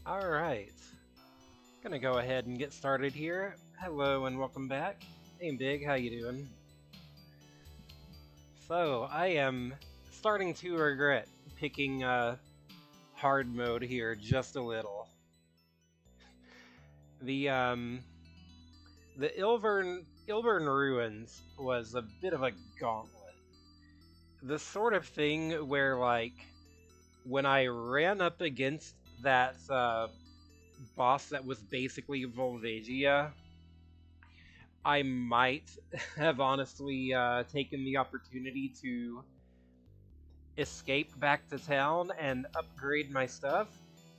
Alright, gonna go ahead and get started here. Hello and welcome back. Hey Big, how you doing? So, I am starting to regret picking hard mode here just a little. The the Ilvern Ruins was a bit of a gauntlet. The sort of thing where, like, when I ran up against that boss that was basically Volvagia, I might have honestly taken the opportunity to escape back to town and upgrade my stuff,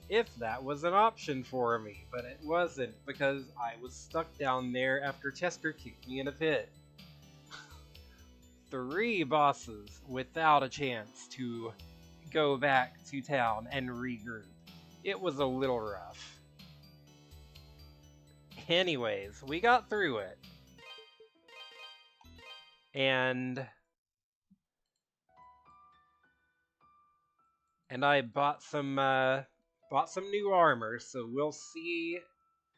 if that was an option for me, but it wasn't because I was stuck down there after Chester kicked me in a pit. 3 bosses without a chance to go back to town and regroup. It was a little rough. Anyways, we got through it. And I bought some new armor, so we'll see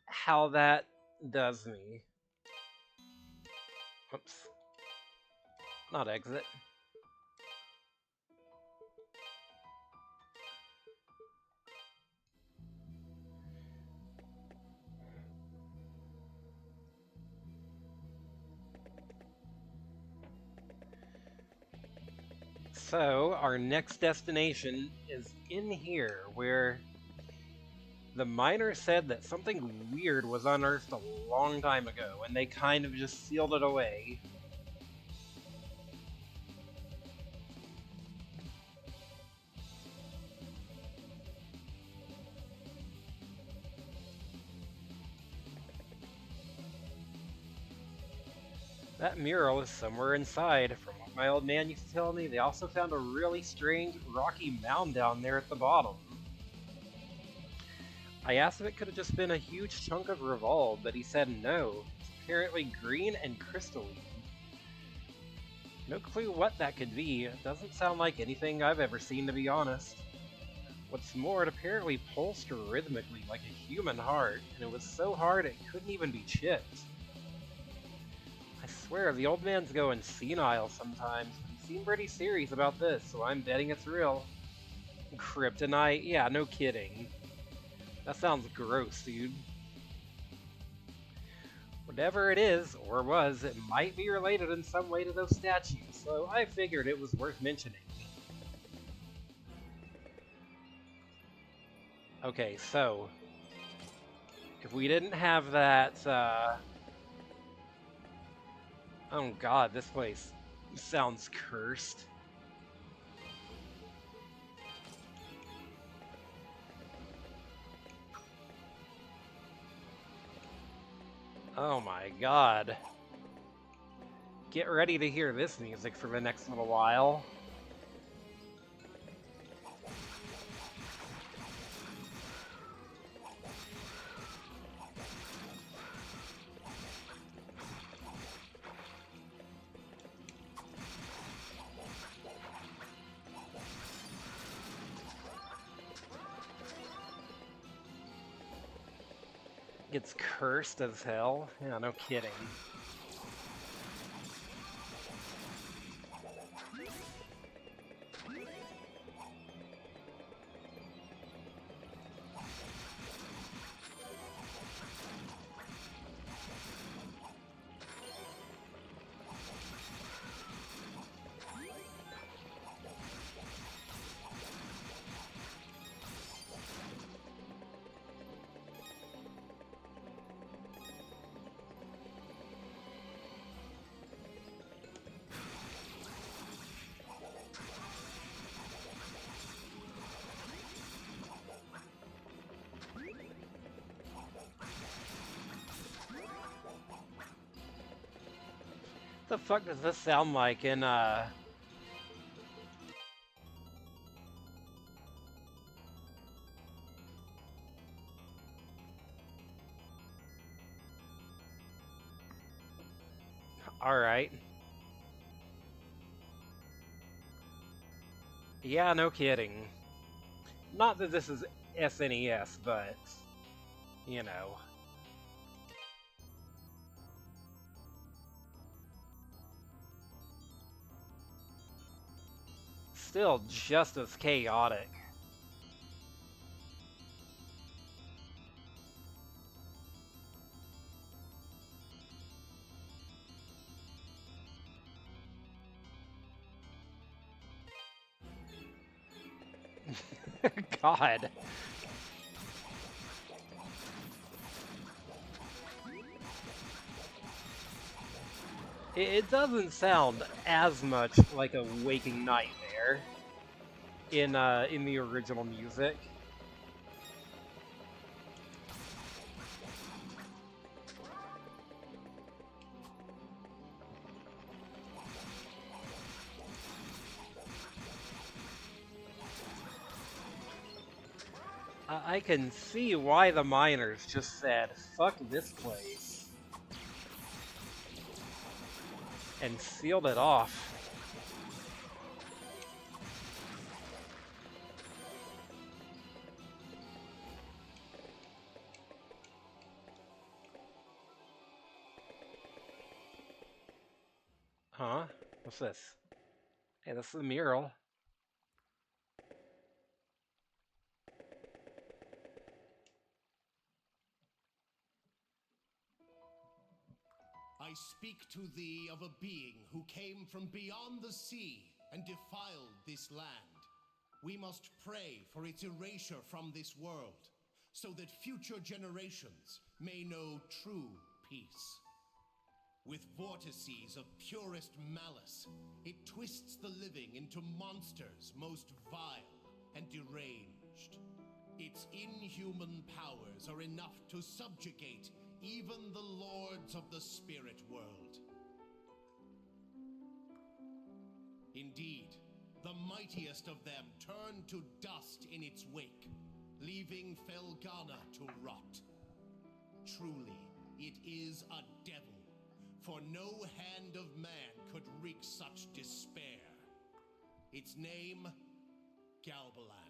how that does me. Oops. Not exit. So, our next destination is in here, where the miner said that something weird was unearthed a long time ago, and they kind of just sealed it away. That mural is somewhere inside. From what my old man used to tell me, they also found a really strange rocky mound down there at the bottom. I asked if it could have just been a huge chunk of revolve, but he said no. It's apparently green and crystalline. No clue what that could be. It doesn't sound like anything I've ever seen, to be honest. What's more, it apparently pulsed rhythmically like a human heart, and it was so hard it couldn't even be chipped. I swear, the old man's going senile sometimes. He seemed pretty serious about this, so I'm betting it's real. Kryptonite? Yeah, no kidding. That sounds gross, dude. Whatever it is, or was, it might be related in some way to those statues, so I figured it was worth mentioning. Okay, so if we didn't have that, oh god, this place sounds cursed. Oh my god. Get ready to hear this music for the next little while. It's cursed as hell. Yeah, no kidding. What the fuck does this sound like in, Alright. Yeah, no kidding. Not that this is SNES, but, you know. Still just as chaotic. God. It doesn't sound as much like a waking nightmare in the original music. I can see why the miners just said, fuck this place, and sealed it off. Huh? What's this? Hey, this is a mural. I speak to thee of a being who came from beyond the sea and defiled this land. We must pray for its erasure from this world, so that future generations may know true peace. With vortices of purest malice, it twists the living into monsters most vile and deranged. Its inhuman powers are enough to subjugate even the lords of the spirit world. Indeed, the mightiest of them turn to dust in its wake, leaving Felghana to rot. Truly, it is a devil, for no hand of man could wreak such despair. Its name, Galbalan.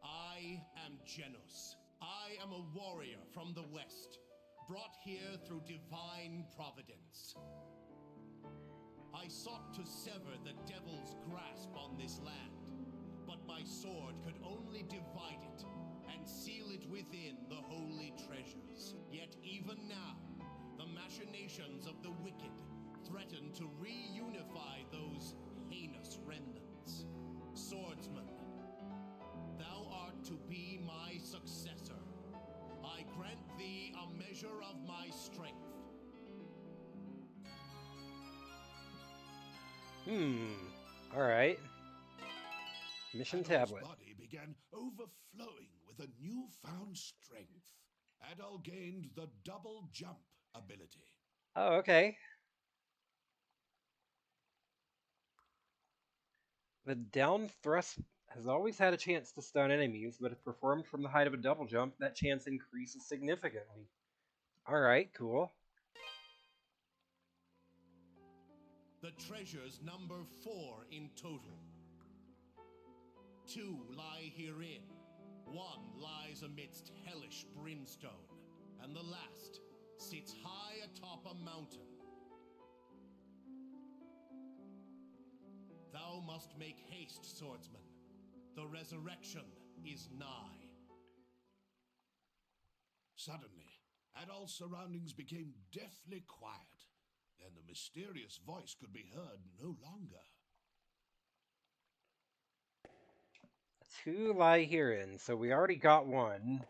I am Genos. I am a warrior from the west, brought here through divine providence. I sought to sever the devil's grasp on this land, but my sword could only divide it and seal it within the holy treasures. Yet even now, the machinations of the wicked threaten to reunify those heinous remnants. Swordsman, thou art to be my successor. I grant thee a measure of my strength. Alright. Mission tablet. His body began overflowing with a newfound strength. Adol gained the double jump ability. Oh, okay. The down thrust has always had a chance to stun enemies, but if performed from the height of a double jump, that chance increases significantly. Alright, cool. The treasures number 4 in total. 2 lie herein. 1 lies amidst hellish brimstone, and the last sits high atop a mountain. Thou must make haste, swordsman. The resurrection is nigh. Suddenly, Adol's surroundings became deathly quiet. Then the mysterious voice could be heard no longer. 2 lie herein, so we already got 1.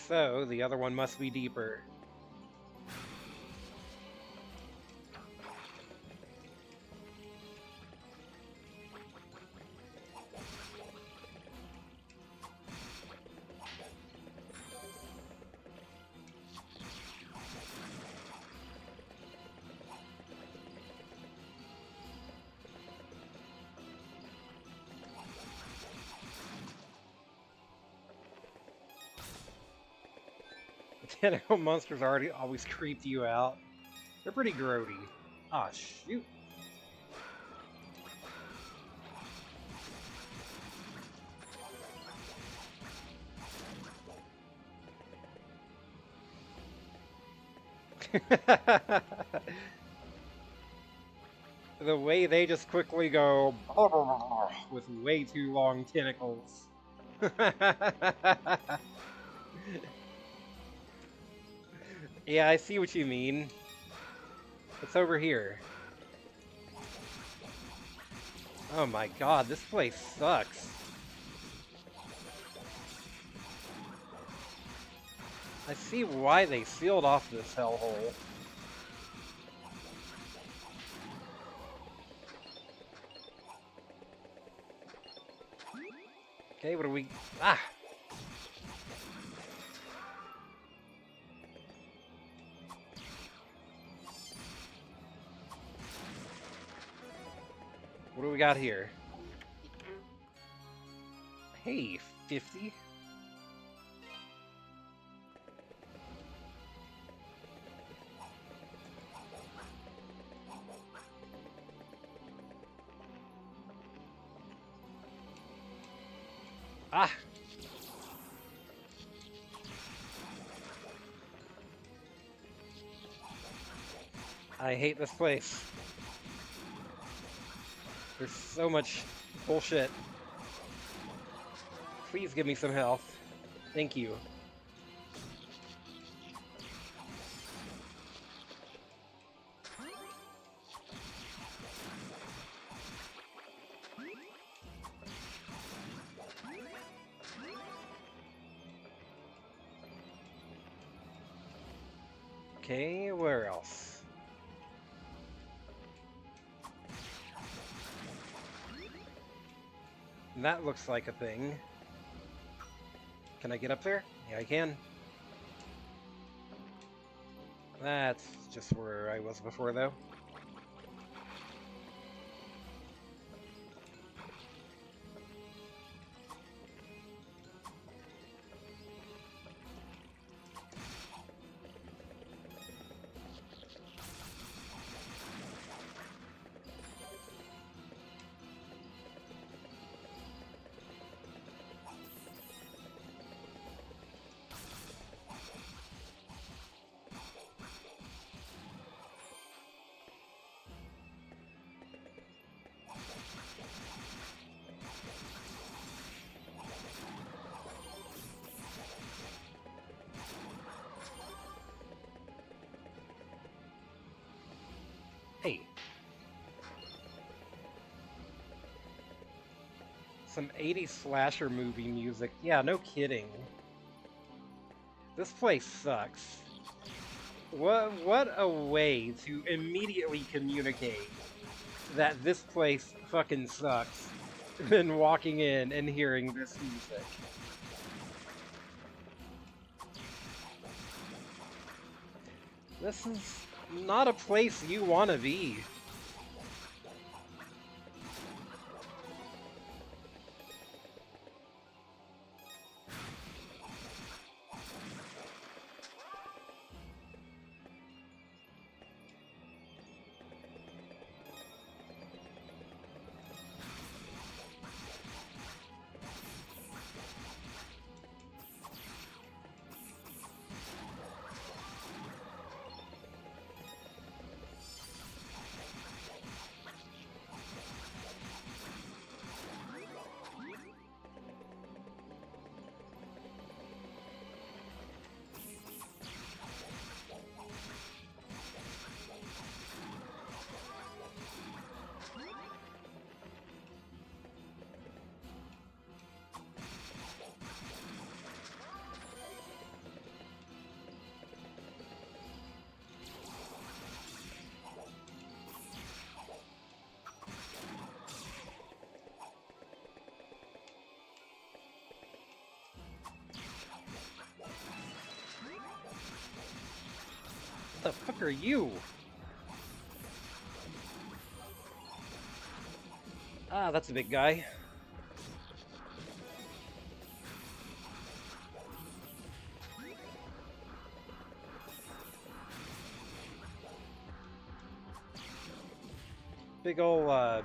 So, the other one must be deeper. Tentacle monsters already always creeped you out. They're pretty grody. Ah, shoot. The way they just quickly go with way too long tentacles. Yeah, I see what you mean. It's over here. Oh my god, this place sucks. I see why they sealed off this hellhole. Okay, what do we... Ah! What do we got here? Hey, 50? Ah! I hate this place. There's so much bullshit. Please give me some health. Thank you. Okay, where else? That looks like a thing. Can I get up there? Yeah, I can. That's just where I was before, though. Hey. Some 80s slasher movie music. Yeah, no kidding. This place sucks. What a way to immediately communicate that this place fucking sucks than walking in and hearing this music. This is not a place you want to be. What the fuck are you? Ah, that's a big guy. Big ol'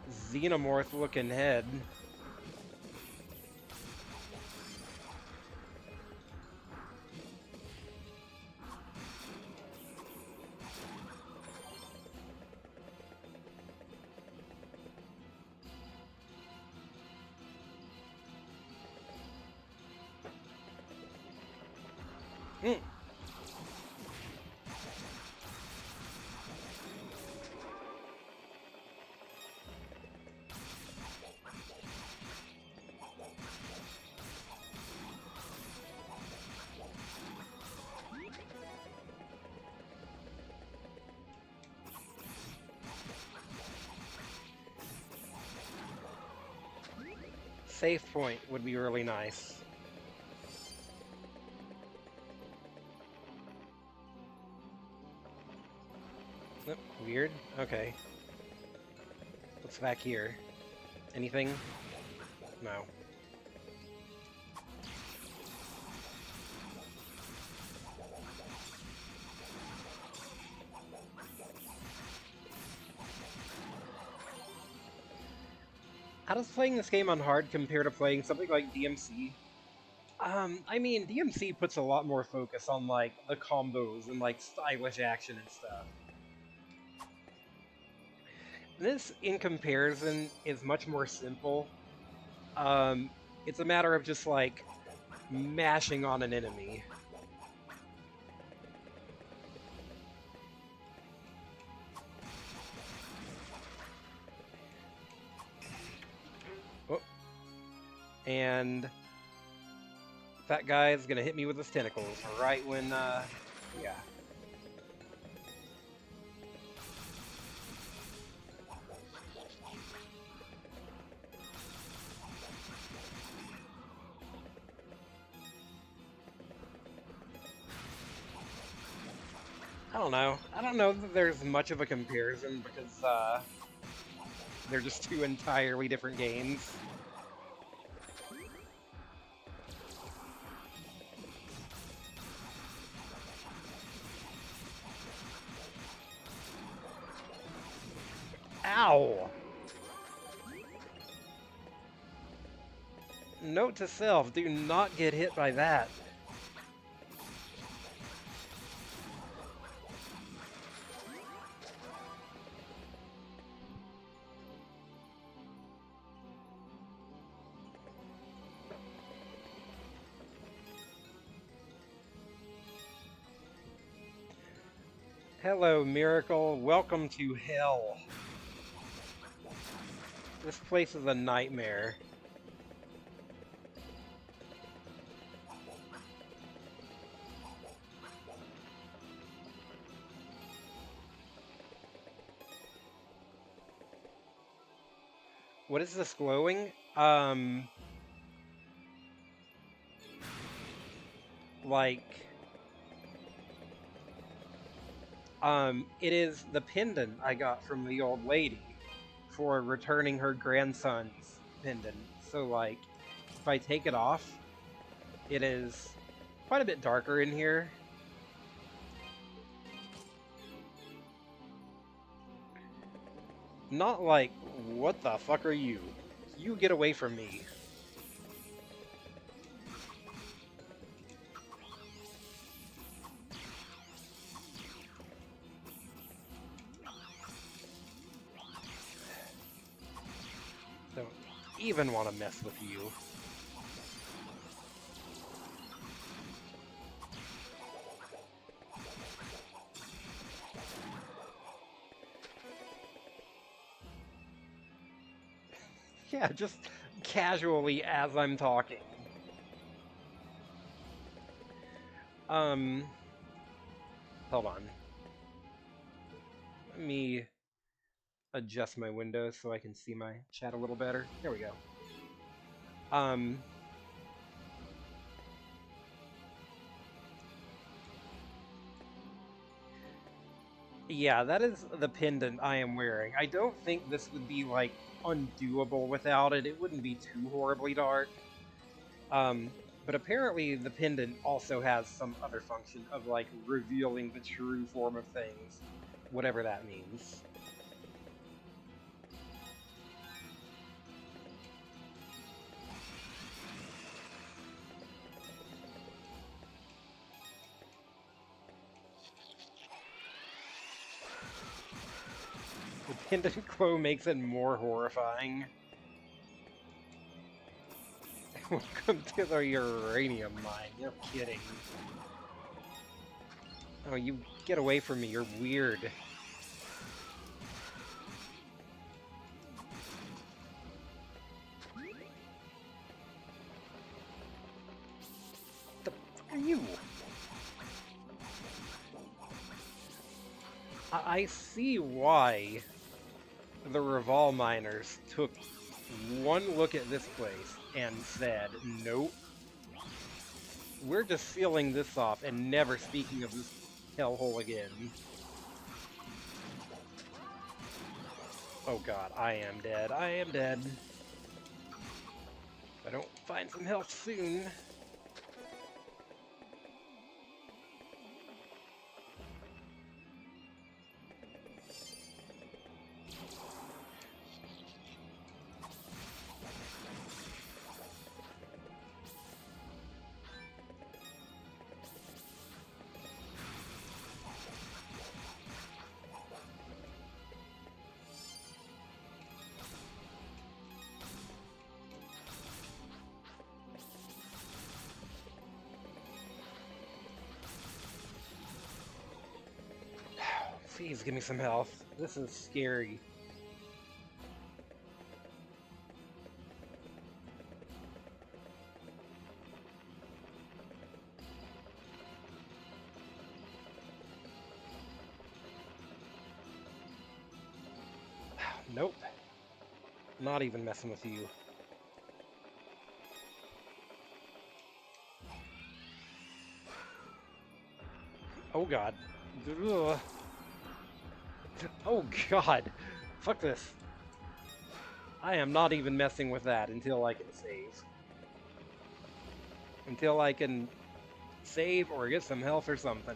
xenomorph looking head. Mm. Save point would be really nice. Oh, weird. Okay. What's back here? Anything? No. How does playing this game on hard compare to playing something like DMC? I mean, DMC puts a lot more focus on, like, the combos and, like, stylish action and stuff. This, in comparison, is much more simple. It's a matter of just, like, mashing on an enemy. Oh. And that guy is gonna hit me with his tentacles right when, yeah. I don't know. I don't know that there's much of a comparison because, they're just two entirely different games. Ow! Note to self, do not get hit by that. Hello, Miracle. Welcome to hell. This place is a nightmare. What is this glowing? Like... it is the pendant I got from the old lady for returning her grandson's pendant. So, like, if I take it off, it is quite a bit darker in here. Not like, what the fuck are you? You get away from me. Don't even want to mess with you. Yeah, just casually as I'm talking. Hold on. Let me adjust my windows so I can see my chat a little better. There we go. Yeah, that is the pendant I am wearing. I don't think this would be, like, undoable without it. It wouldn't be too horribly dark. But apparently the pendant also has some other function of, like, revealing the true form of things. Whatever that means. pendant glow makes it more horrifying. Welcome to the uranium mine. You're kidding. Oh, you get away from me. You're weird. The fuck are you? I see why the Revolve miners took one look at this place and said, nope, we're just sealing this off and never speaking of this hellhole again. Oh god, I am dead. I am dead. If I don't find some health soon. Please give me some health. This is scary. Nope. Not even messing with you. Oh god. Ugh. Oh god. Fuck this. I am not even messing with that until I can save. Until I can save or get some health or something.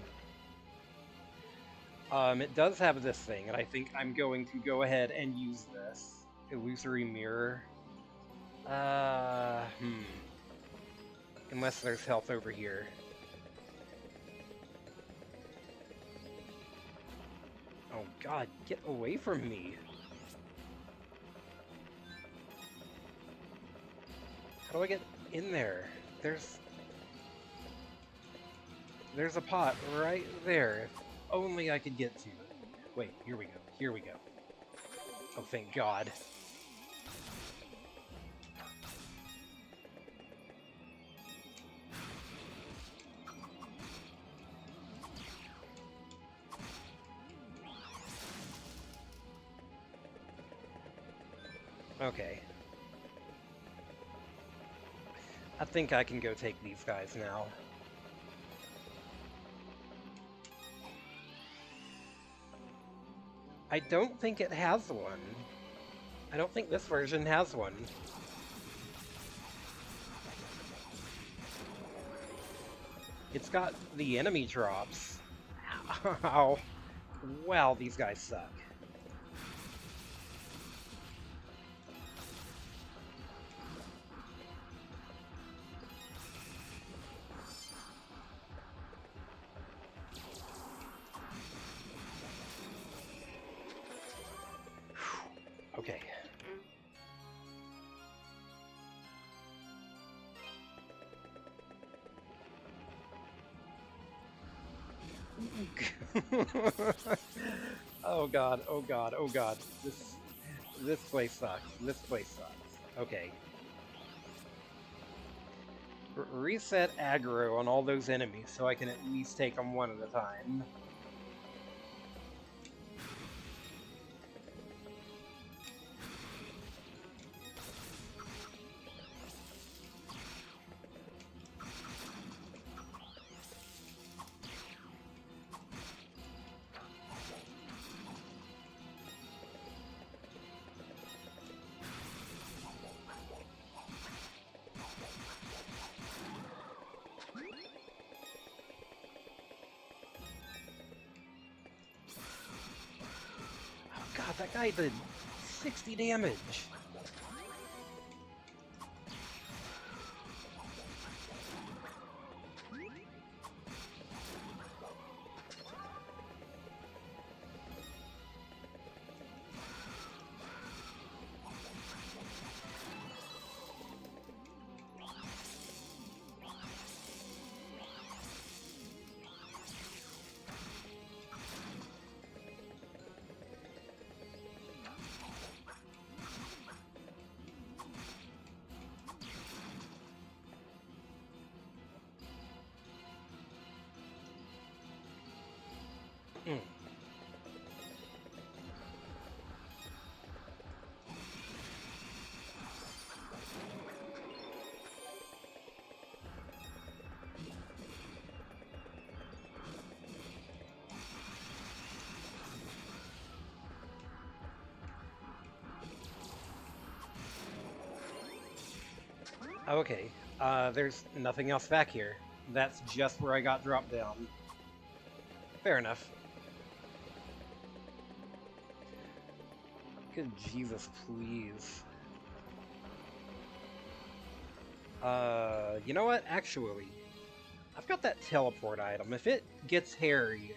It does have this thing, and I think I'm going to go ahead and use this. Illusory mirror. Unless there's health over here. Oh god, get away from me. How do I get in there? There's a pot right there. If only I could get to it. Wait, here we go. Here we go. Oh, thank God. Okay. I think I can go take these guys now. I don't think it has one. I don't think this version has one. It's got the enemy drops. Ow. Wow, these guys suck. Okay. Oh god, oh god, oh god. This place sucks. This place sucks. Okay. Reset aggro on all those enemies so I can at least take them one at a time. God, that guy did 60 damage. Mm. Okay, there's nothing else back here. That's just where I got dropped down. Fair enough. Good Jesus, please. You know what? Actually, I've got that teleport item. If it gets hairy,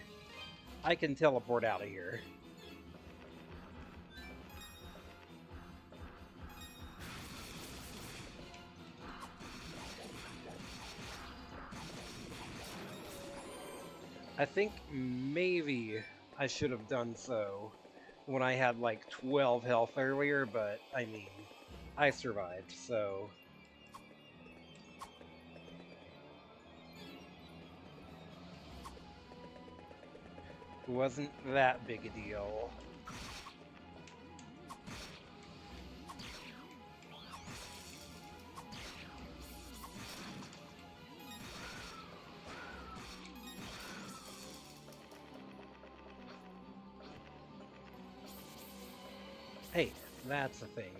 I can teleport out of here. I think maybe I should have done so when I had like 12 health earlier, but I mean, I survived, so... Wasn't that big a deal. Hey, that's a thing.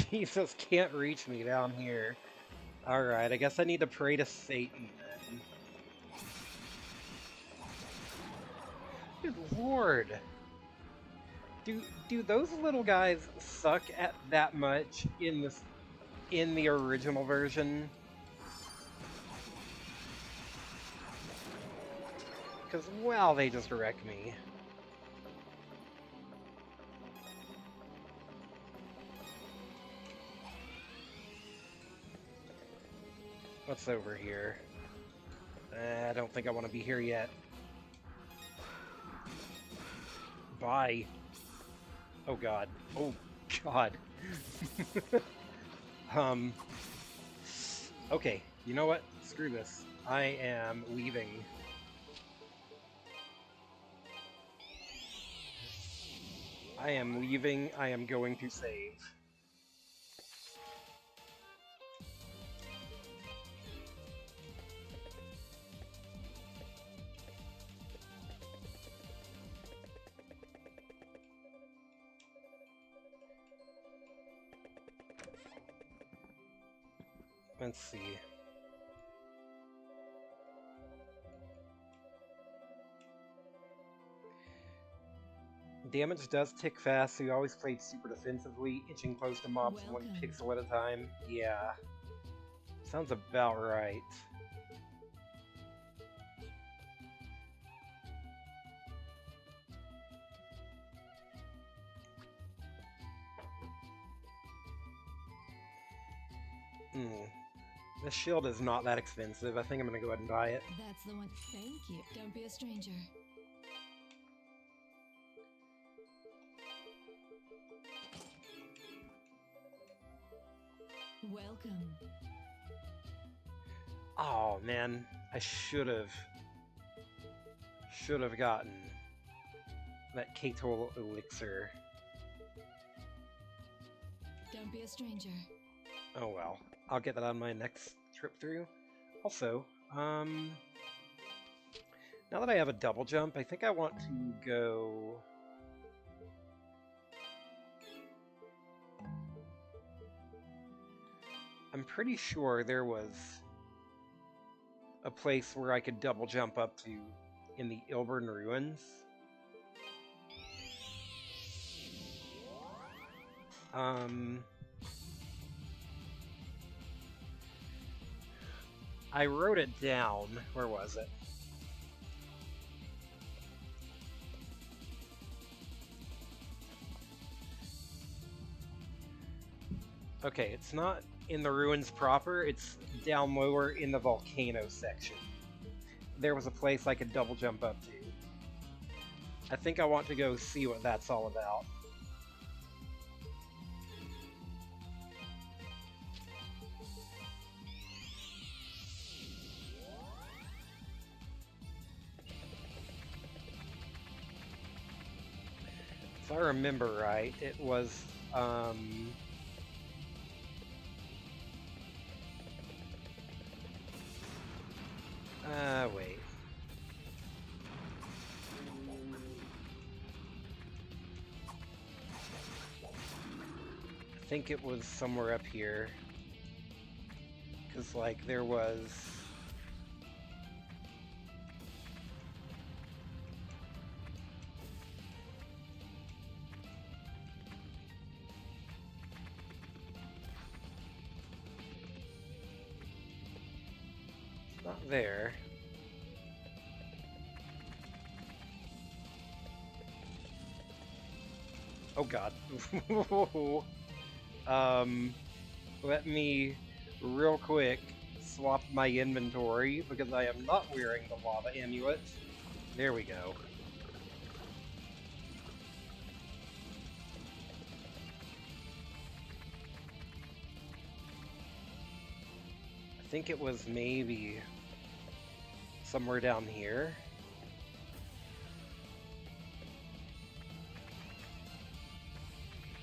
Jesus can't reach me down here. Alright, I guess I need to pray to Satan then. Good lord! Do those little guys suck at that much in the original version? Because, wow, they just wreck me. What's over here? I don't think I want to be here yet. Bye. Oh god. Oh god. Okay, you know what? Screw this. I am leaving. I am leaving. I am going to save. Let's see. Damage does tick fast, so you always played super defensively, inching close to mobs one pixel at a time. Yeah. Sounds about right. This shield is not that expensive. I think I'm gonna go ahead and buy it. That's the one. Thank you. Don't be a stranger. Welcome. Oh man, I should have gotten that Kato elixir. Don't be a stranger. Oh well, I'll get that on my next trip through. Also, now that I have a double jump, I think I want to go... I'm pretty sure there was a place where I could double jump up to in the Ilbern Ruins. I wrote it down. Where was it? Okay, it's not in the ruins proper, it's down lower in the volcano section. There was a place I could double jump up to. I think I want to go see what that's all about. If I remember right, it was, wait. I think it was somewhere up here. Because, like, there was... It's not there. Oh god. Let me real quick swap my inventory because I am not wearing the lava amulet. There we go. I think it was maybe somewhere down here.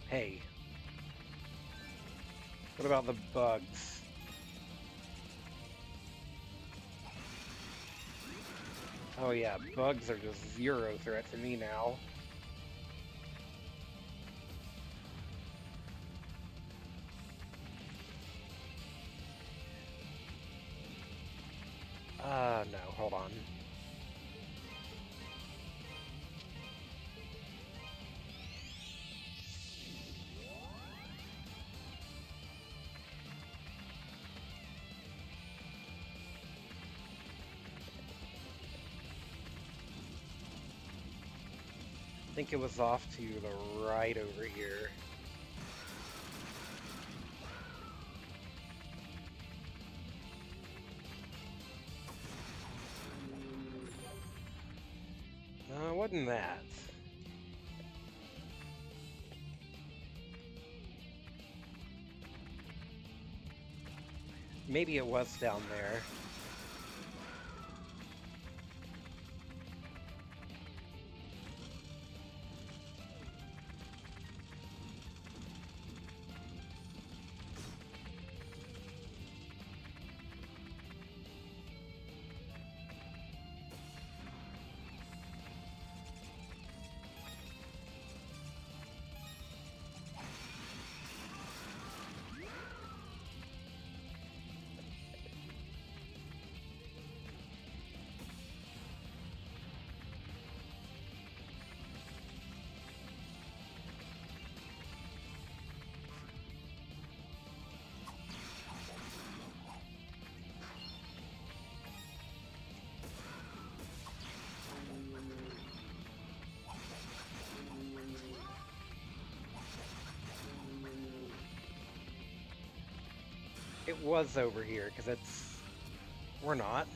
Hey. What about the bugs? Oh yeah, bugs are just zero threat to me now. No, hold on. I think it was off to the right over here. No, it wasn't that. Maybe it was down there. It was over here, because it's... We're not.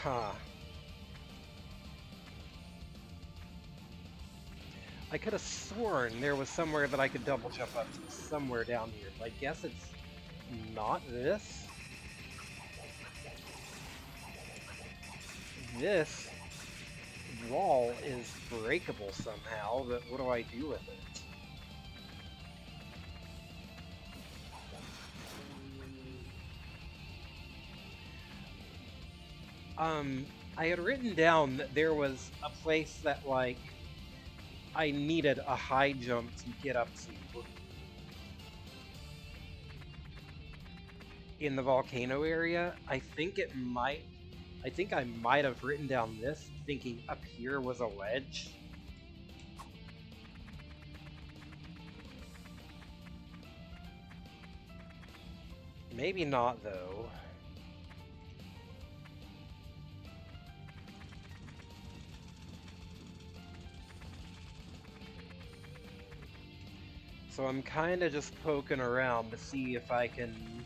Huh. I could have sworn there was somewhere that I could double jump up to, somewhere down here, but I guess it's not this. This wall is breakable somehow, but what do I do with it? I had written down that there was a place that, like, I needed a high jump to get up to. In the volcano area, I think I might have written down this, thinking up here was a ledge. Maybe not, though. So I'm kind of just poking around to see if I can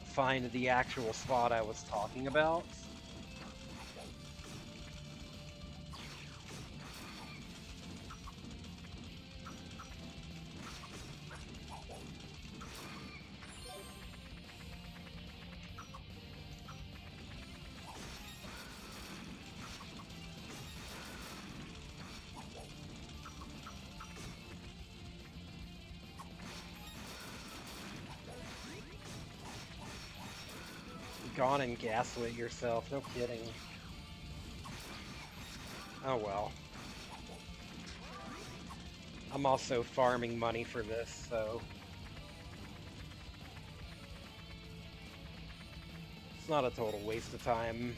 find the actual spot I was talking about. Gone and gaslit yourself, no kidding. Oh well. I'm also farming money for this, so... It's not a total waste of time.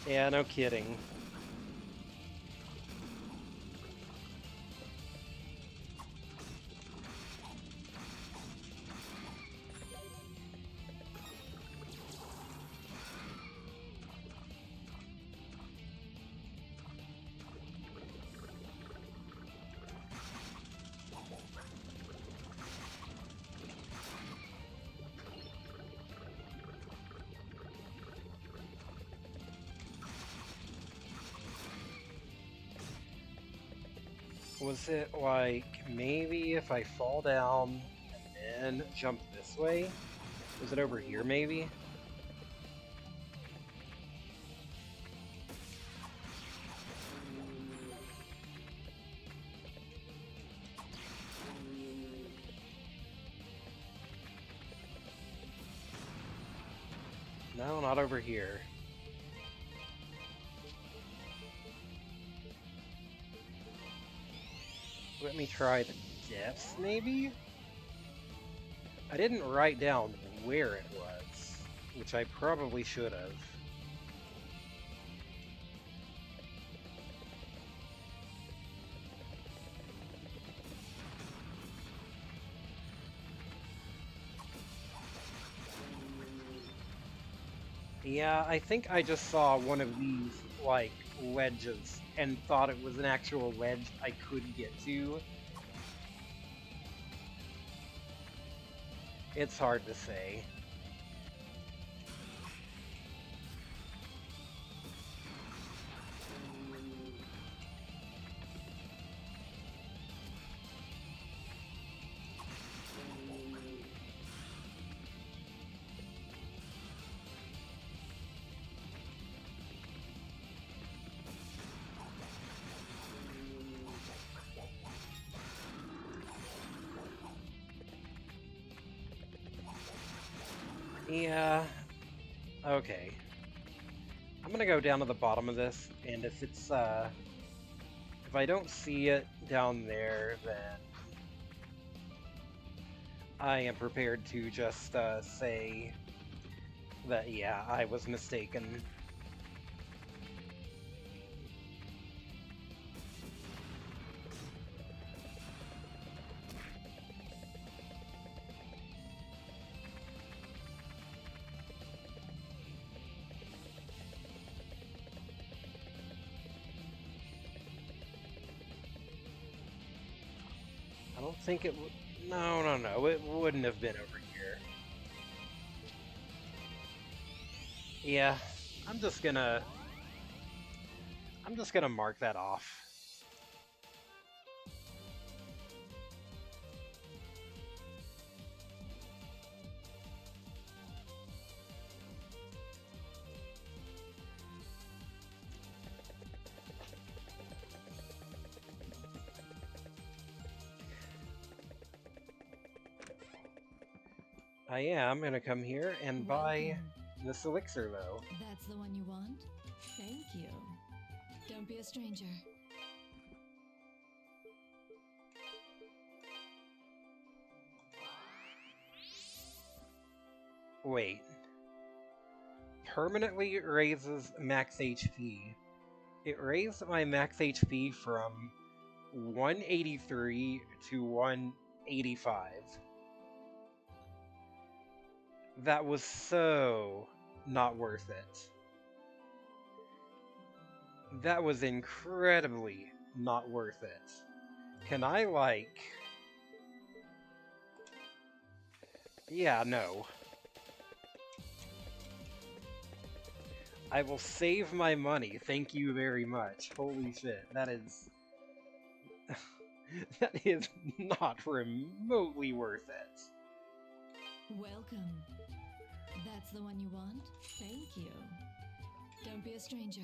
Yeah, no kidding. Was it like, maybe if I fall down and then jump this way? Was it over here maybe? No, not over here. Let me try the depths, maybe? I didn't write down where it was, which I probably should have. Yeah, I think I just saw one of these, like, ledges and thought it was an actual ledge I could get to. It's hard to say. Yeah, okay. I'm gonna go down to the bottom of this, and if it's, if I don't see it down there, then I am prepared to just, say that, yeah, I was mistaken. I don't think it would... No, it wouldn't have been over here. Yeah, I'm just gonna mark that off. I am gonna come here and buy Welcome. this elixir, though. That's the one you want? Thank you. Don't be a stranger. Wait. Permanently raises max HP. It raised my max HP from 183 to 185. That was so not worth it. That was incredibly not worth it. Can I, like... Yeah, no. I will save my money, thank you very much. Holy shit, that is... that is not remotely worth it. Welcome. That's the one you want? Thank you. Don't be a stranger.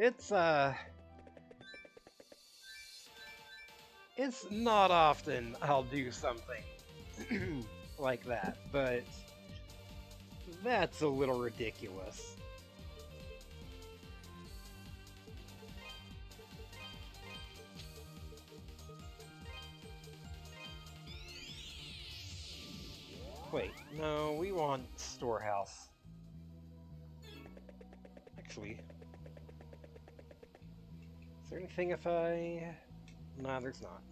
It's, it's not often I'll do something like that, but that's a little ridiculous. Wait, no, we want storehouse. Actually, is there anything if I... Nah, there's not.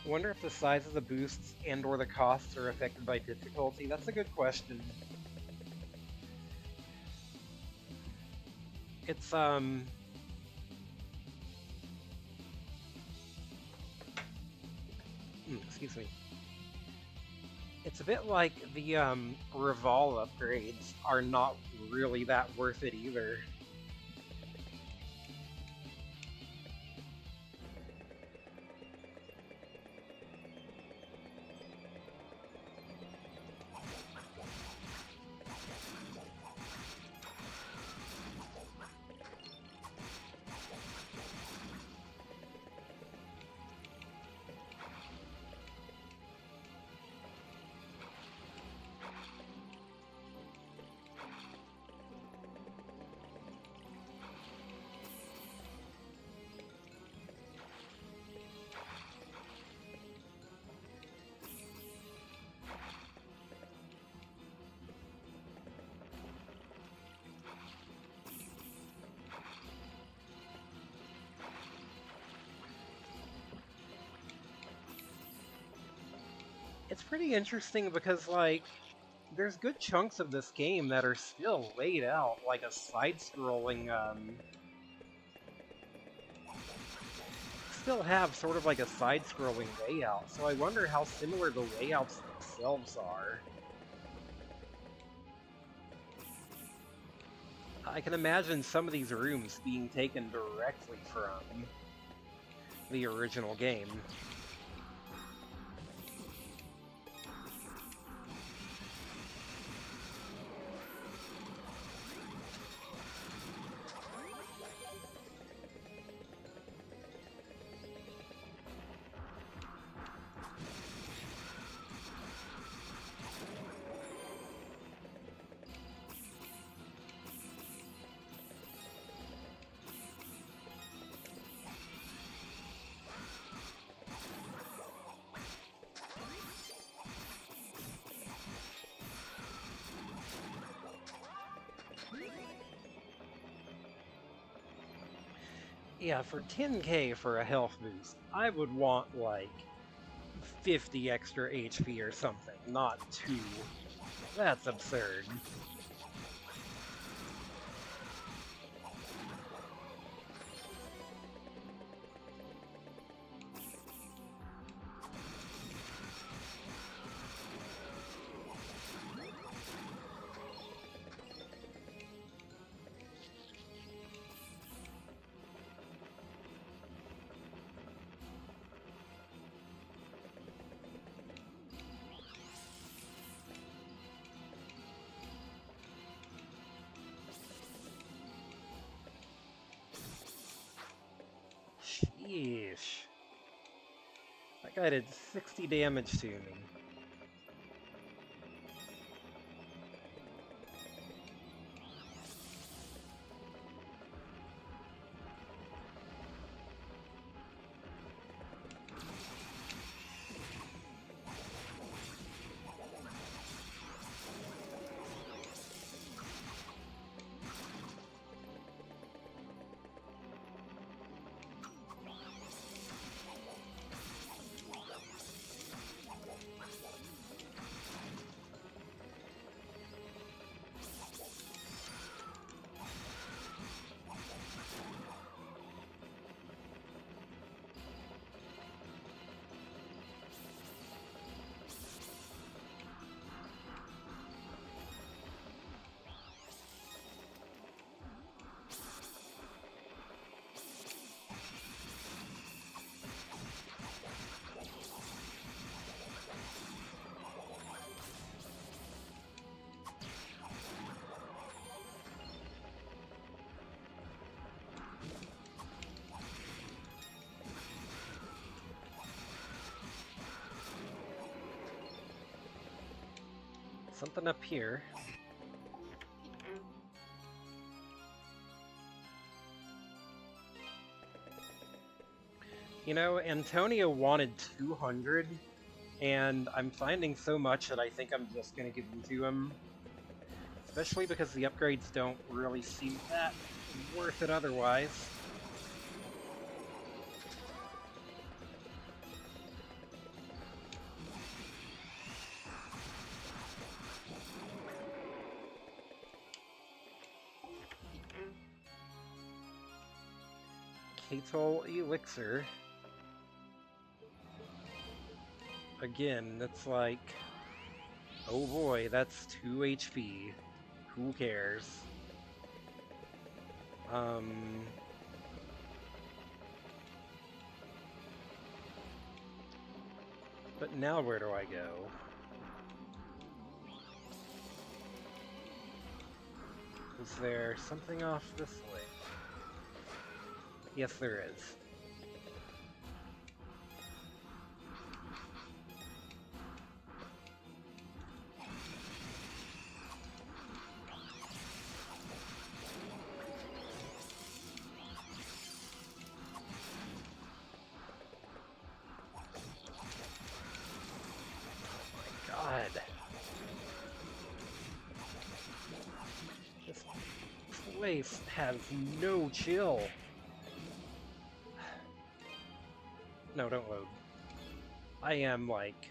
Wonder if the size of the boosts and or the costs are affected by difficulty. That's a good question. It's, excuse me. It's a bit like the, Revol upgrades are not really that worth it either. It's pretty interesting because, like, there's good chunks of this game that are still laid out like a side-scrolling, still have sort of like a side-scrolling layout, so I wonder how similar the layouts themselves are. I can imagine some of these rooms being taken directly from the original game. Yeah, for 10k for a health boost, I would want, like, 50 extra HP or something, not 2. That's absurd. Yeesh. That guy did 60 damage to me. Something up here. You know, Antonio wanted 200, and I'm finding so much that I think I'm just gonna give them to him. Especially because the upgrades don't really seem that worth it otherwise. Katal Elixir. Again, that's like... Oh boy, that's 2 HP. Who cares? But now where do I go? Is there something off this way? Yes, there is. God. This place has no chill. No, don't load. I am like...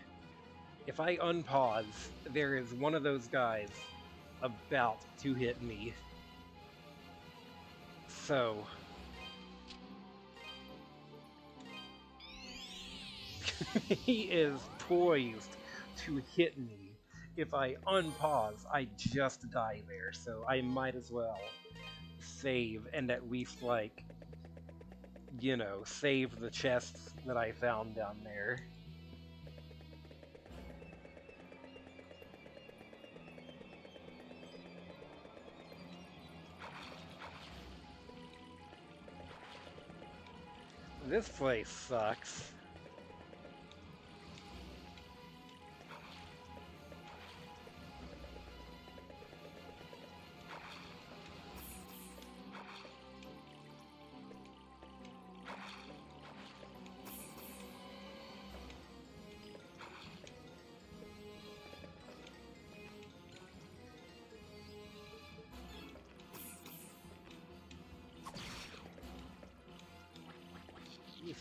If I unpause, there is one of those guys about to hit me. So... he is poised to hit me. If I unpause, I just die there, so I might as well save and at least, like, you know, save the chests that I found down there. This place sucks. Eesh.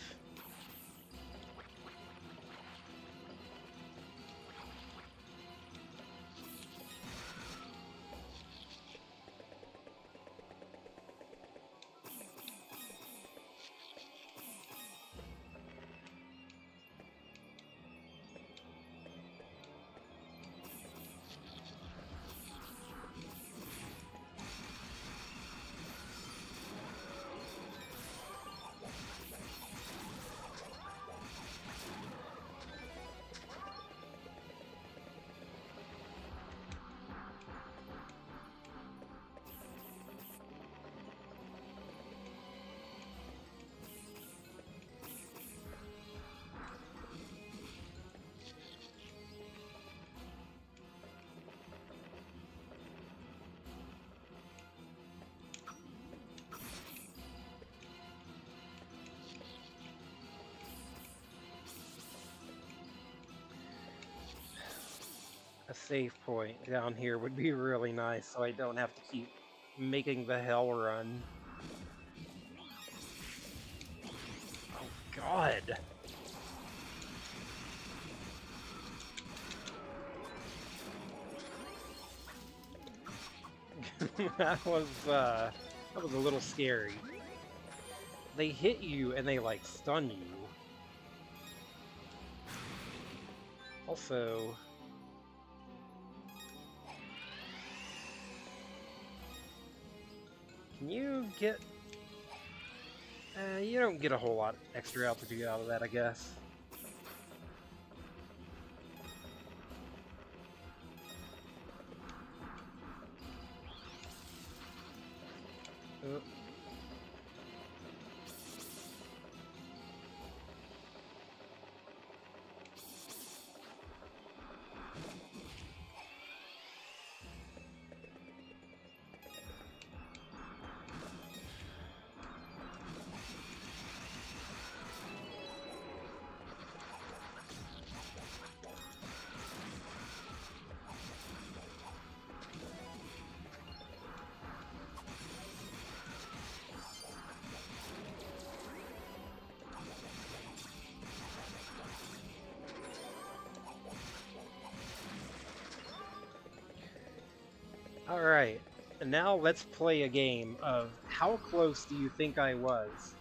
A save point down here would be really nice, so I don't have to keep making the hell run. Oh, God! That was a little scary. They hit you and they, like, stun you. Also... Can you get... you don't get a whole lot extra altitude out of that, I guess. Alright, and now let's play a game of how close do you think I was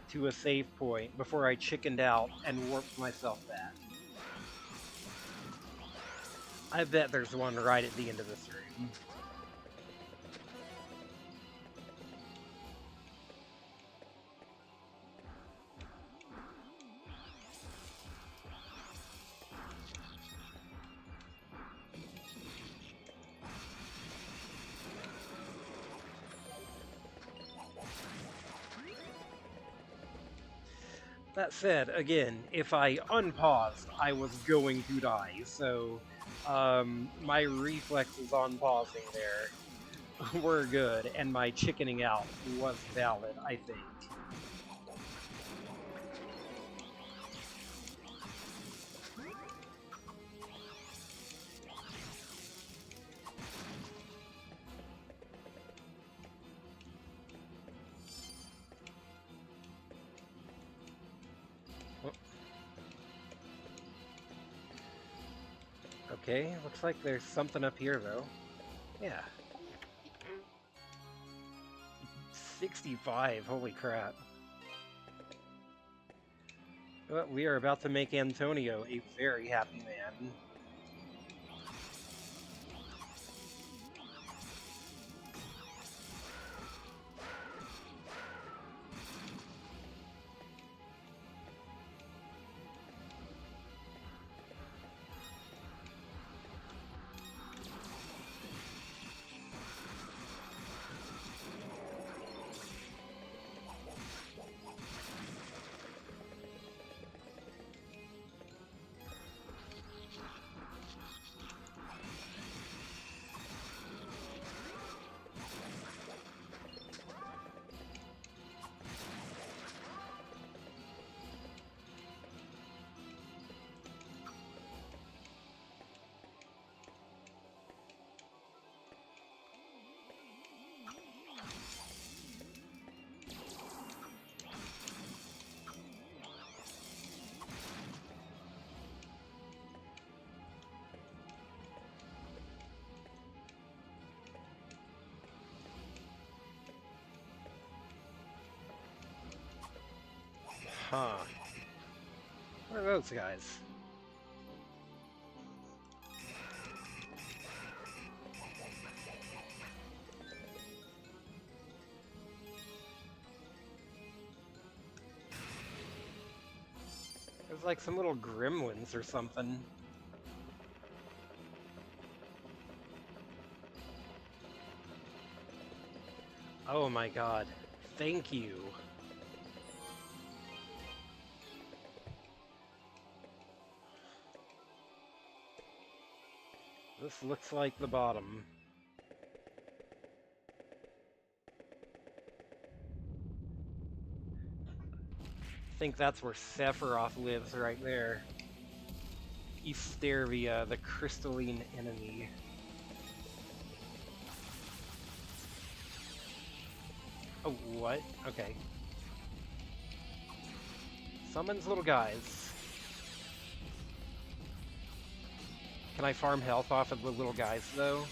to a save point before I chickened out and warped myself back. I bet there's one right at the end of this room. That said, again, if I unpaused, I was going to die, so my reflexes on pausing there were good, and my chickening out was valid, I think. Okay, looks like there's something up here, though. Yeah. 65, holy crap. Well, we are about to make Antonio a very happy man. Huh. What are those guys? There's like some little gremlins or something. Oh my god. Thank you. This looks like the bottom. I think that's where Sephiroth lives right there. Eastervia, the crystalline enemy. Oh, what? Okay. Summons little guys. Can I farm health off of the little guys, though?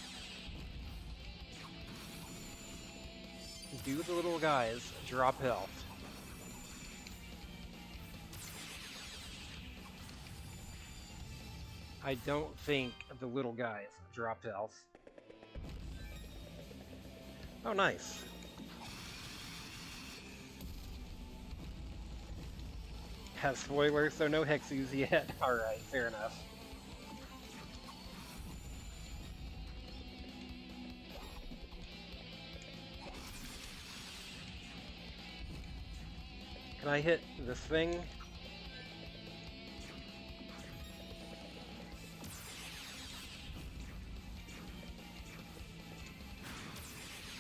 Do the little guys drop health? I don't think the little guys drop health. Oh, nice. Has spoilers, so no Hexus yet. Alright, fair enough. Can I hit this thing?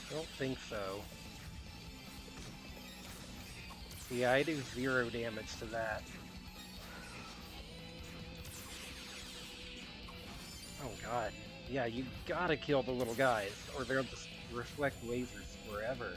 I don't think so. Yeah, I do 0 damage to that. Oh god. Yeah, you gotta kill the little guys, or they'll just reflect lasers forever.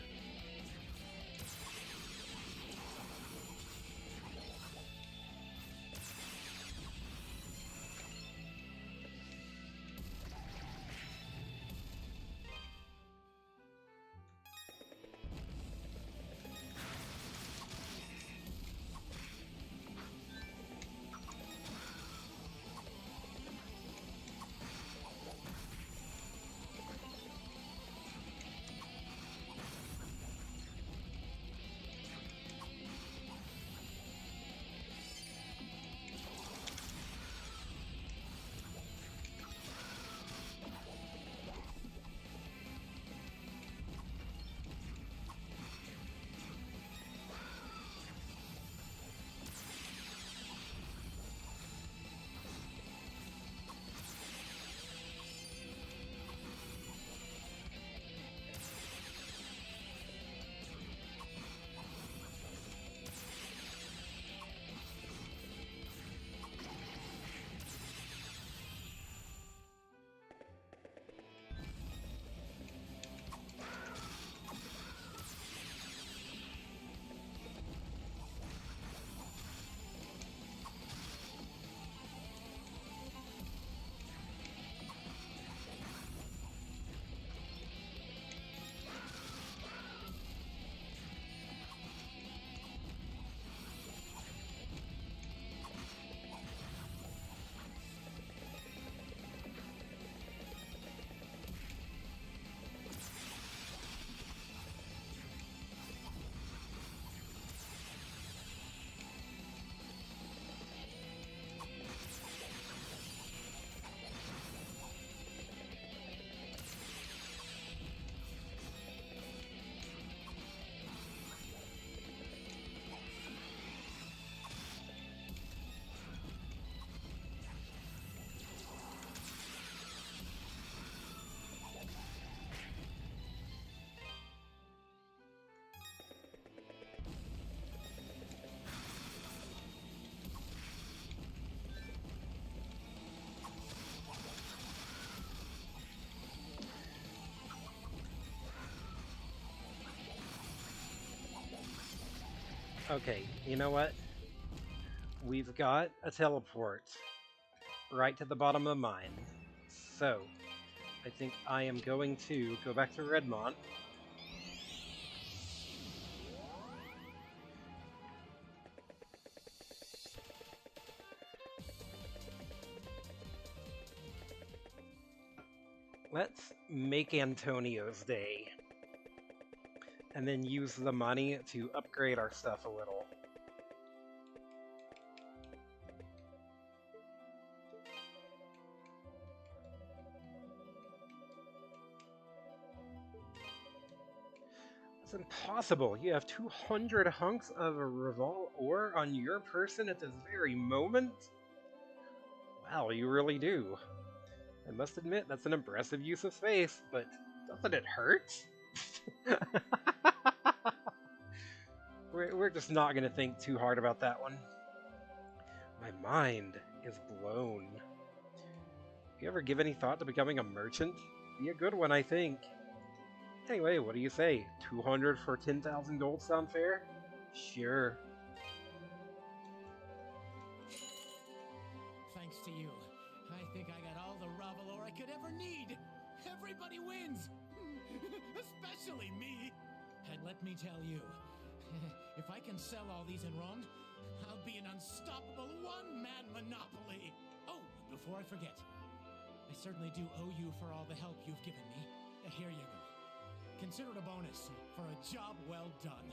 Okay, you know what? We've got a teleport right to the bottom of the mine. So, I think I am going to go back to Redmont. Let's make Antonio's Day. And then use the money to upgrade our stuff a little. It's impossible. You have 200 hunks of a Revol ore on your person at this very moment? Wow, you really do. I must admit, that's an impressive use of space, but doesn't it hurt? We're just not going to think too hard about that one. My mind is blown. You ever give any thought to becoming a merchant? Be a good one, I think. Anyway, what do you say? 200 for 10,000 gold sound fair? Sure. Thanks to you, I think I got all the Ravalor I could ever need. Everybody wins, especially me. And let me tell you, if I can sell all these in Rome, I'll be an unstoppable one-man monopoly. Oh, before I forget, I certainly do owe you for all the help you've given me. Here you go. Consider it a bonus for a job well done.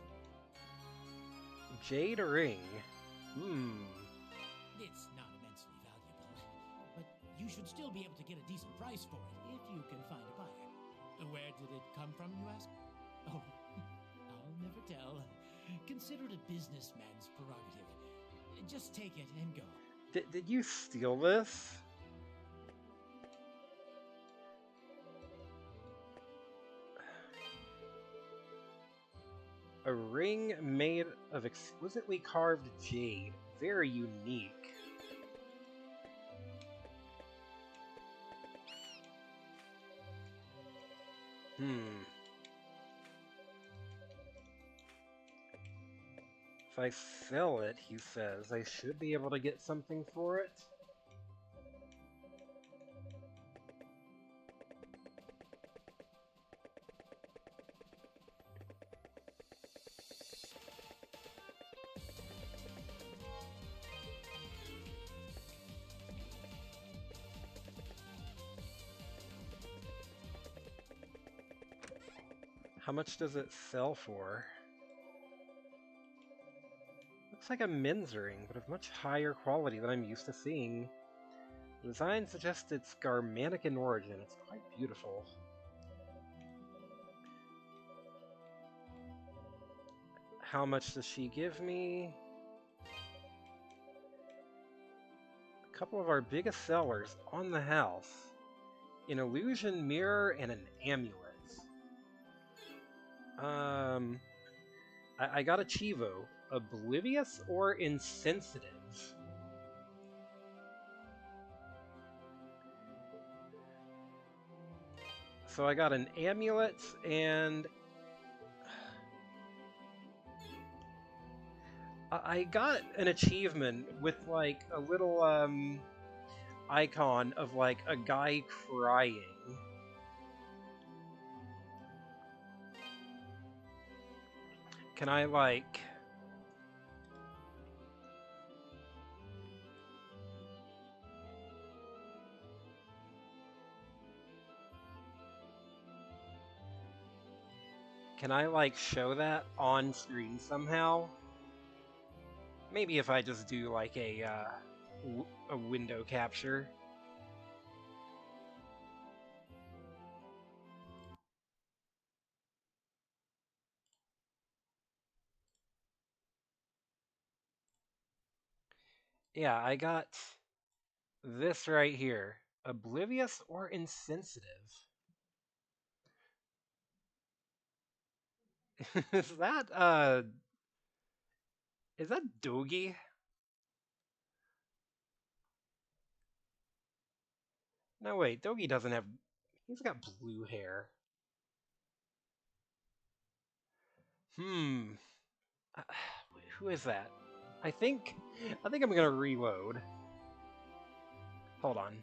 Jade ring. It's not immensely valuable, but you should still be able to get a decent price for it if you can find a buyer. Where did it come from, you ask? Oh, I'll never tell. Consider it a businessman's prerogative. Just take it and go. Did you steal this? A ring made of exquisitely carved jade. Very unique. If I sell it, he says, I should be able to get something for it. How much does it sell for? Looks like a men's ring, but of much higher quality than I'm used to seeing. The design suggests it's Garmanic in origin. It's quite beautiful. How much does she give me? A couple of our biggest sellers on the house. An illusion mirror and an amulet. I got a Chivo. Oblivious or insensitive? So I got an amulet and I got an achievement with like a little icon of like a guy crying. Can I like... Can I like show that on screen somehow? Maybe if I just do like a window capture. Yeah, I got this right here. Oblivious or insensitive? Is that Dogi? No wait, Dogi doesn't have... He's got blue hair. Uh, who is that? I think I'm gonna reload. Hold on.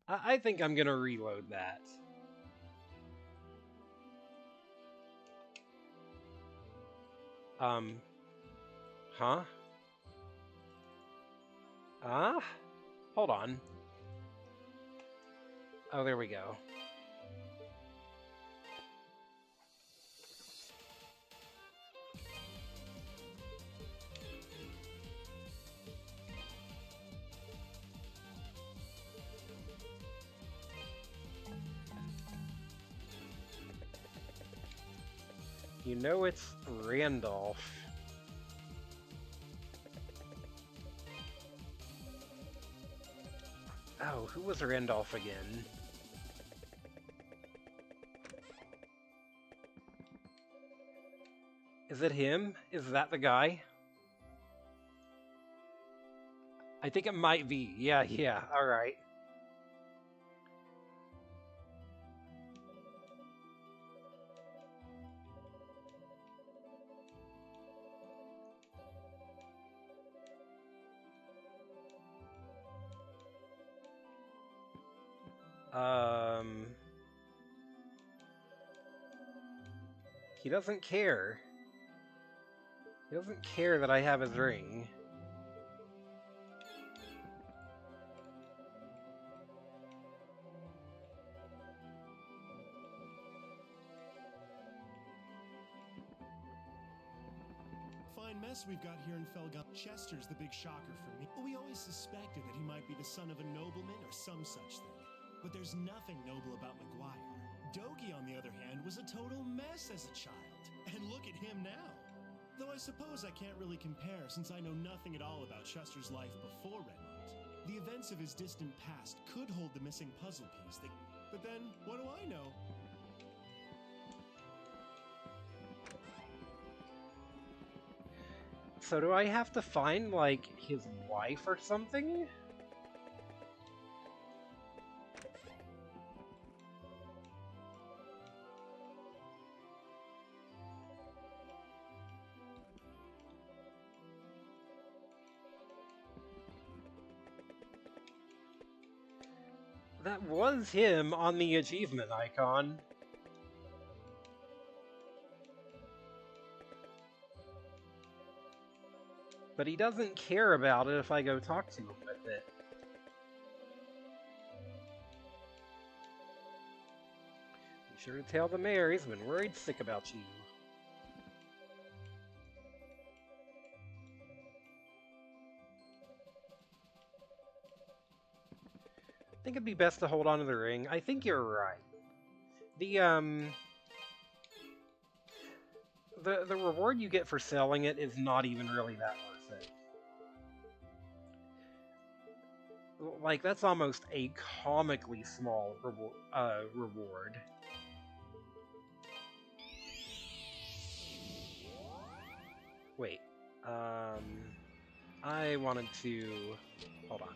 I think I'm gonna reload that. Huh? Hold on. Oh, there we go. You know it's Randolph. Oh, who was Randolph again? Is it him? Is that the guy? I think it might be. Yeah, alright. He doesn't care. He doesn't care that I have his ring. Fine mess we've got here in Felghana. Chester's the big shocker for me. We always suspected that he might be the son of a nobleman or some such thing. But there's nothing noble about Maguire. Dogi, on the other hand, was a total mess as a child. And look at him now. Though I suppose I can't really compare since I know nothing at all about Chester's life before Redmond. The events of his distant past could hold the missing puzzle piece that... But then, what do I know? So do I have to find, like, his wife or something? That was him on the achievement icon. But he doesn't care about it if I go talk to him with it. Be sure to tell the mayor he's been worried sick about you. I think it'd be best to hold on to the ring. I think you're right. The reward you get for selling it is not even really that worth it. Like, that's almost a comically small reward. Wait. I wanted to... Hold on.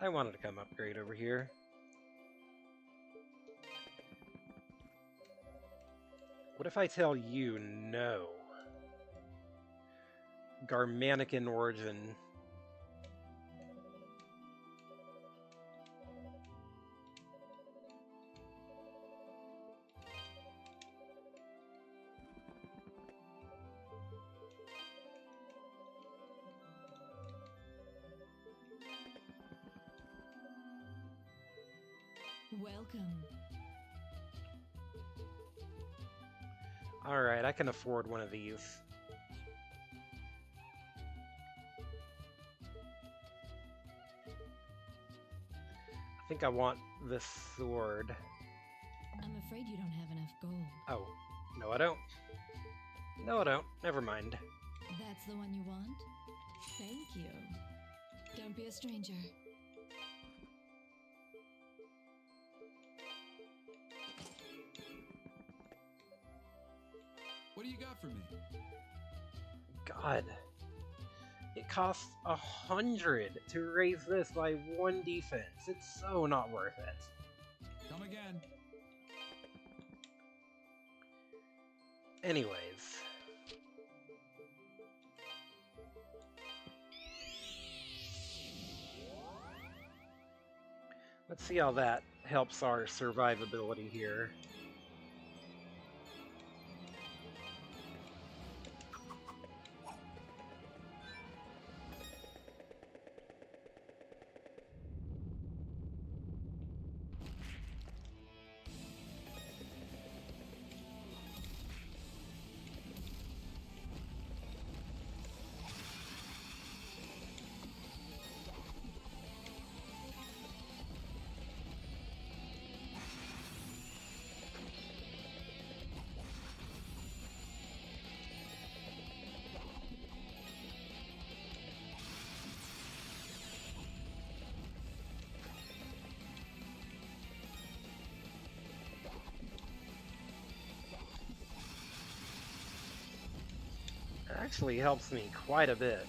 I wanted to come upgrade over here. What if I tell you no? Garmanican origin. Welcome. Alright, I can afford one of these. I think I want this sword. I'm afraid you don't have enough gold. Oh, no I don't. No I don't. Never mind. That's the one you want? Thank you. Don't be a stranger. What do you got for me? God. It costs 100 to raise this by 1 defense. It's so not worth it. Come again. Anyways. Let's see how that helps our survivability here. actually helps me quite a bit.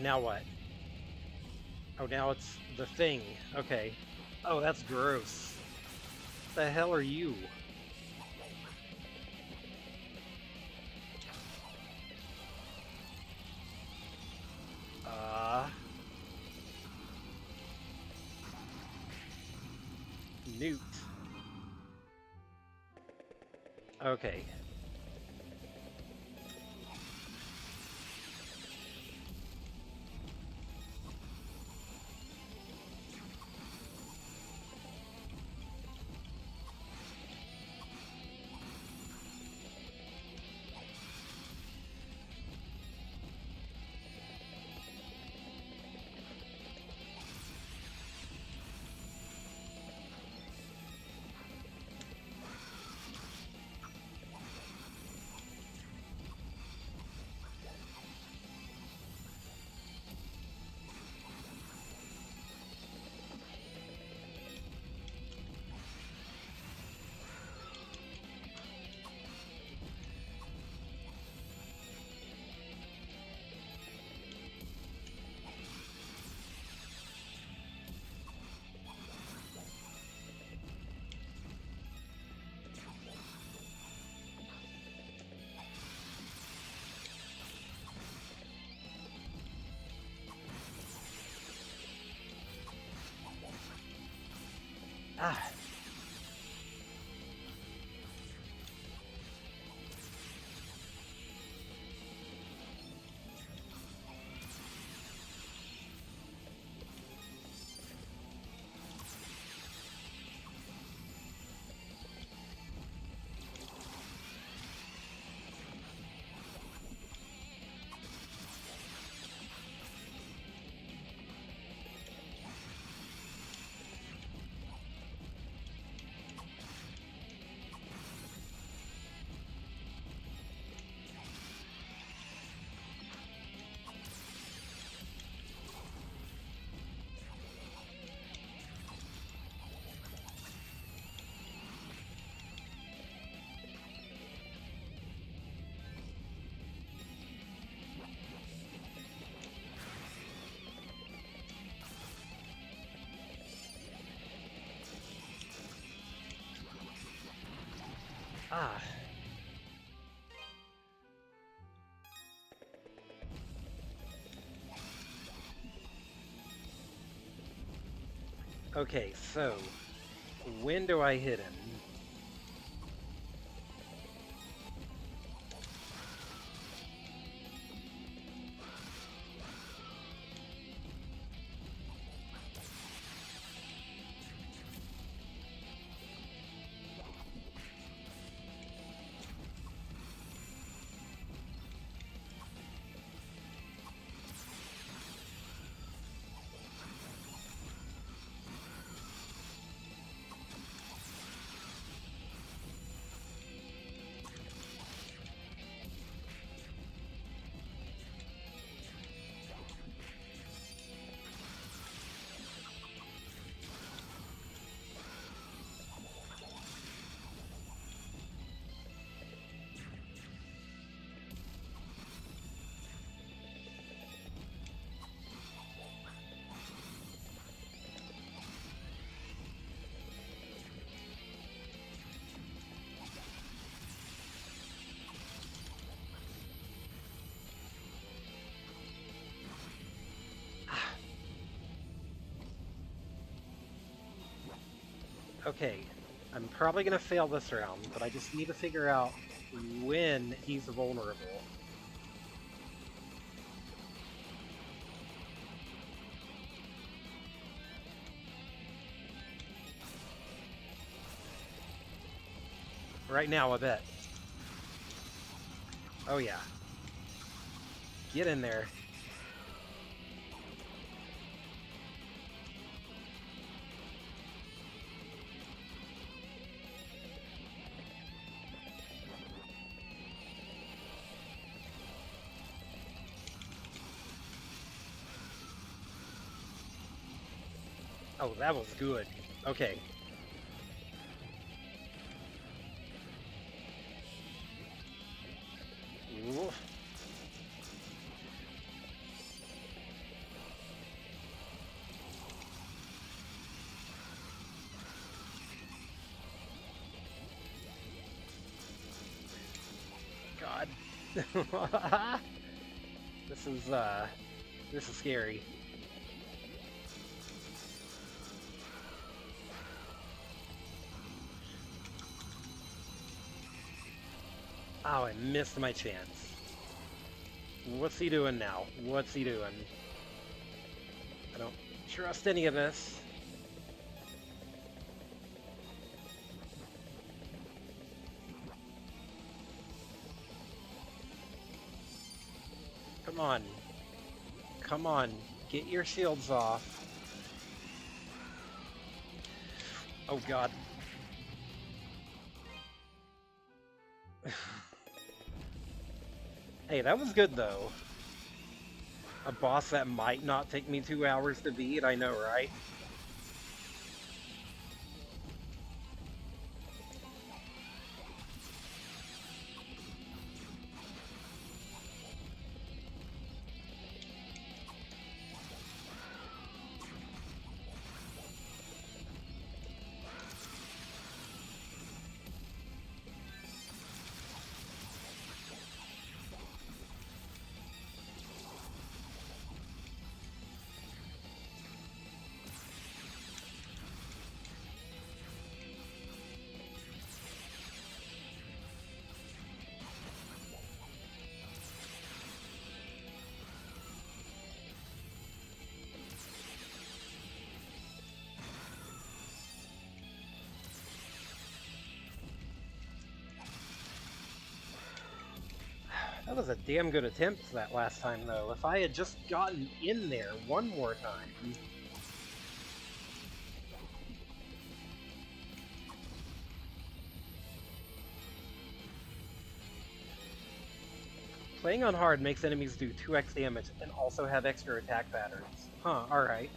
Now what? Oh, now it's the thing. Okay. Oh, that's gross. What the hell are you? Newt. Okay. Ah. Ah. Okay, so when do I hit him? Okay, I'm probably gonna fail this round, but I just need to figure out when he's vulnerable. Right now, I bet. Oh yeah. Get in there. Oh, that was good. Okay. Ooh. God. This is scary. Oh, I missed my chance. What's he doing now? What's he doing? I don't trust any of this. Come on. Come on. Get your shields off. Oh god. Hey, that was good though. A boss that might not take me 2 hours to beat, I know, right? That was a damn good attempt that last time, though. If I had just gotten in there one more time... Playing on hard makes enemies do 2x damage and also have extra attack patterns. Huh, alright.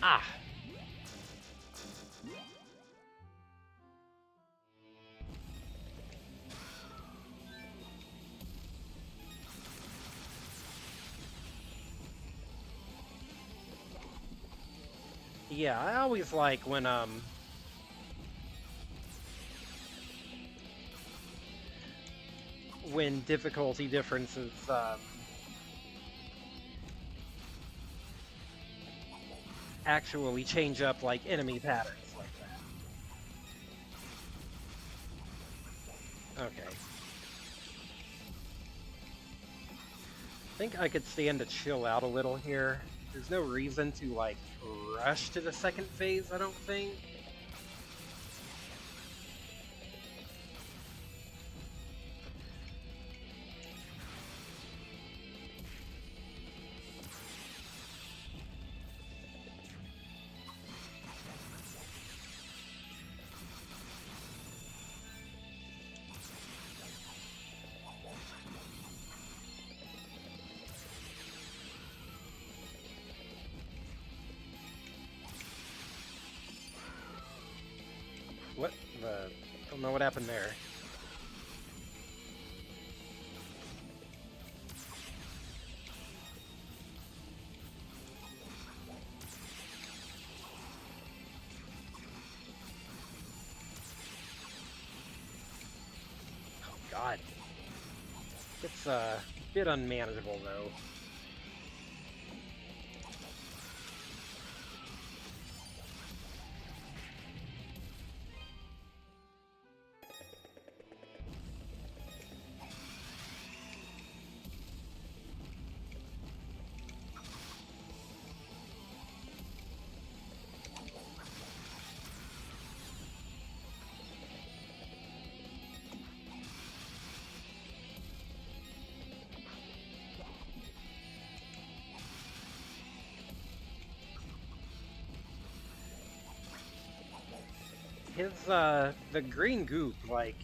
Ah! Yeah, I always like when difficulty differences, actually change up, like, enemy patterns like that. Okay. I think I could stand to chill out a little here. There's no reason to, like, rush to the second phase, I don't think. What the... Don't know what happened there. It's a bit unmanageable, though. The green goop, like,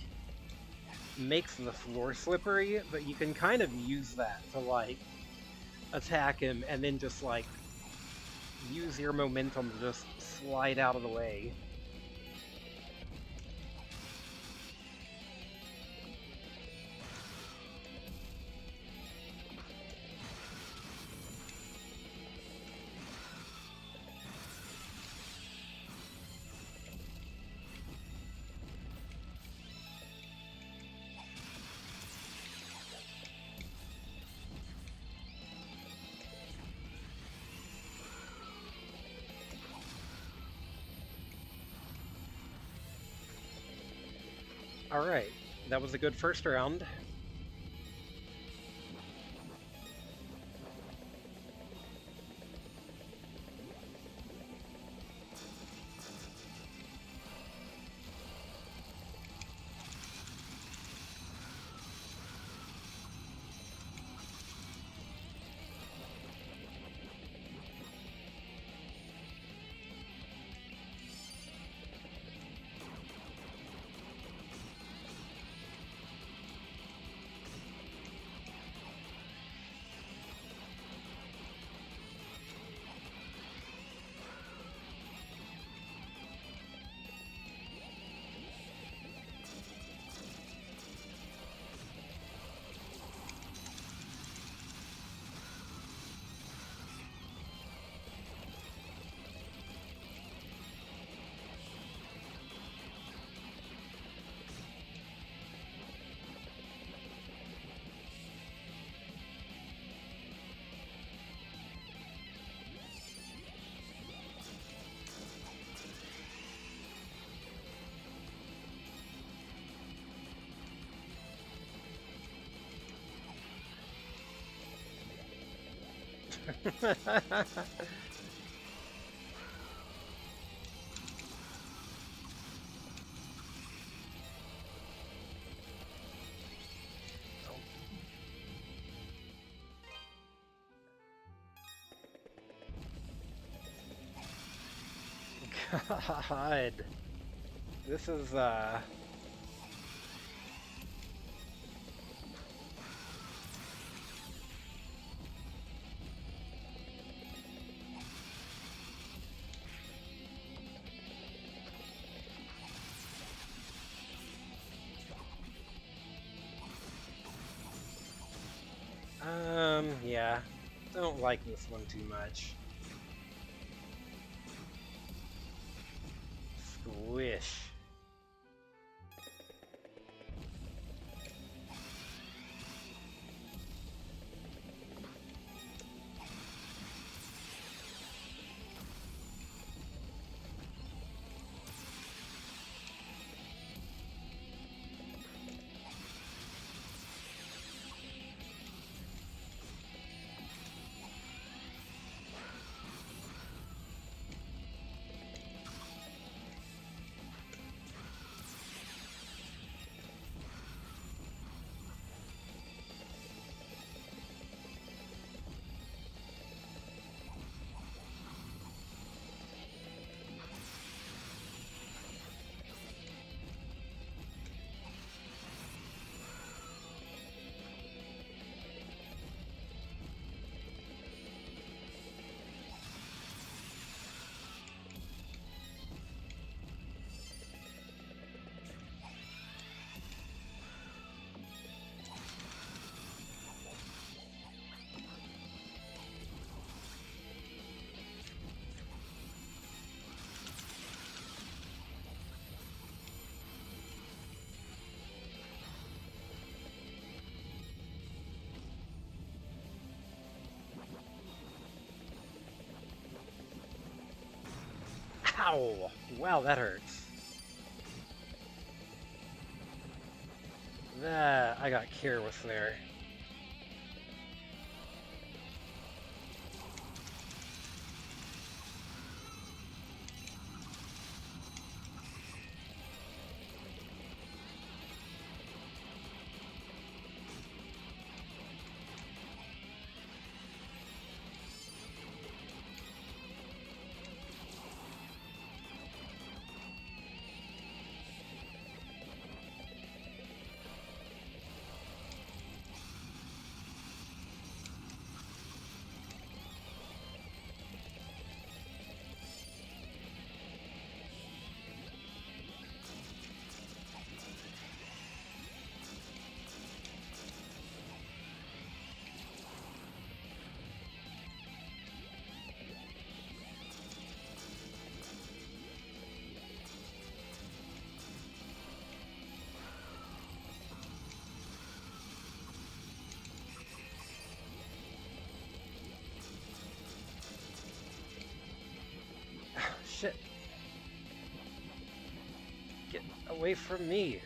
makes the floor slippery, but you can kind of use that to, like, attack him and then just, like, use your momentum to just slide out of the way. Alright, that was a good first round. God. This is, yeah. Don't like this one too much. Squish. Ow! Wow, that hurts. That I got careless there. Shit. Get away from me.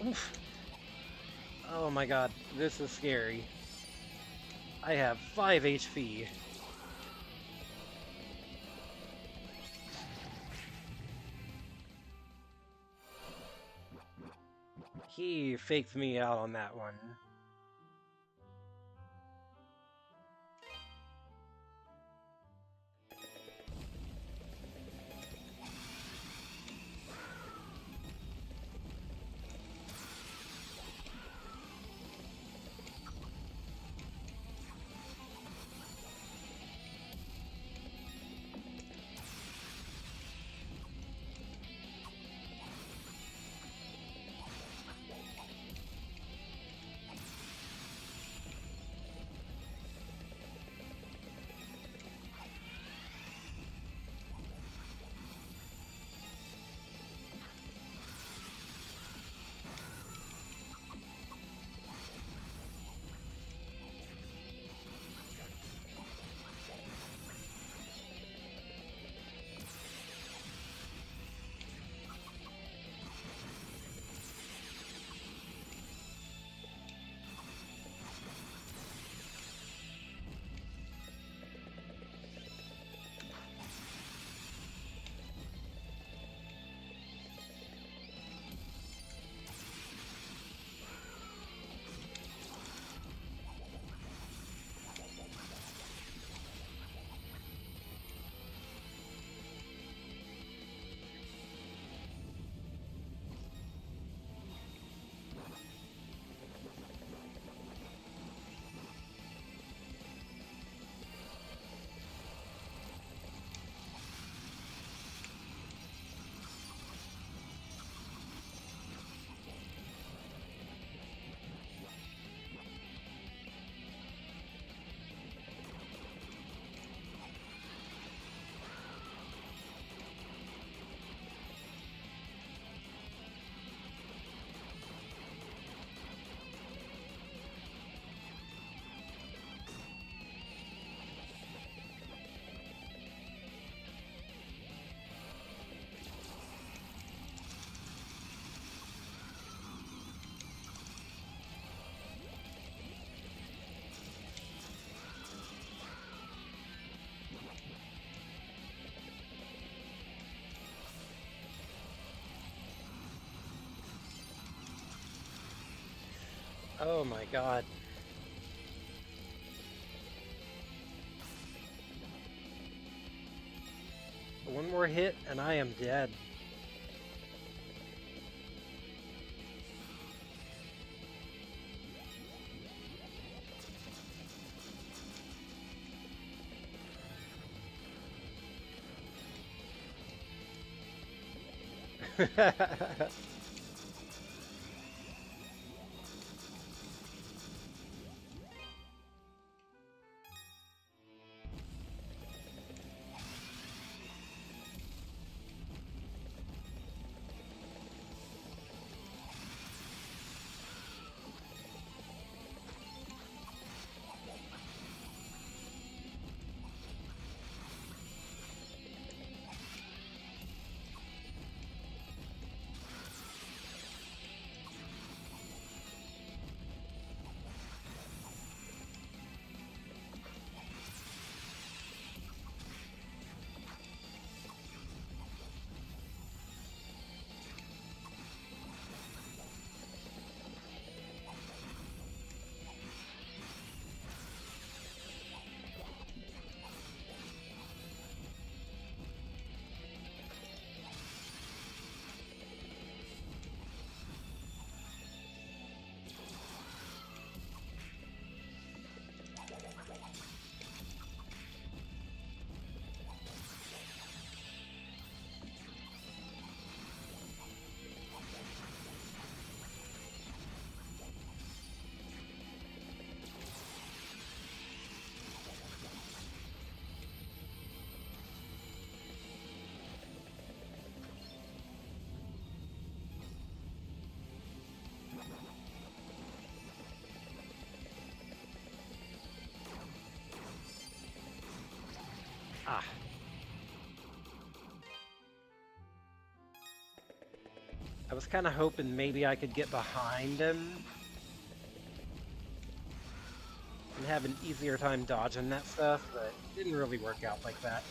Oof. Oh my god, this is scary. I have 5 HP. He faked me out on that one. Oh my god. One more hit and I am dead. Ah. I was kind of hoping maybe I could get behind him and have an easier time dodging that stuff, but it didn't really work out like that.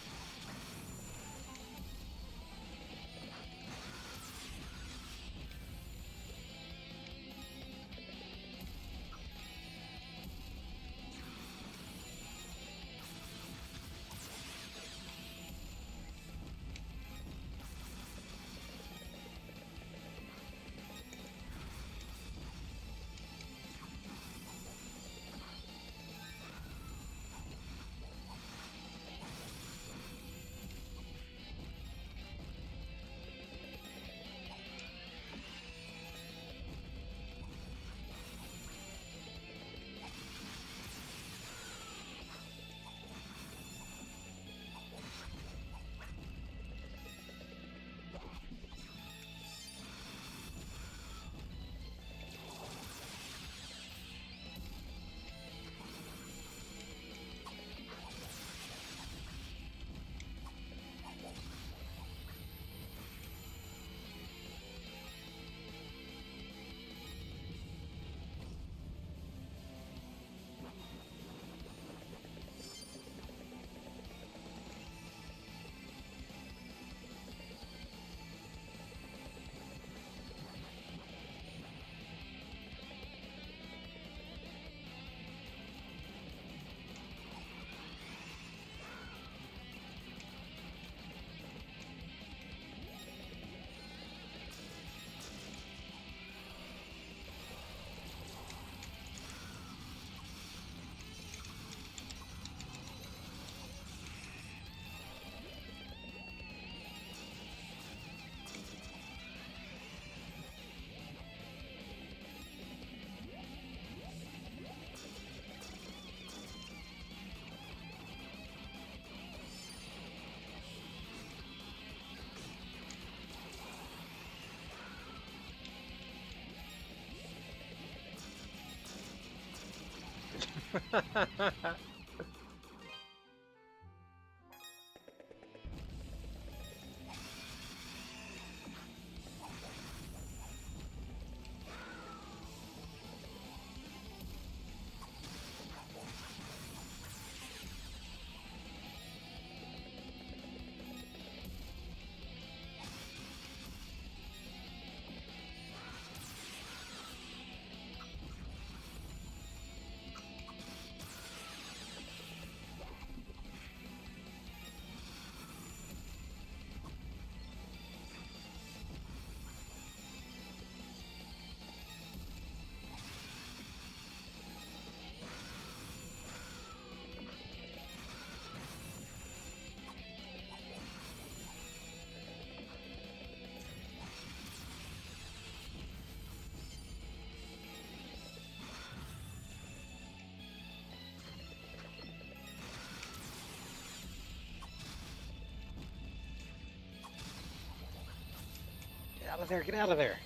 Get out of there, get out of there.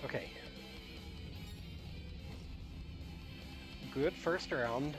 Okay. Good first round.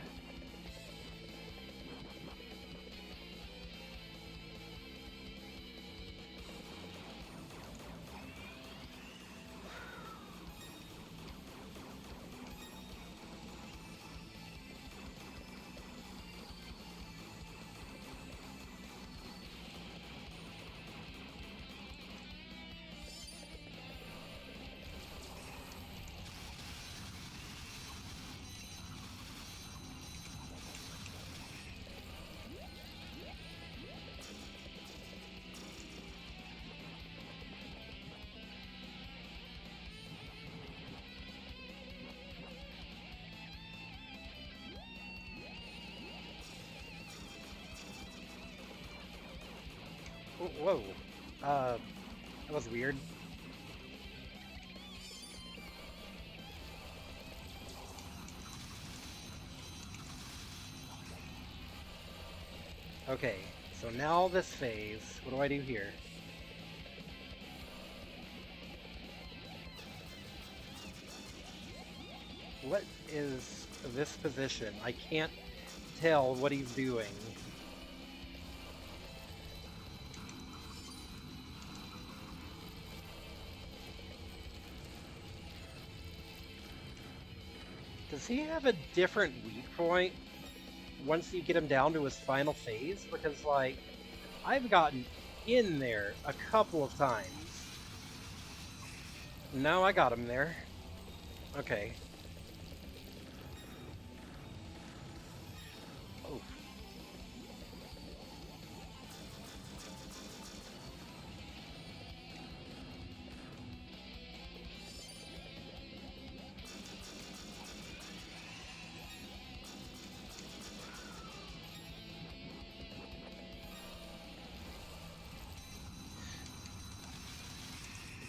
Whoa. That was weird. Okay, so now this phase, what do I do here? What is this position? I can't tell what he's doing. Does he have a different weak point once you get him down to his final phase? Because, like, I've gotten in there a couple of times. No, I got him there. Okay. Oh.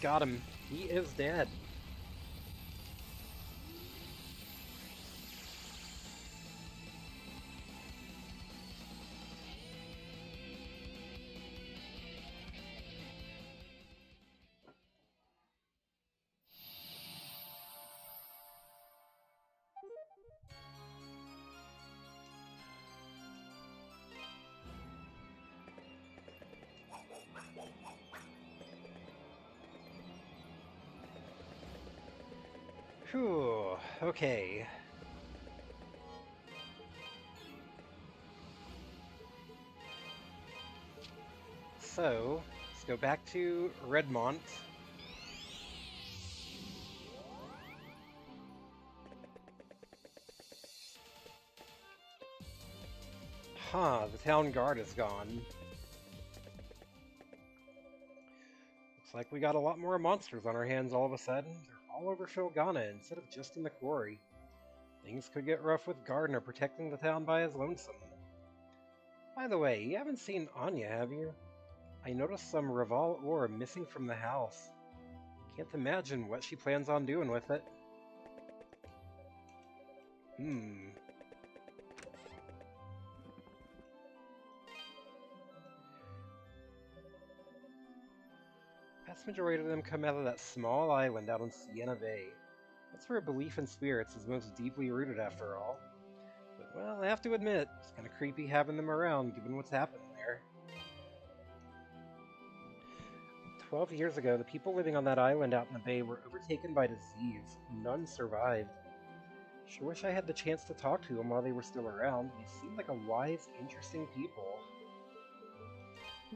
Got him. He is dead. Whew. Okay. So, let's go back to Redmont. Huh, the town guard is gone. Looks like we got a lot more monsters on our hands all of a sudden. They're all over Felghana instead of just in the quarry. Things could get rough with Gardner protecting the town by his lonesome. By the way, you haven't seen Anya, have you? I noticed some Raval ore missing from the house. Can't imagine what she plans on doing with it. Vast majority of them come out of that small island out on Sienna Bay. That's where belief in spirits is most deeply rooted after all. But, well, I have to admit, it's kind of creepy having them around given what's happened there. 12 years ago, the people living on that island out in the bay were overtaken by disease. None survived. Sure wish I had the chance to talk to them while they were still around. They seemed like a wise, interesting people.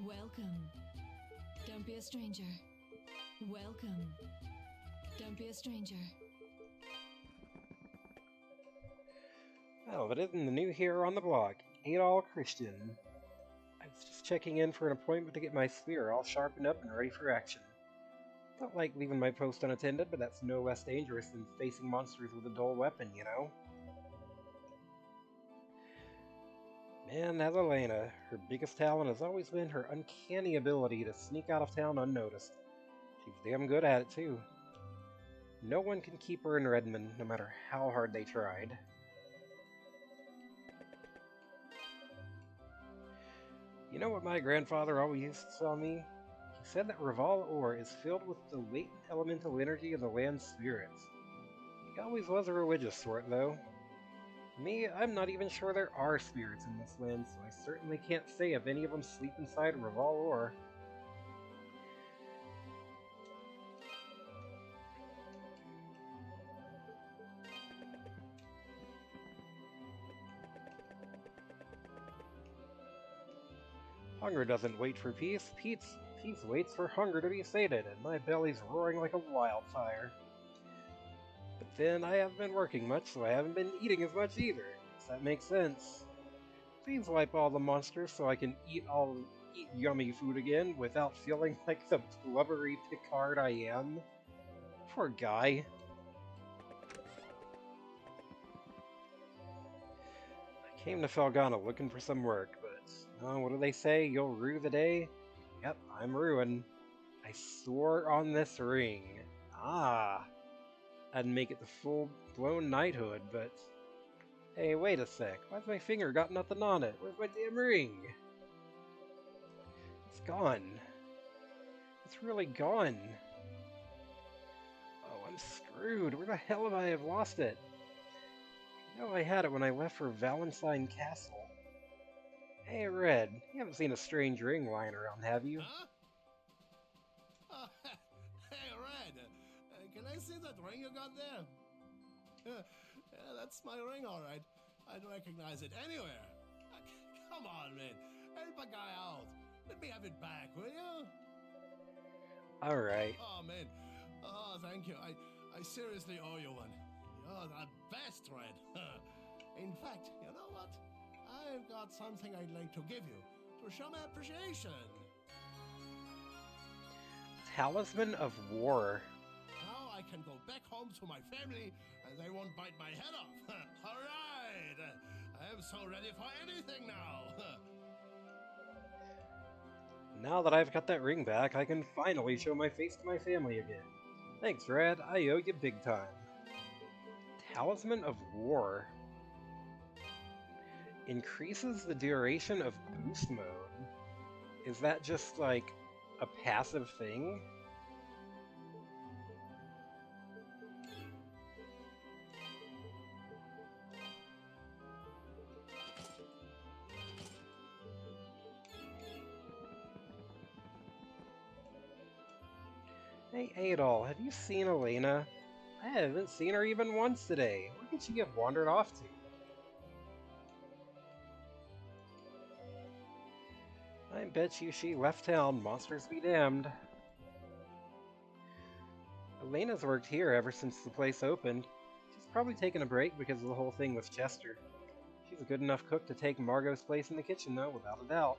Welcome. Don't be a stranger. Welcome. Don't be a stranger. Oh, but isn't the new hero on the block, Adol Christian? I was just checking in for an appointment to get my spear all sharpened up and ready for action. Don't like leaving my post unattended, but that's no less dangerous than facing monsters with a dull weapon, you know? Man, that's Elena. Her biggest talent has always been her uncanny ability to sneak out of town unnoticed. She's damn good at it, too. No one can keep her in Redmond, no matter how hard they tried. You know what my grandfather always used to tell me? He said that Raval ore is filled with the latent elemental energy of the land's spirits. He always was a religious sort, though. Me, I'm not even sure there are spirits in this land, so I certainly can't say if any of them sleep inside Raval ore. Hunger doesn't wait for peace. Peace waits for hunger to be sated, and my belly's roaring like a wildfire. But then I haven't been working much, so I haven't been eating as much either. Does that make sense? Please wipe all the monsters so I can eat yummy food again without feeling like the blubbery Picard I am. Poor guy. I came to Felghana looking for some work, but what do they say? You'll rue the day? Yep, I'm ruined. I swore on this ring. Ah. I'd make it the full-blown knighthood, but... Hey, wait a sec. Why's my finger got nothing on it? Where's my damn ring? It's gone. It's really gone. Oh, I'm screwed. Where the hell have I lost it? I know I had it when I left for Valentine Castle. Hey, Red. You haven't seen a strange ring lying around, have you? Huh? Oh, hey, Red. Can I see that ring you got there? Yeah, that's my ring, all right. I'd recognize it anywhere. Come on, man. Help a guy out. Let me have it back, will you? Alright. Oh, man. Oh, thank you. I seriously owe you one. You're the best, Red. In fact, you know what? I've got something I'd like to give you to show my appreciation. Talisman of War. Now I can go back home to my family and they won't bite my head off. All right. I am so ready for anything now. Now that I've got that ring back, I can finally show my face to my family again. Thanks, Red. I owe you big time. Talisman of War. Increases the duration of boost mode. Is that just, like, a passive thing? Hey, Adol, have you seen Elena? I haven't seen her even once today. Where could she have wandered off to? I bet you she left town, monsters be damned. Elena's worked here ever since the place opened. She's probably taken a break because of the whole thing with Chester. She's a good enough cook to take Margot's place in the kitchen, though, without a doubt.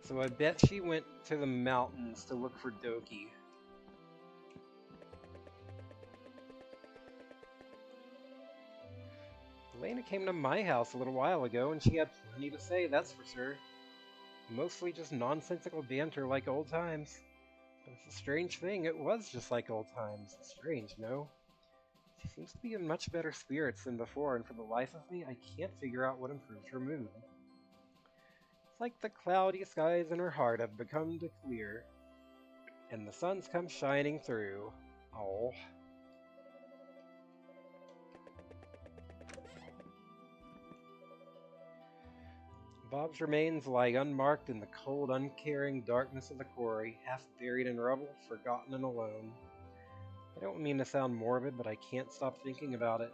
So I bet she went to the mountains to look for Doki. Elena came to my house a little while ago, and she had plenty to say, that's for sure. Mostly just nonsensical banter like old times. But it's a strange thing, it was just like old times. Strange, no? She seems to be in much better spirits than before, and for the life of me, I can't figure out what improved her mood. It's like the cloudy skies in her heart have become to clear, and the sun's come shining through. Oh. Bob's remains lie unmarked in the cold, uncaring darkness of the quarry, half buried in rubble, forgotten and alone. I don't mean to sound morbid, but I can't stop thinking about it.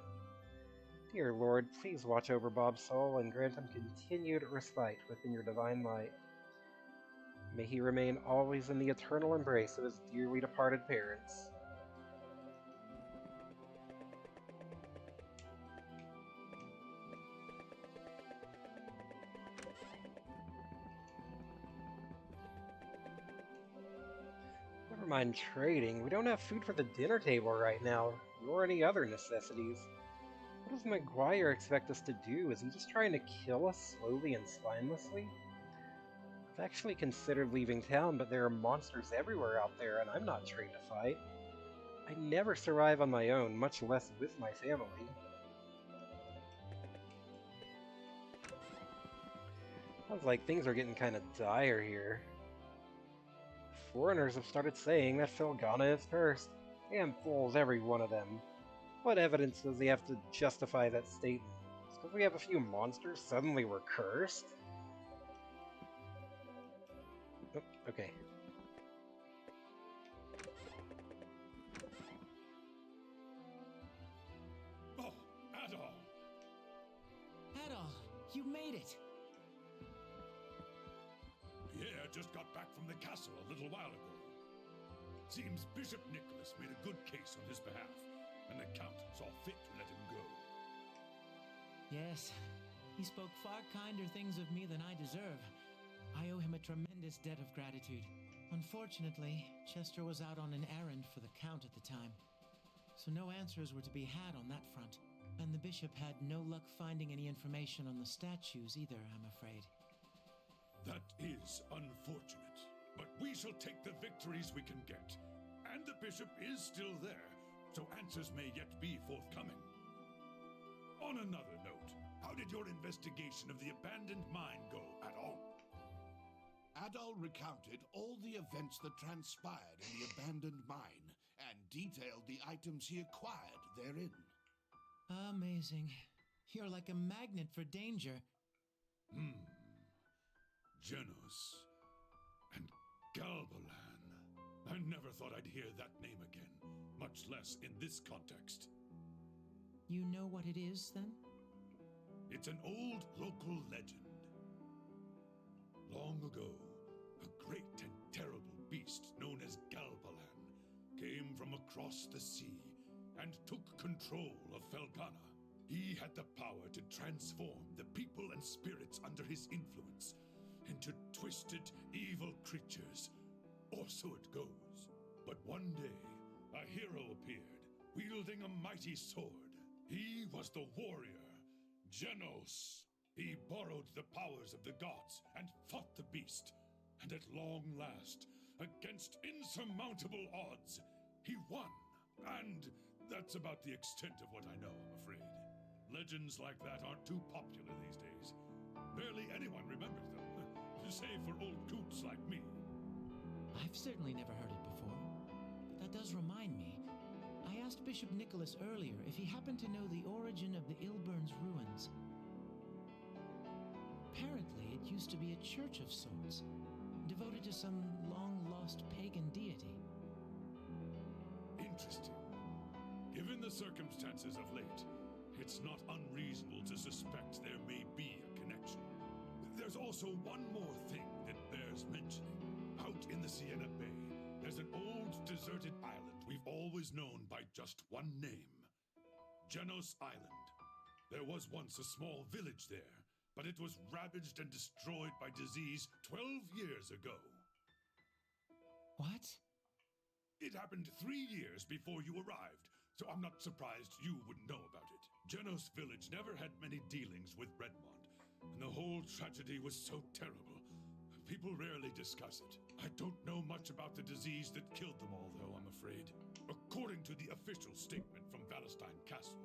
Dear Lord, please watch over Bob's soul and grant him continued respite within your divine light. May he remain always in the eternal embrace of his dearly departed parents. Never mind trading, we don't have food for the dinner table right now, nor any other necessities. What does McGuire expect us to do? Is he just trying to kill us slowly and spinelessly? I've actually considered leaving town, but there are monsters everywhere out there, and I'm not trained to fight. I never survive on my own, much less with my family. Sounds like things are getting kind of dire here. Foreigners have started saying that Felghana is cursed. Damn fools, every one of them. What evidence does he have to justify that statement? Just because we have a few monsters, suddenly we're cursed? Oh, okay. Oh, Adol! Adol, you made it! Pierre just got back from the castle a little while ago. Seems Bishop Nicholas made a good case on his behalf, and the Count saw fit to let him go. Yes, he spoke far kinder things of me than I deserve. I owe him a tremendous debt of gratitude. Unfortunately, Chester was out on an errand for the Count at the time, so no answers were to be had on that front. And the Bishop had no luck finding any information on the statues either, I'm afraid. That is unfortunate, but we shall take the victories we can get. And the Bishop is still there, so answers may yet be forthcoming. On another note, how did your investigation of the abandoned mine go, Adol? Adol recounted all the events that transpired in the abandoned mine and detailed the items he acquired therein. Amazing. You're like a magnet for danger. Genos. never thought I'd hear that name again, much less in this context. You know what it is, then? It's an old local legend. Long ago, a great and terrible beast known as Galbalan came from across the sea and took control of Felghana. He had the power to transform the people and spirits under his influence into twisted, evil creatures, or so it goes. But one day, a hero appeared, wielding a mighty sword. He was the warrior, Genos. He borrowed the powers of the gods and fought the beast, and at long last, against insurmountable odds, he won. And that's about the extent of what I know, I'm afraid. Legends like that aren't too popular these days. Barely anyone remembers them, save for old coots like me. I've certainly never heard it before. But that does remind me. I asked Bishop Nicholas earlier if he happened to know the origin of the Ilburn's ruins. Apparently, it used to be a church of sorts, devoted to some long-lost pagan deity. Interesting. Given the circumstances of late, it's not unreasonable to suspect there may be a connection. There's also one more thing that bears mentioning. Out in the Sienna Bay, there's an old deserted island we've always known by just one name. Genos Island. There was once a small village there, but it was ravaged and destroyed by disease 12 years ago. What? It happened 3 years before you arrived, so I'm not surprised you wouldn't know about it. Genos Village never had many dealings with Redmond, and the whole tragedy was so terrible. People rarely discuss it. I don't know much about the disease that killed them all, though, I'm afraid. According to the official statement from Valestein Castle,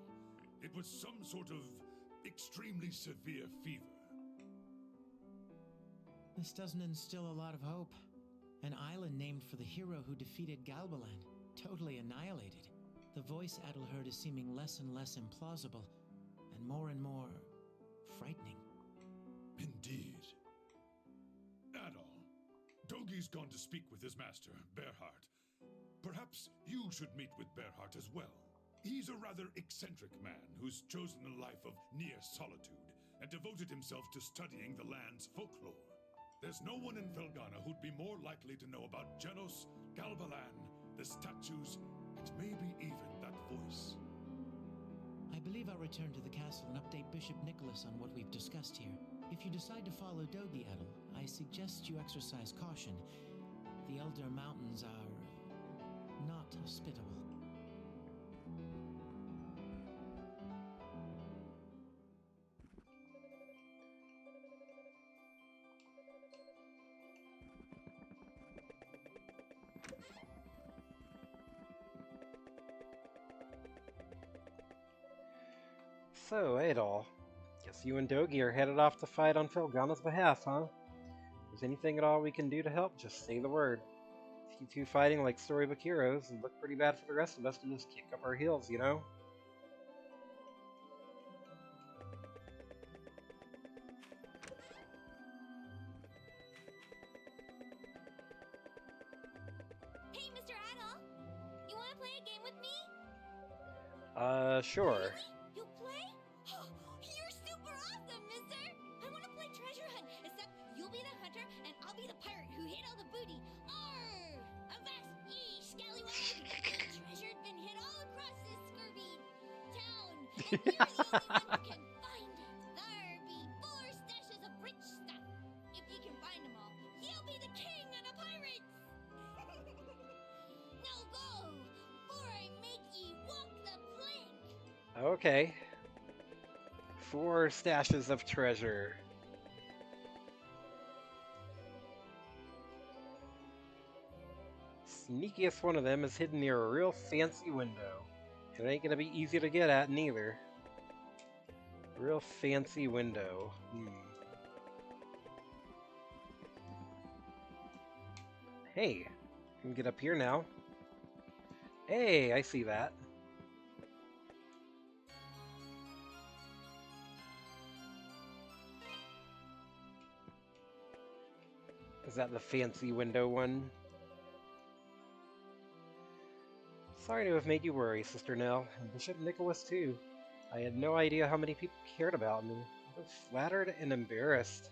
it was some sort of extremely severe fever. This doesn't instill a lot of hope. An island named for the hero who defeated Galbalan, totally annihilated. The voice Adel heard is seeming less and less implausible, and more frightening. Indeed. Adol, Dogi's gone to speak with his master, Berhart. Perhaps you should meet with Berhart as well. He's a rather eccentric man who's chosen a life of near solitude and devoted himself to studying the land's folklore. There's no one in Felghana who'd be more likely to know about Genos, Galbalan, the statues, and maybe even that voice. I believe I'll return to the castle and update Bishop Nicholas on what we've discussed here. If you decide to follow Dogi, Adel, I suggest you exercise caution. The Elder Mountains are not hospitable. So, Adol, guess you and Dogi are headed off to fight on Felghana's behalf, huh? If there's anything at all we can do to help, just say the word. If you two fighting like storybook heroes, it'd look pretty bad for the rest of us to just kick up our heels, you know? Hey, Mr. Adel! You want to play a game with me? Sure. Really? You'll play? You're super awesome, mister! I want to play treasure hunt, except you'll be the hunter and I'll be the pirate who hid all the booty. Arr! Avast ye, scallywag! Treasure's been hid all across this scurvy town, and you're the only one who can find it. There be 4 stashes of rich stuff. If you can find them all, you'll be the king of the pirates! Now go, for I make ye walk the plank! Okay. 4 stashes of treasure. Sneakiest one of them is hidden near a real fancy window. It ain't gonna be easy to get at neither. Real fancy window. Hey, I can get up here now. Hey, I see that. Is that the fancy window one? Sorry to have made you worry, Sister Nell, and Bishop Nicholas too. I had no idea how many people cared about me. I was flattered and embarrassed.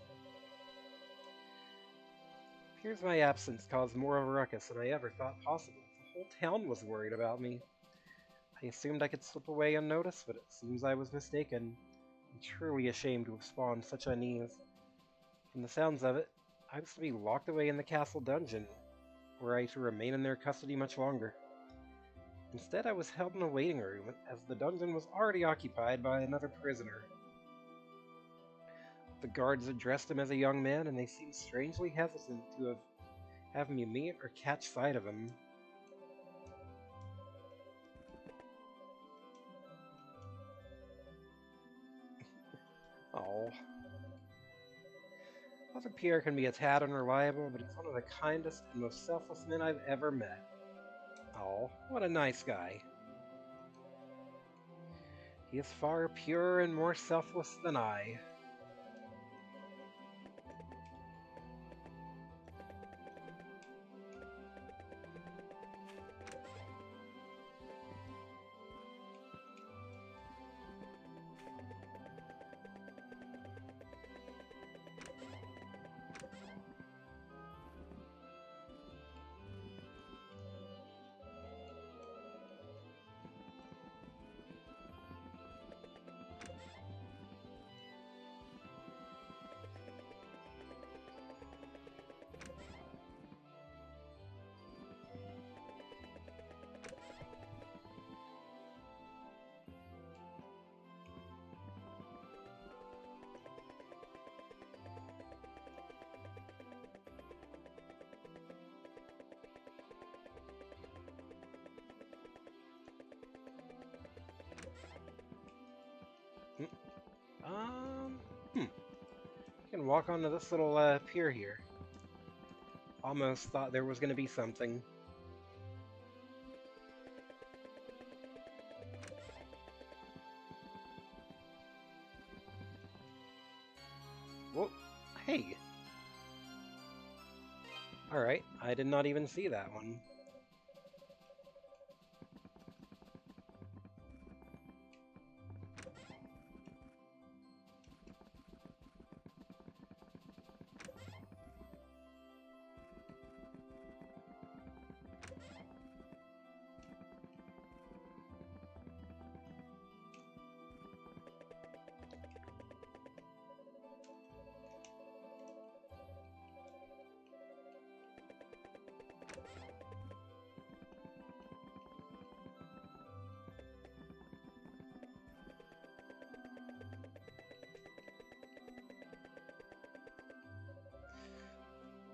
Appears my absence caused more of a ruckus than I ever thought possible. The whole town was worried about me. I assumed I could slip away unnoticed, but it seems I was mistaken. I'm truly ashamed to have spawned such unease. From the sounds of it, I was to be locked away in the castle dungeon, were I to remain in their custody much longer. Instead, I was held in a waiting room, as the dungeon was already occupied by another prisoner. The guards addressed him as a young man, and they seemed strangely hesitant to have me meet or catch sight of him. Oh. Father Pierre can be a tad unreliable, but he's one of the kindest and most selfless men I've ever met. Oh, what a nice guy. He is far purer and more selfless than I. I can walk onto this little pier here. Almost thought there was going to be something. Whoa, hey! Alright, I did not even see that one.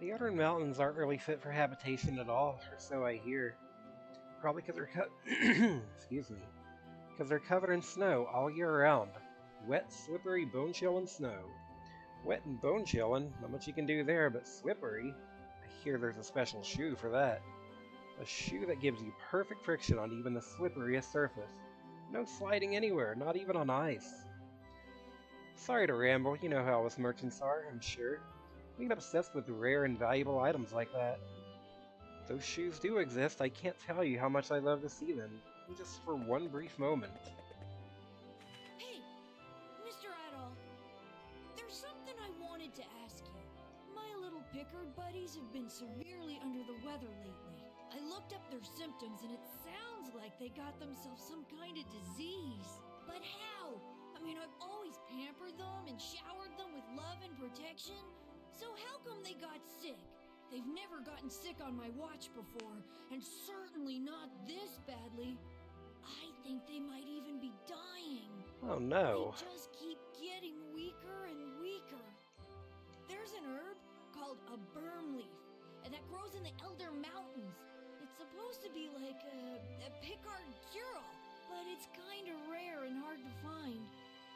The outer mountains aren't really fit for habitation at all, or so I hear. Probably because they're excuse me, because they're covered in snow all year round. Wet, slippery, bone-chilling snow. Wet and bone-chilling, not much you can do there, but slippery. I hear there's a special shoe for that. A shoe that gives you perfect friction on even the slipperiest surface. No sliding anywhere, not even on ice. Sorry to ramble, you know how us merchants are, I'm sure. We get obsessed with rare and valuable items like that. Those shoes do exist, I can't tell you how much I love to see them, even just for one brief moment. Hey, Mr. Adol, there's something I wanted to ask you. My little Pickard buddies have been severely under the weather lately. I looked up their symptoms and it sounds like they got themselves some kind of disease. But how? I mean, I've always pampered them and showered them with love and protection. So how come they got sick? They've never gotten sick on my watch before, and certainly not this badly. I think they might even be dying. Oh no. They just keep getting weaker and weaker. There's an herb called a berm leaf, and that grows in the Elder Mountains. It's supposed to be like a Pickard cure-all, but it's kind of rare and hard to find.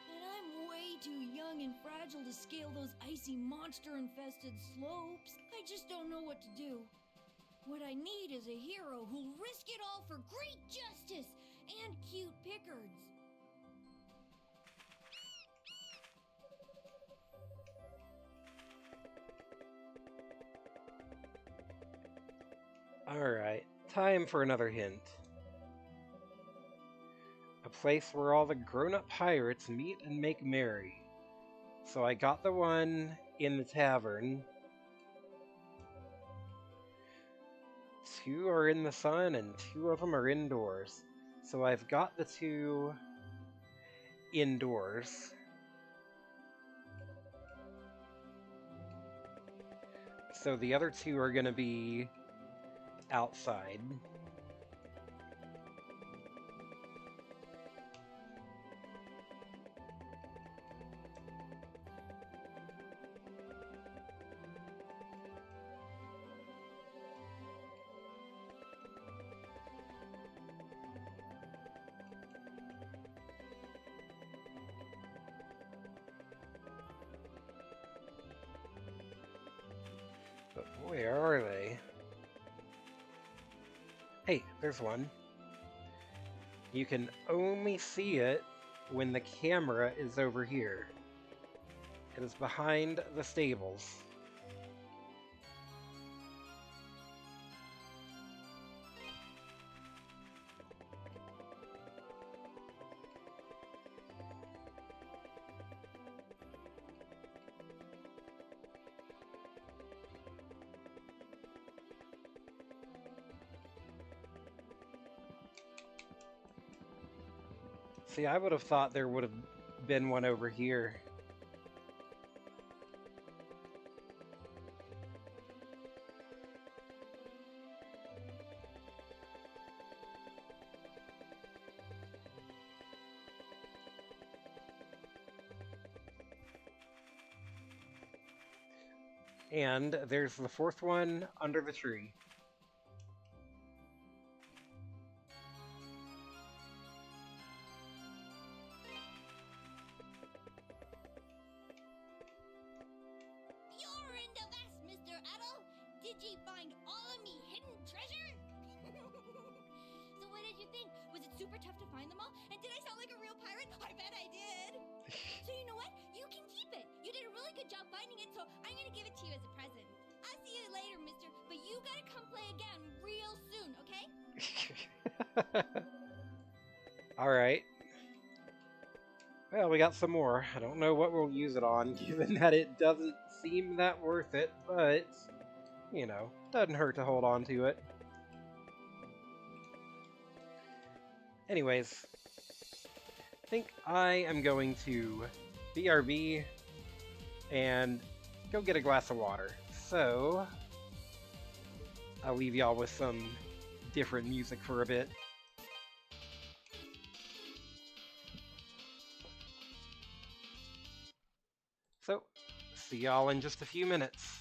And I'm way too young and fragile to scale those icy monster-infested slopes. I just don't know what to do. What I need is a hero who'll risk it all for great justice and cute Pickards. Alright, time for another hint. place where all the grown-up pirates meet and make merry. So I got the one in the tavern. 2 are in the sun and 2 of them are indoors. So I've got the 2 indoors. So the other 2 are going to be outside. But where are they? Hey, there's one. You can only see it when the camera is over here. It is behind the stables. See, I would have thought there would have been one over here. And there's the 4th one under the tree. You're in the vest, Mr. Adel. Did ye find all of me hidden treasure? So what did you think? Was it super tough to find them all? And did I sound like a real pirate? I bet I did. So you know what? You can keep it. You did a really good job finding it, so I'm gonna give it to you as a present. I'll see you later, mister, but you gotta come play again real soon, okay? Alright. Well, we got some more. I don't know what we'll use it on, given that it doesn't seem that worth it, but, you know, doesn't hurt to hold on to it. Anyways, I think I am going to BRB and go get a glass of water. So, I'll leave y'all with some different music for a bit. So, see y'all in just a few minutes.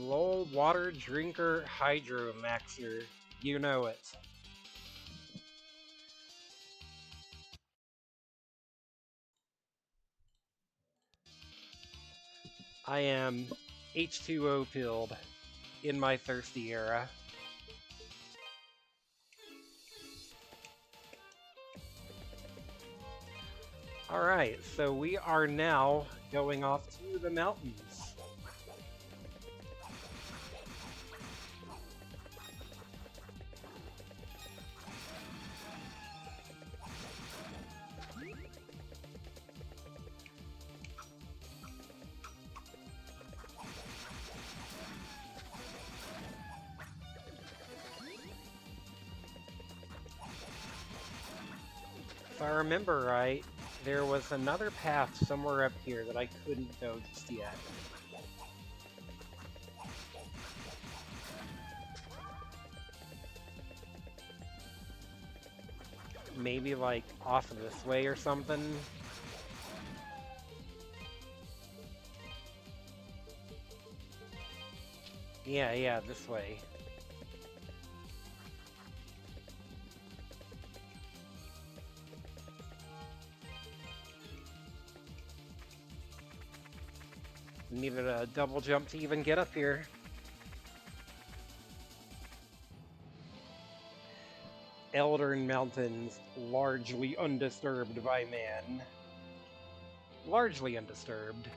Lol water drinker hydro maxer. You know it. I am H2O pilled in my thirsty era. Alright, so we are now going off to the mountains. If I remember right, there was another path somewhere up here that I couldn't go just yet. Maybe like off of this way or something. Yeah, this way. Needed a double jump to even get up here. Eldern Mountains, largely undisturbed by man. Largely undisturbed.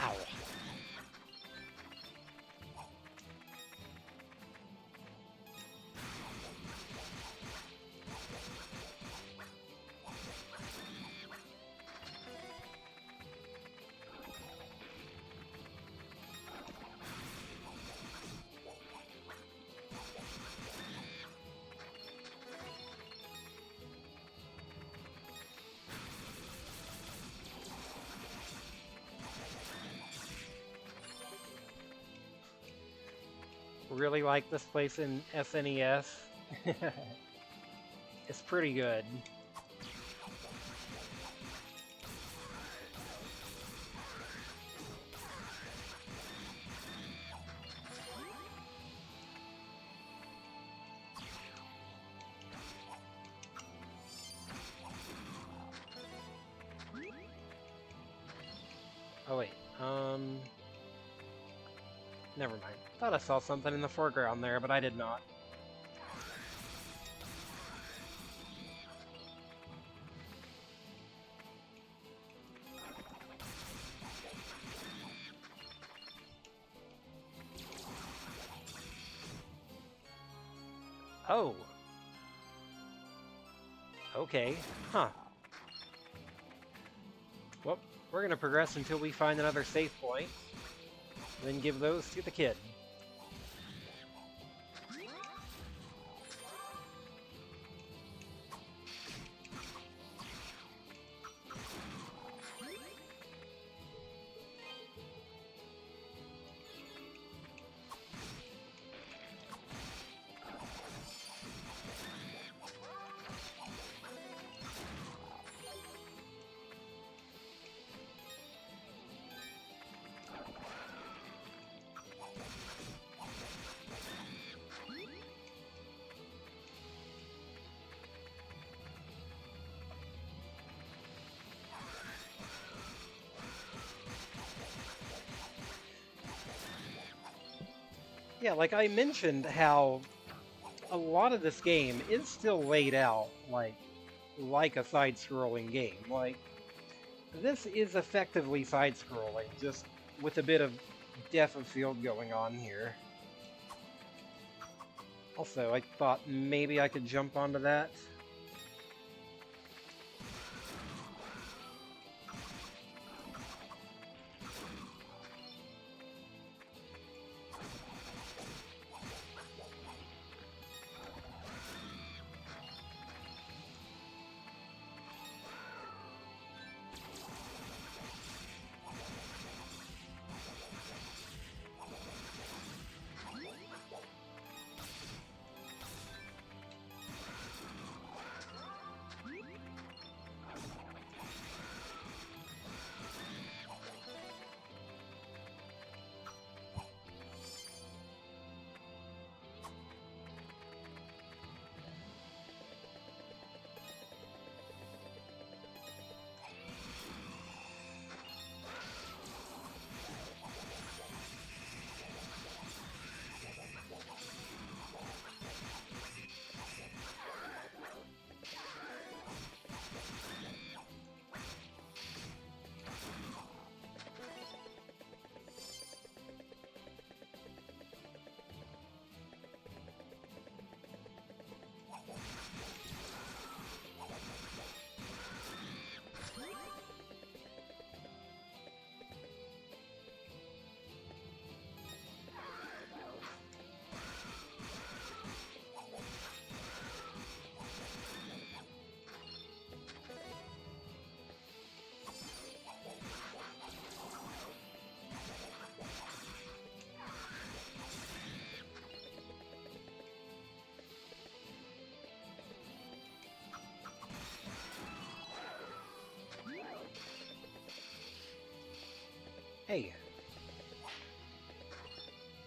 Ow. Really like this place in SNES. It's pretty good. Oh wait, never mind. Thought I saw something in the foreground there, but I did not. Oh. Okay, huh. Well, we're gonna progress until we find another save point, then give those to the kid. Yeah, like I mentioned how a lot of this game is still laid out like a side-scrolling game. Like, this is effectively side-scrolling, just with a bit of depth of field going on here. Also, I thought maybe I could jump onto that.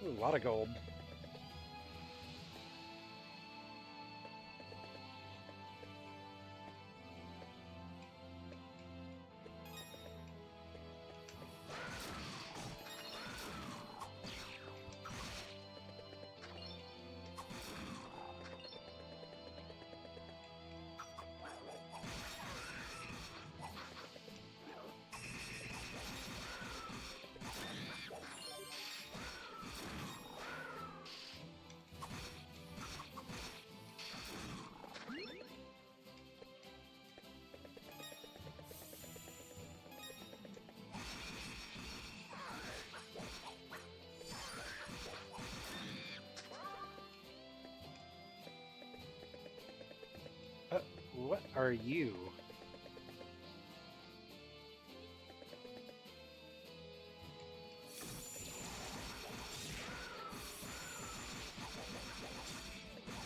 Ooh, a lot of gold. What are you?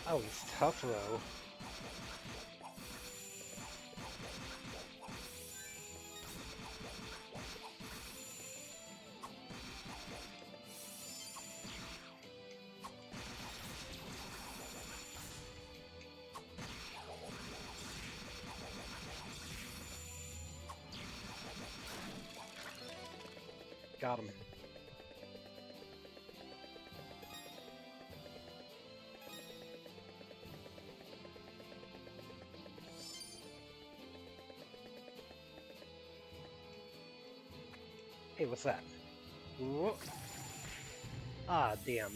Oh, he's tough though. Got him. Hey, what's that? Whoa. Ah, damn.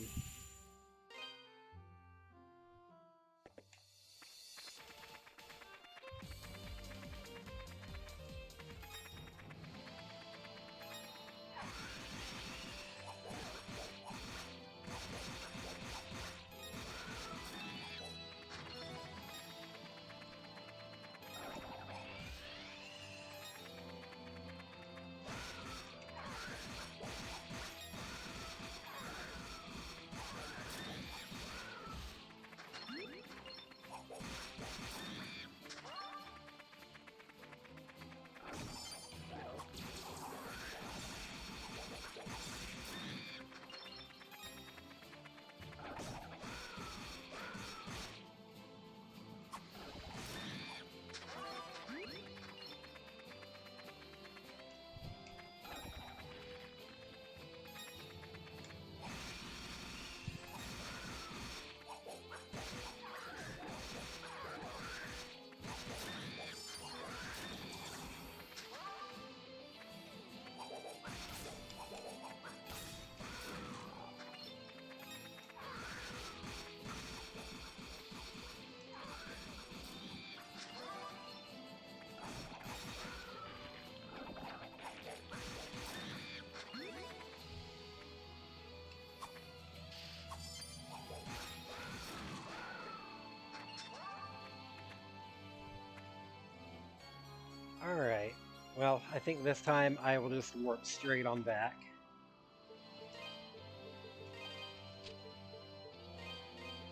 Alright. Well, I think this time I will just warp straight on back.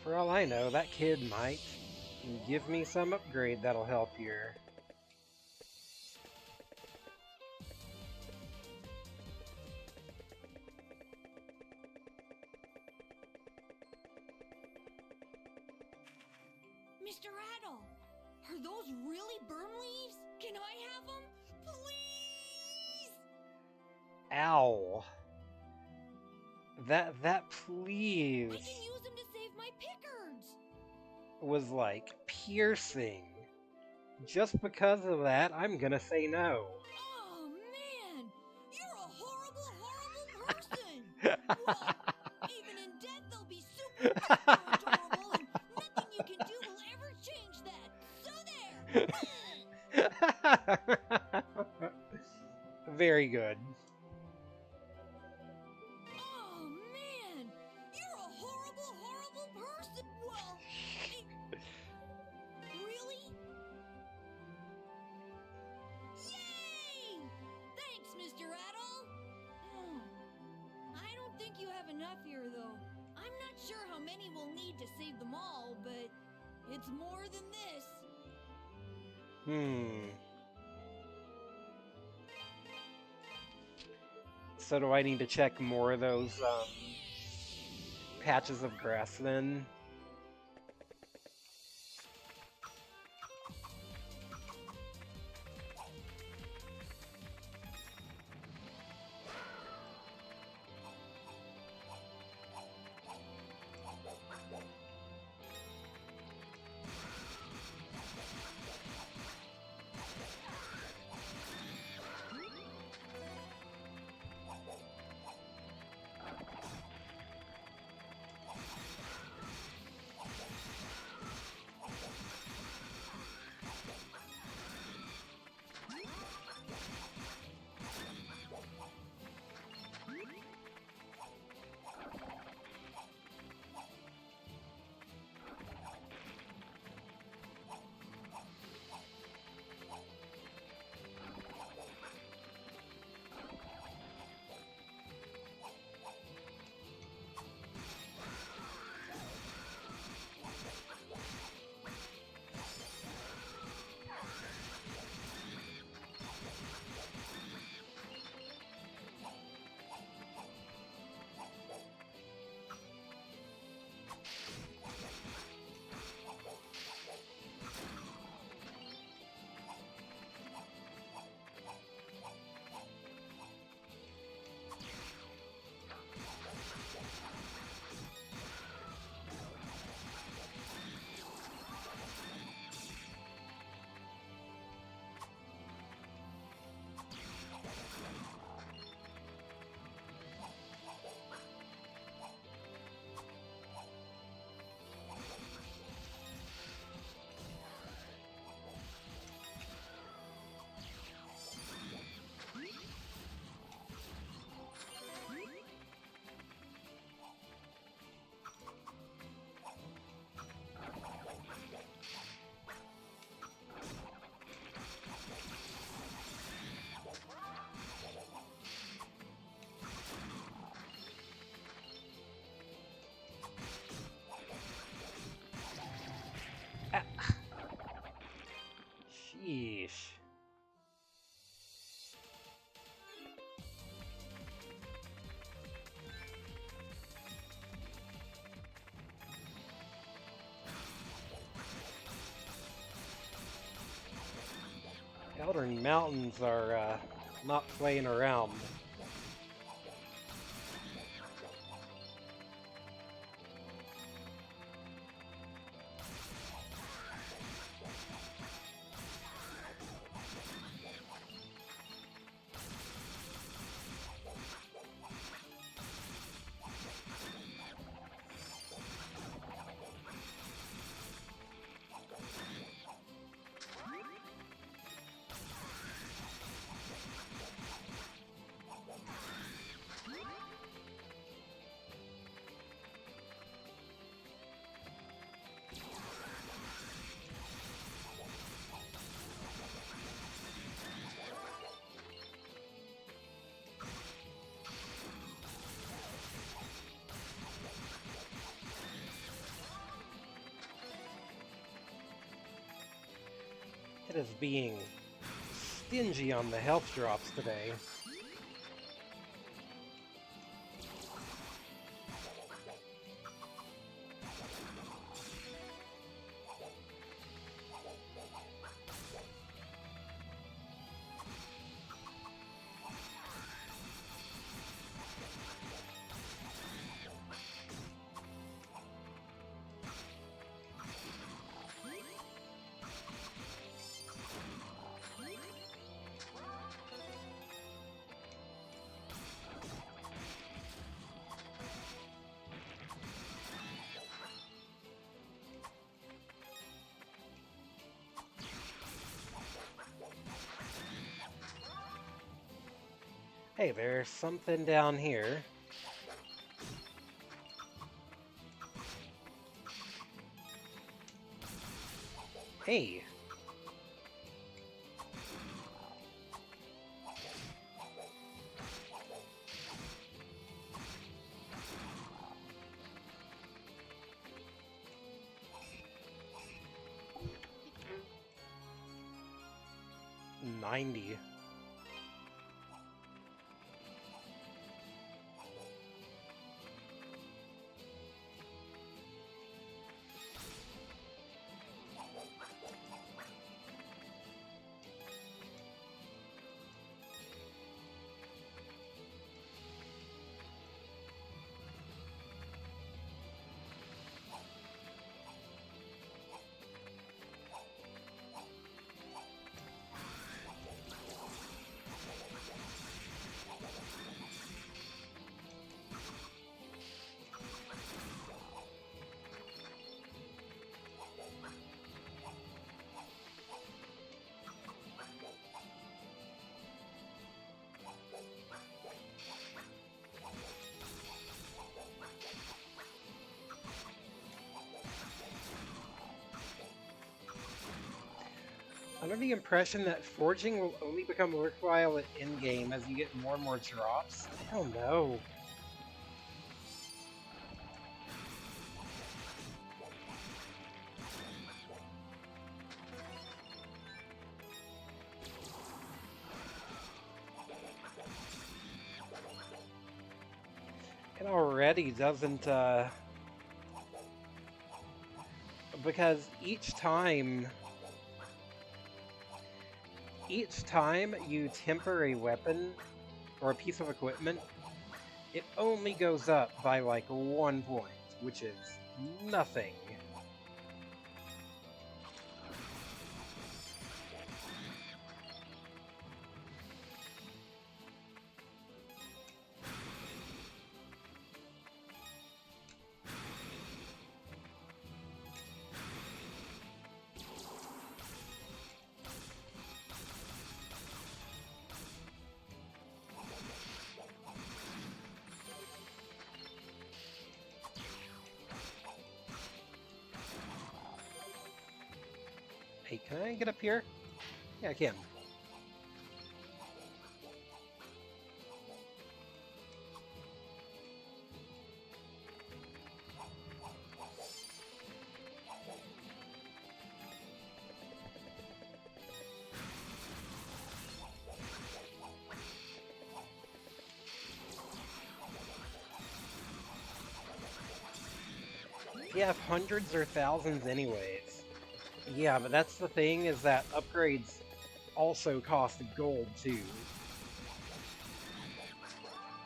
For all I know, that kid might give me some upgrade that'll help here. Mr. Rattle, are those really berm leaves? Can I have them? Please! Ow. That please I can use them to save my pickards! was like piercing. Just because of that, I'm gonna say no. Oh man! You're a horrible, horrible person! Well, even in death they'll be super duper adorable and nothing you can do will ever change that! So there! Very good. Oh man! You're a horrible, horrible person! Well, really? Yay! Thanks, Mr. Rattle! Oh, I don't think you have enough here, though. I'm not sure how many we'll need to save them all, but it's more than this. So do I need to check more of those, patches of grass then. Sheesh. Eldern Mountains are not playing around. It is being stingy on the health drops today. Hey, there's something down here. Hey. $90. under the impression that forging will only become worthwhile at in-game as you get more and more drops. I don't know. It already doesn't, because each time you temper a weapon or a piece of equipment, it only goes up by like 1 point, which is nothing. Hey, can I get up here? Yeah, I can. Yeah, if hundreds or thousands anyways. Yeah, but that's the thing, is that upgrades also cost gold too.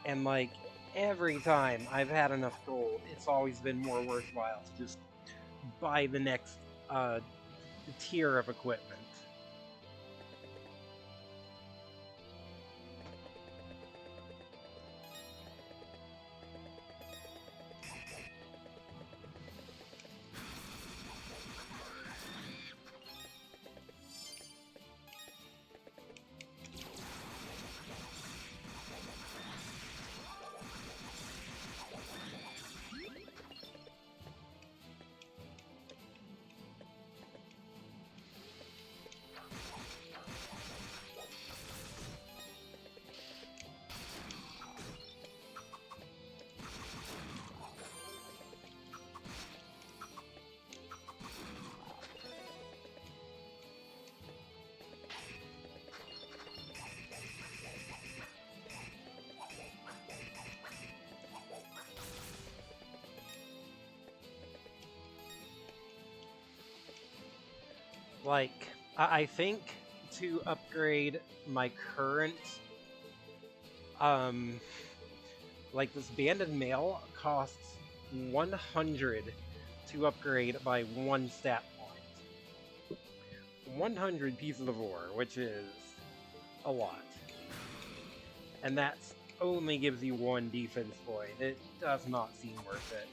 And like, every time I've had enough gold, it's always been more worthwhile to just buy the next tier of equipment. Like, I think to upgrade my current, like this banded mail costs 100 to upgrade by 1 stat point. 100 pieces of ore, which is a lot. And that only gives you 1 defense point. It does not seem worth it.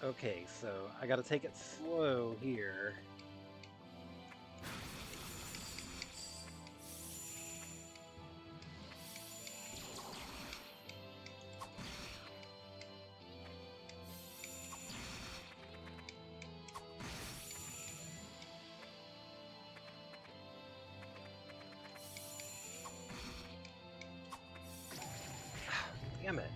Okay, so I gotta take it slow here. Damn it.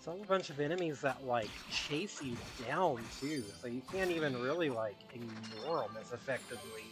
It's all a bunch of enemies that, like, chase you down, too, so you can't even really, like, ignore them as effectively.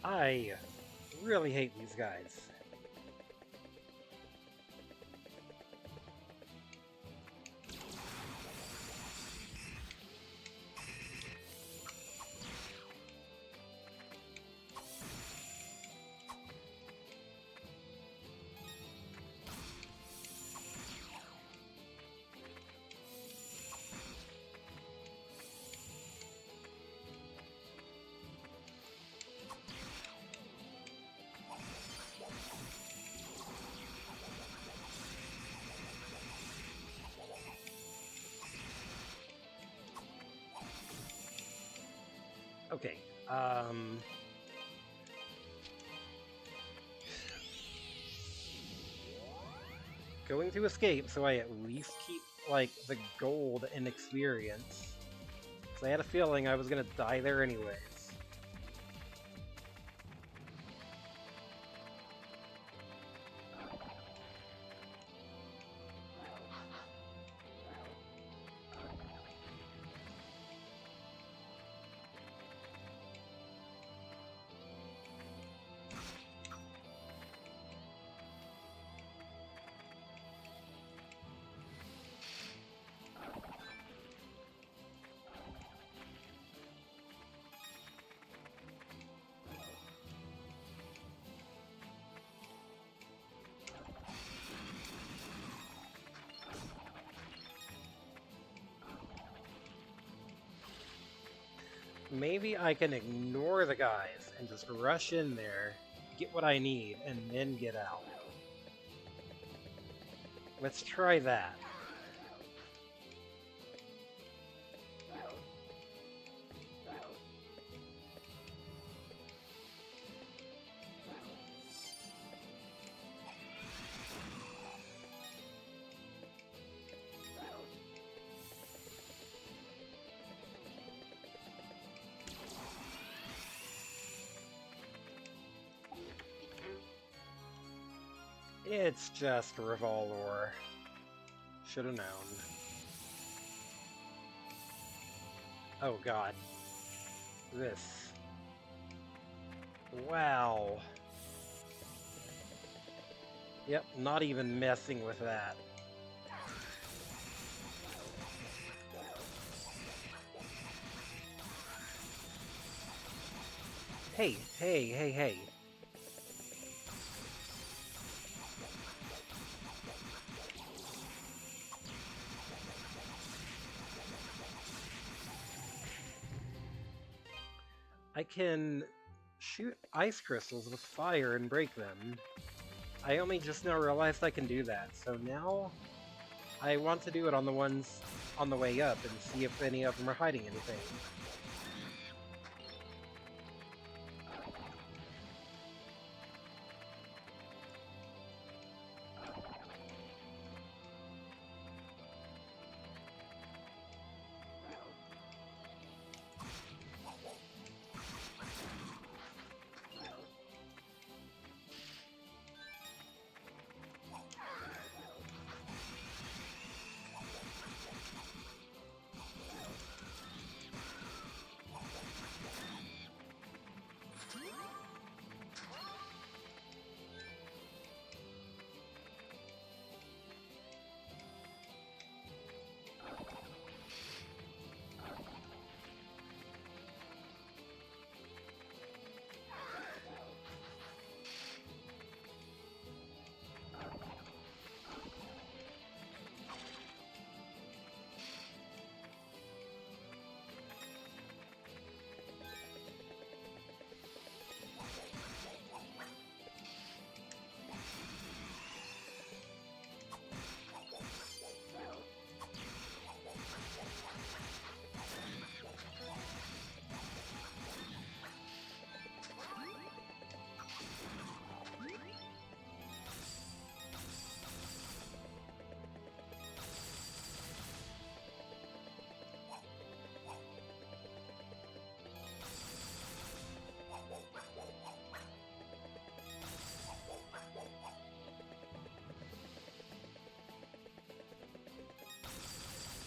I really hate these guys. Okay, going to escape so I at least keep, like, the gold and experience. Because I had a feeling I was gonna die there anyways. maybe I can ignore the guys and just rush in there, get what I need, and then get out. Let's try that. It's just Revolver. Should've known. Oh god. This. Wow. Yep, not even messing with that. Hey, hey, hey, hey. I can shoot ice crystals with fire and break them. I only just now realized I can do that, so now I want to do it on the ones on the way up and see if any of them are hiding anything.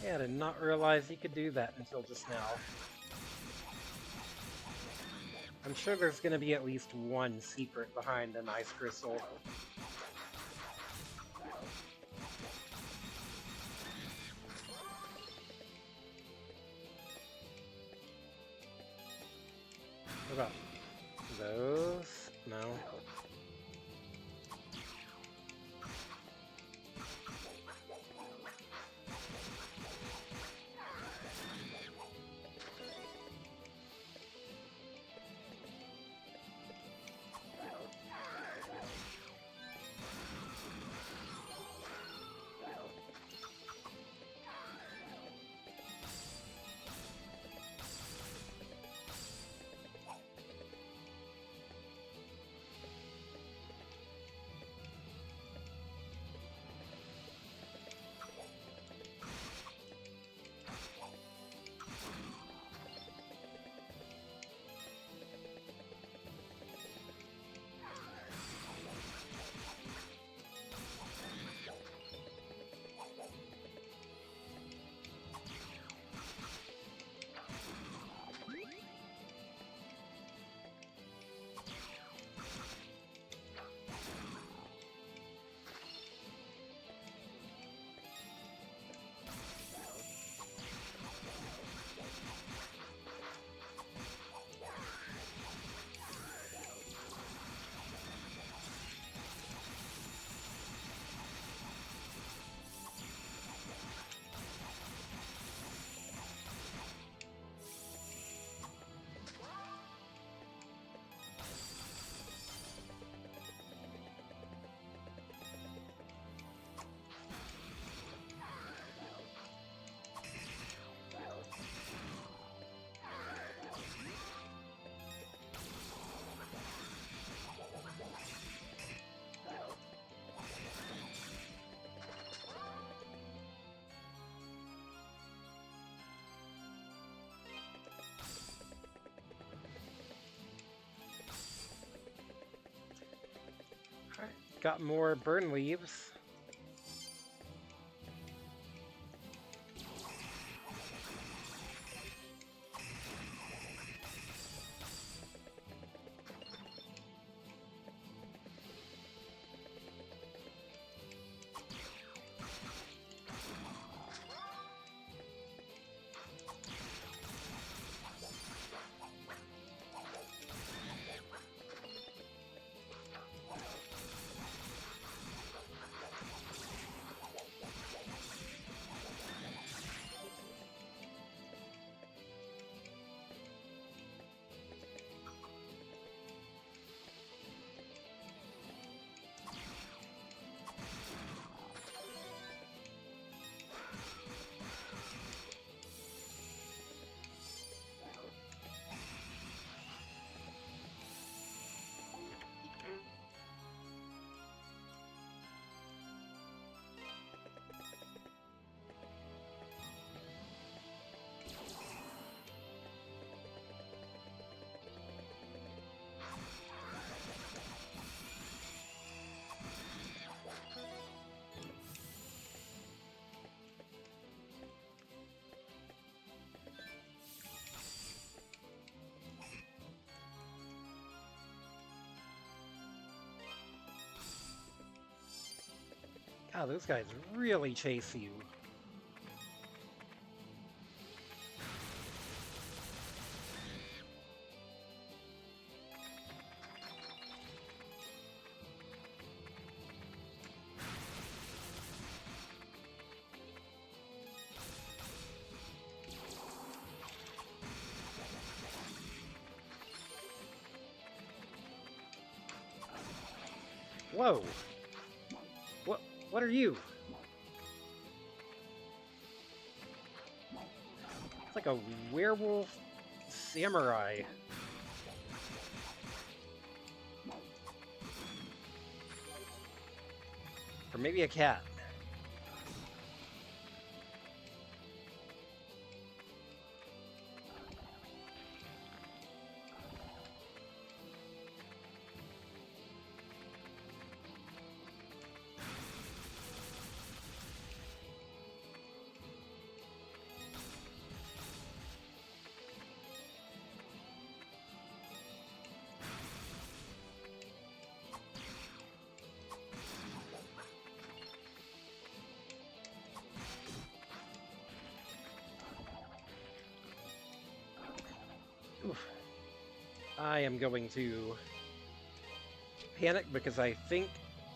Yeah, I did not realize you could do that until just now. I'm sure there's gonna be at least one secret behind an ice crystal. What about those? No. Got more burn leaves. God, those guys really chase you. Whoa! What are you? It's like a werewolf samurai. Or maybe a cat. Oof. I am going to panic because I think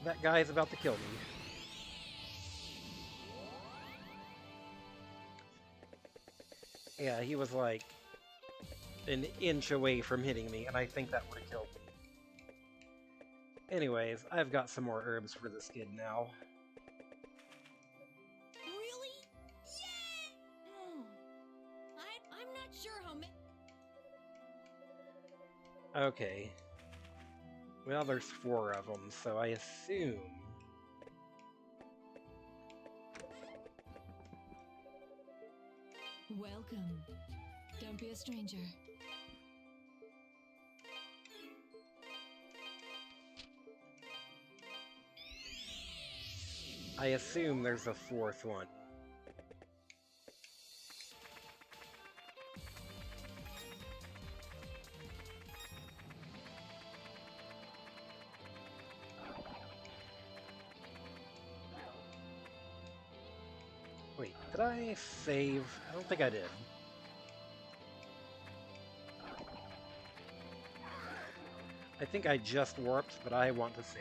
that guy is about to kill me. Yeah, he was like an inch away from hitting me, and I think that would have killed me. Anyways, I've got some more herbs for this kid now. Really? Yeah! I'm not sure how many. Okay. Well, there's 4 of them, so I assume... Welcome. Don't be a stranger. I assume there's a 4th one. Wait, did I save? I don't think I did. I think I just warped, but I want to save.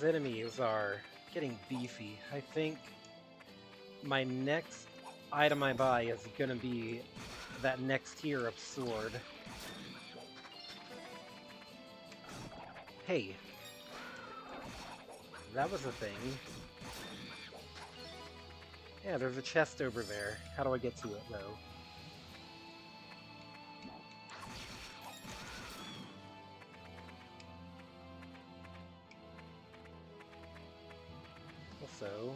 These enemies are getting beefy. I think my next item I buy is gonna be that next tier of sword. Hey. That was a thing. Yeah, there's a chest over there. How do I get to it, though? Also...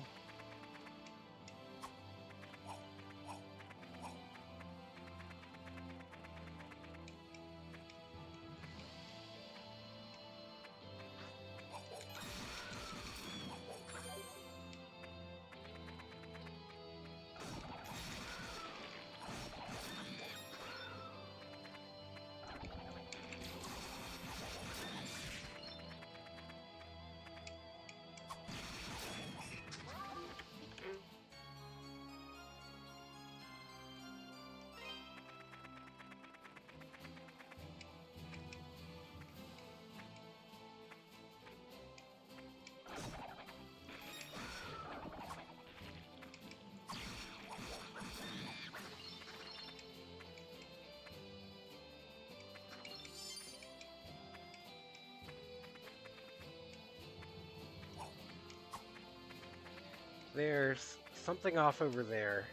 There's something off over there.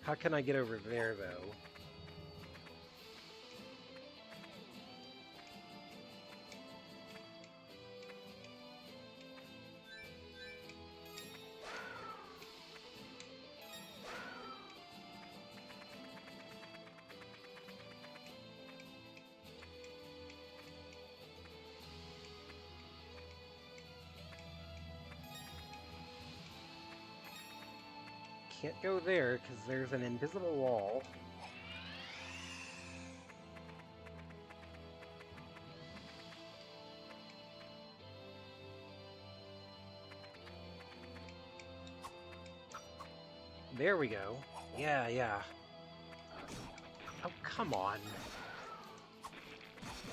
How can I get over there, though? Can't go there, because there's an invisible wall. There we go. Yeah, yeah. Oh, come on.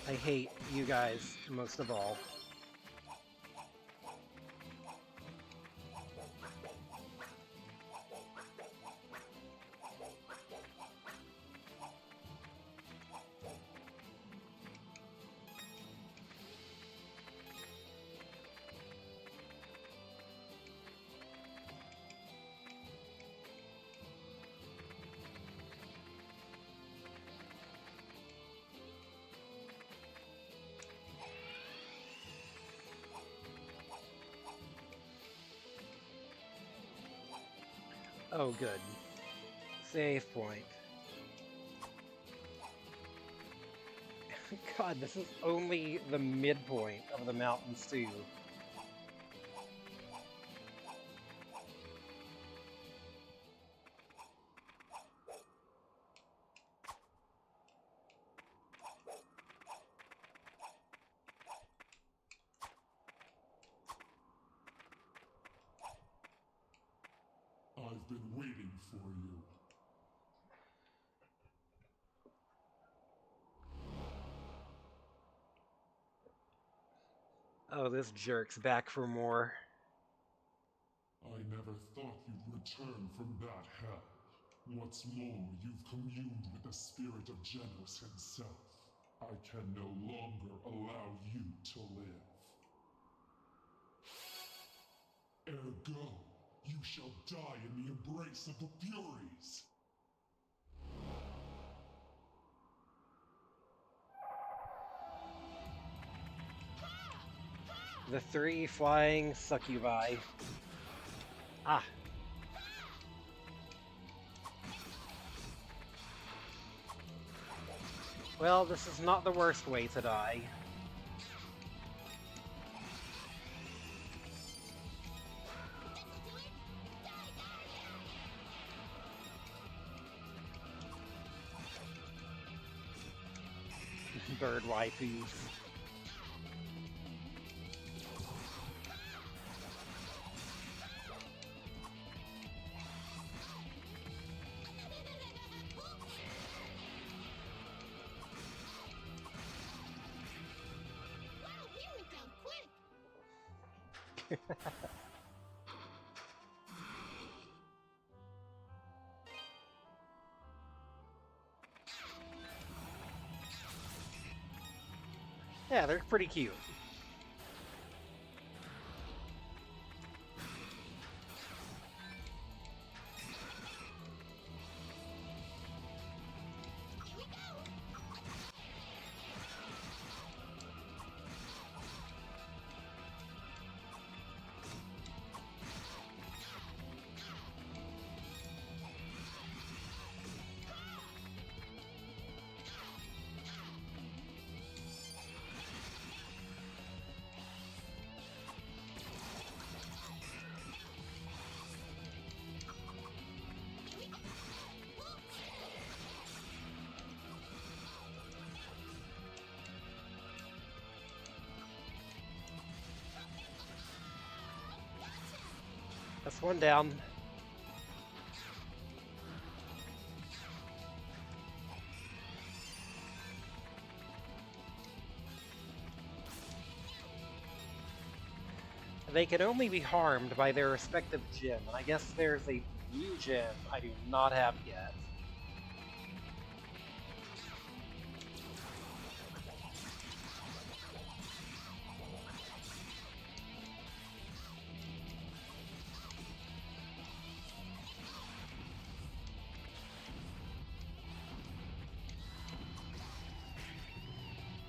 I hate you guys most of all. Oh, good. Save point. God, this is only the midpoint of the mountains, too. I've been waiting for you. Oh, this jerk's back for more. I never thought you'd return from that hell. What's more, you've communed with the spirit of Genos himself. I can no longer allow you to live. Ergo, you shall die in the embrace of the Furies! The three flying succubi. Ah. Well, this is not the worst way to die. Bird waifus. Wow, we went down quick! Yeah, they're pretty cute. That's one down. They can only be harmed by their respective gym, and I guess there's a new gym I do not have yet.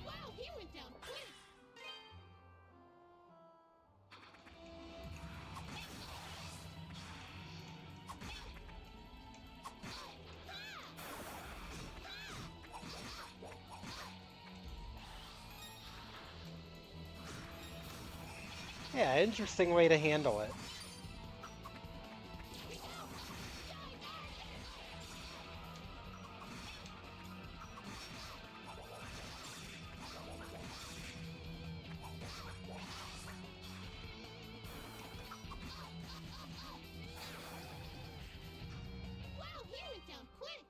Wow, he went down quick. Yeah, interesting way to handle it. Wow, he went down quick.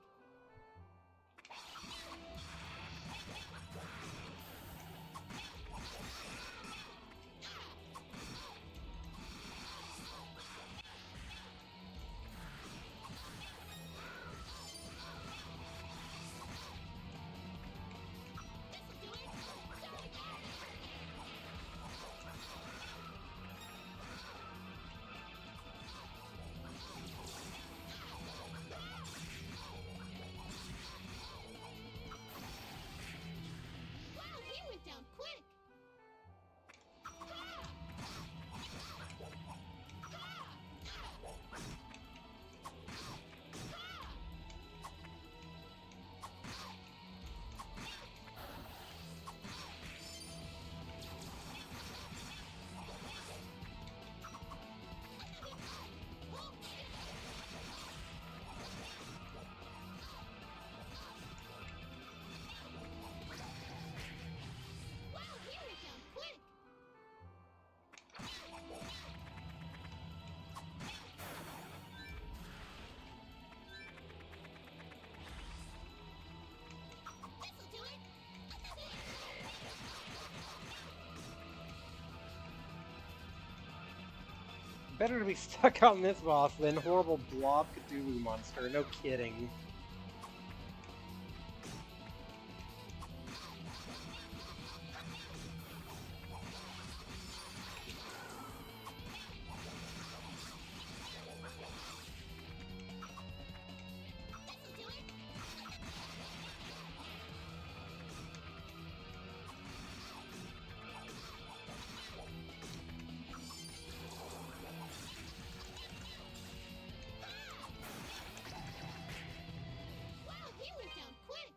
Wow, he went down quick. Wow, he went down quick. This'll do it. Better to be stuck on this boss than horrible blob Cthulhu monster, no kidding. This'll do it. Wow, he went down quick.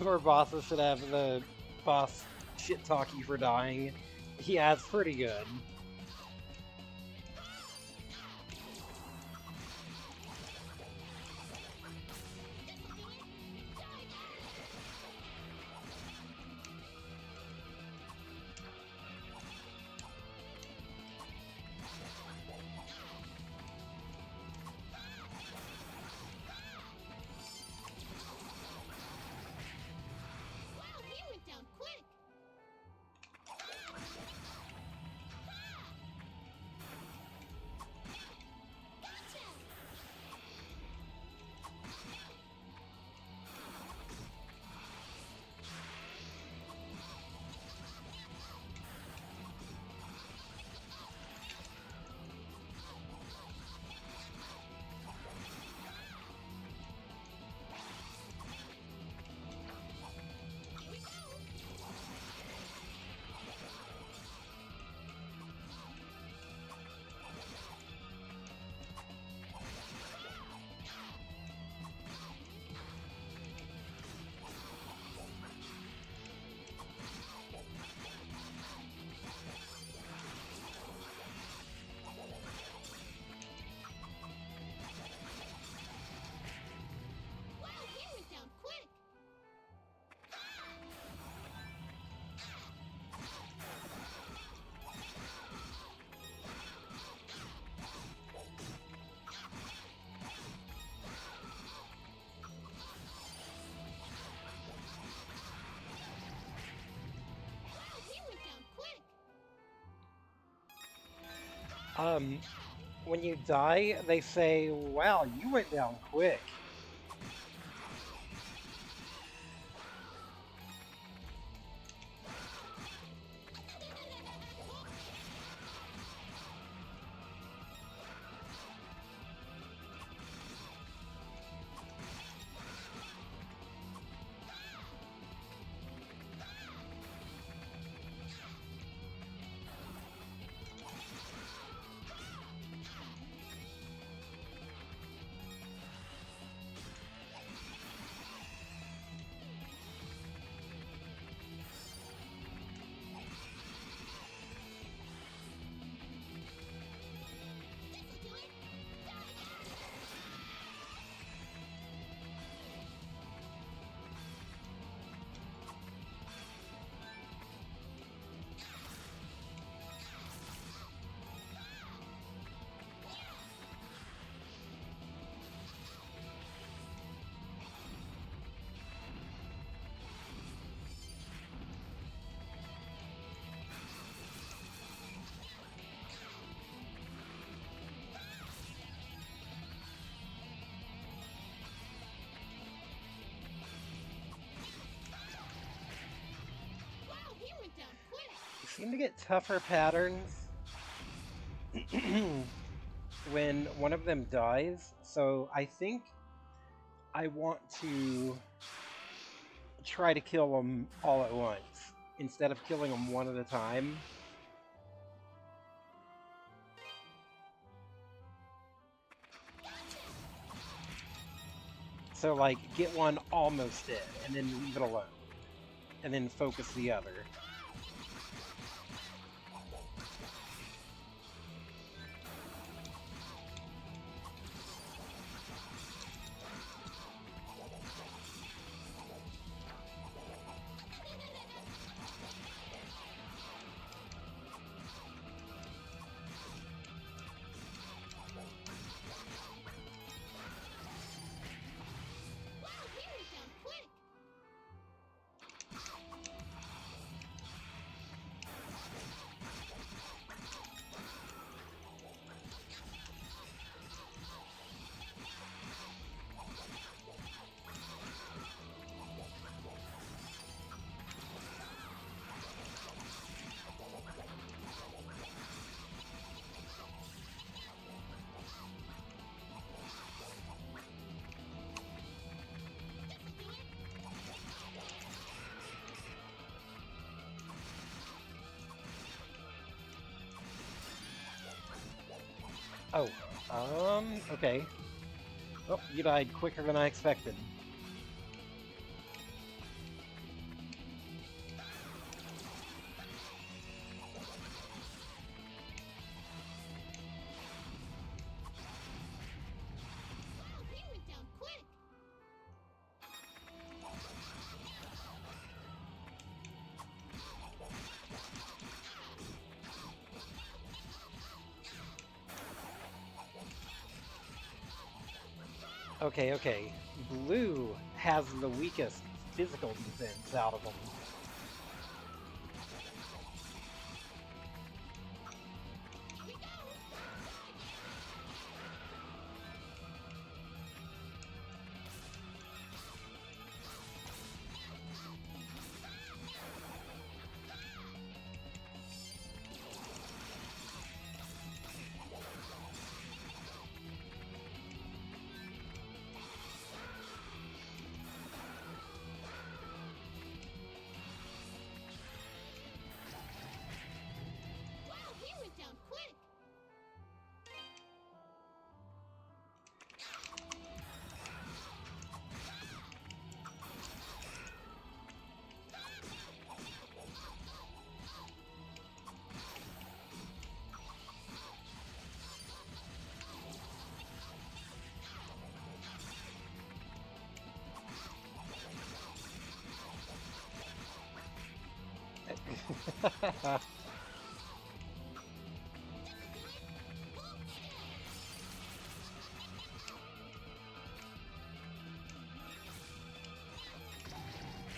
Our bosses should have the boss shit talk you for dying. Yeah, it's pretty good. Um, when you die, they say, "Wow, you went down quick." Wow, he went down quick. You seem to get tougher patterns when one of them dies, so I think I want to try to kill them all at once instead of killing them one at a time. So, like, get one almost dead, and then leave it alone. And then focus the other. Wow, he went down quick. Oh, okay. Oh, you died quicker than I expected. Wow, he went down quick. Okay, okay. Blue has the weakest physical defense out of them. Here we go. Wow, he went down quick.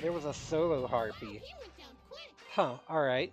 There was a solo Wow, harpy. he went down quick. Huh, alright.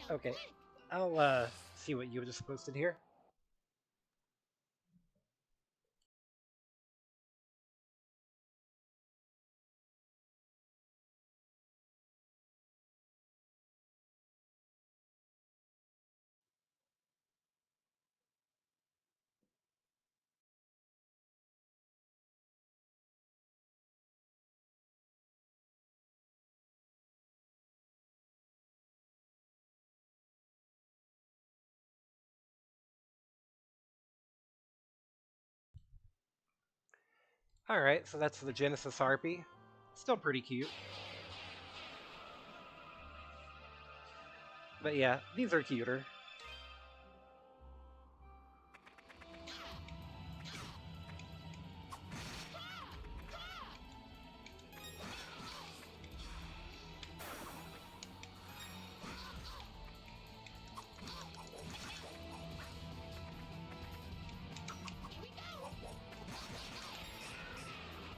Okay, quick. I'll see what you just posted here. Alright, so that's the Genesis Harpy. Still pretty cute. But yeah, these are cuter.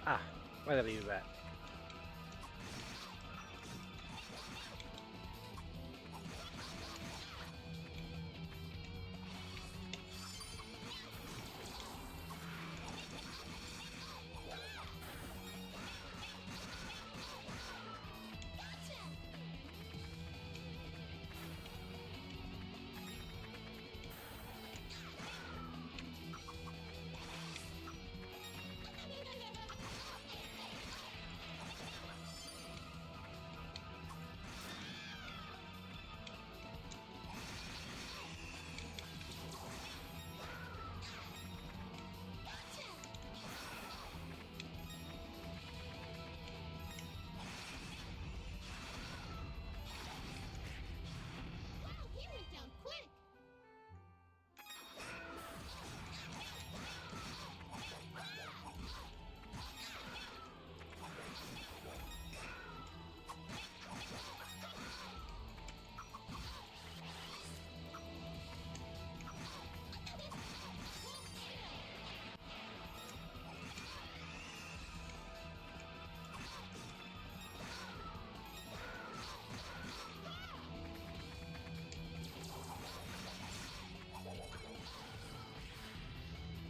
Ah, why did I use that? Wow, he went down quick.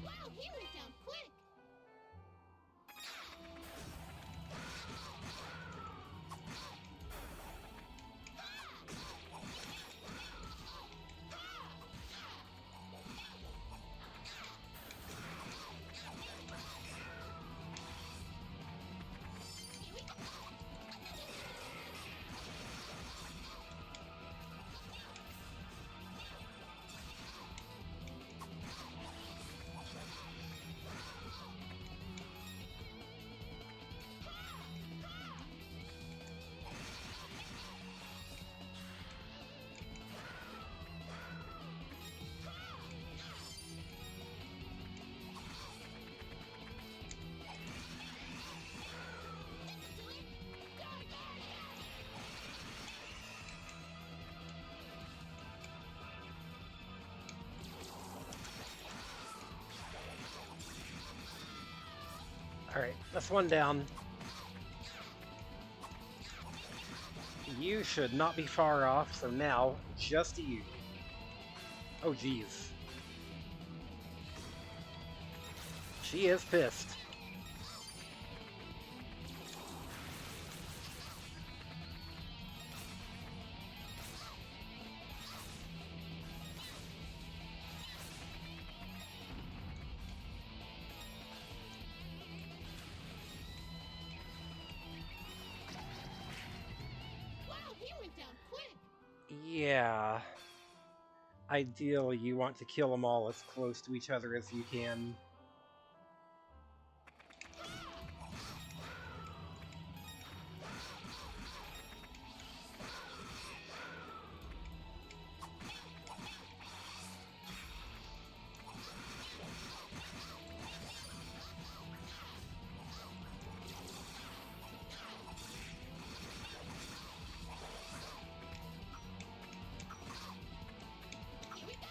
Wow, he went down quick. Alright, that's one down. You should not be far off, so now, just you. Oh jeez. She is pissed. Wow, he went down quick. Yeah. Ideally, you want to kill them all as close to each other as you can. Here we go.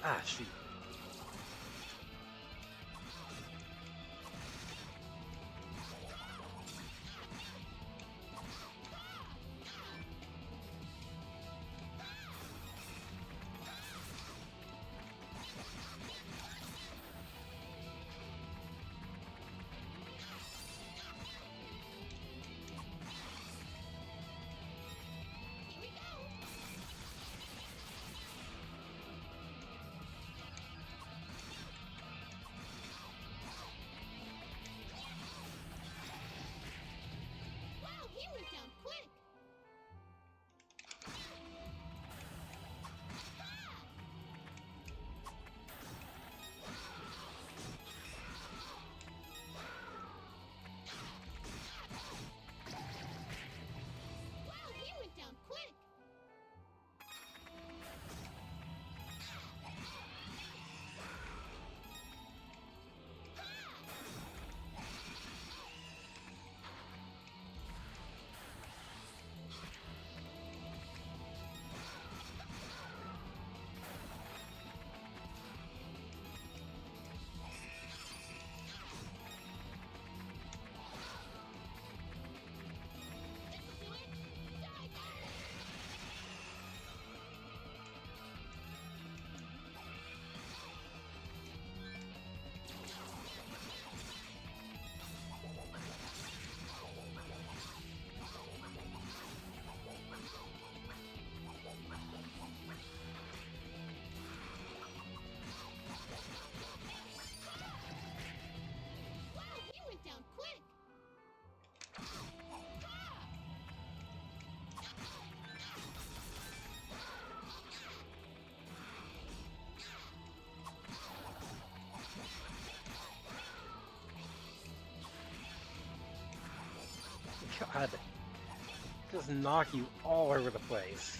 Ah, shoot. Here we go. Wow, he went down quick. Wow, he went down quick. This'll do it. Die, die. Wow, he went down quick. God. Just knock you all over the place.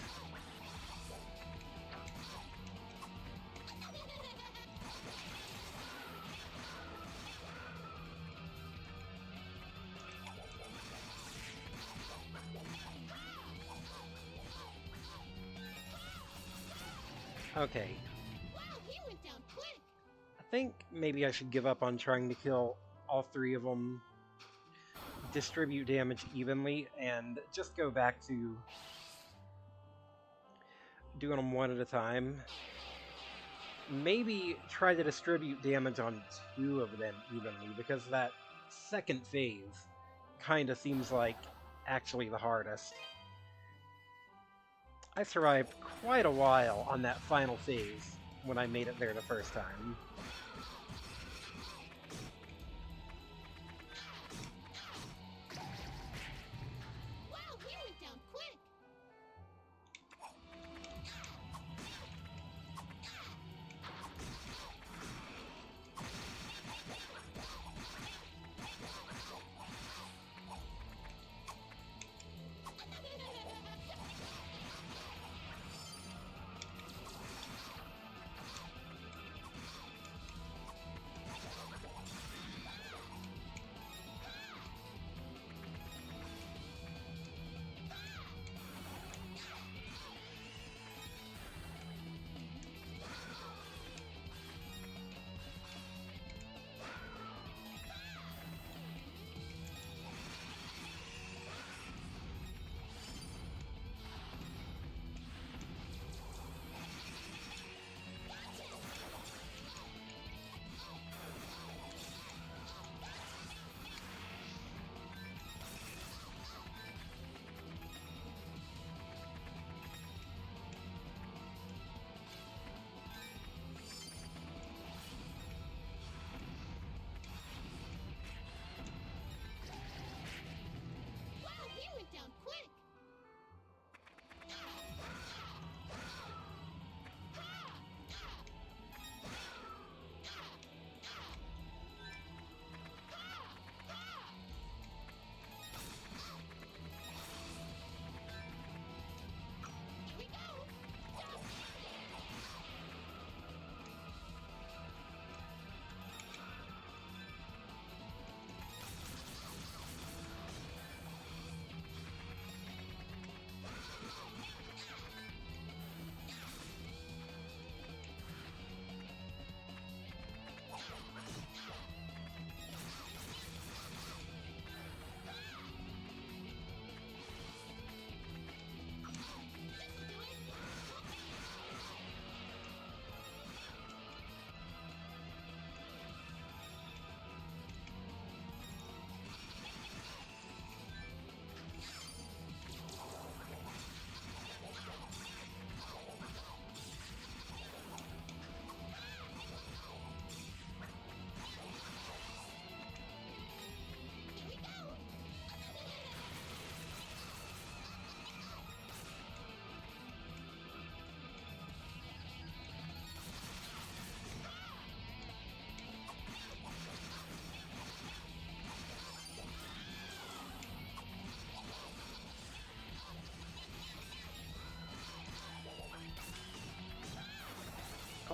Okay, Wow, he went down quick. I think maybe I should give up on trying to kill all three of them, distribute damage evenly, and just go back to doing them one at a time. Maybe try to distribute damage on two of them evenly, because that second phase kind of seems like actually the hardest. I survived quite a while on that final phase when I made it there the first time. Wow, he went down quick.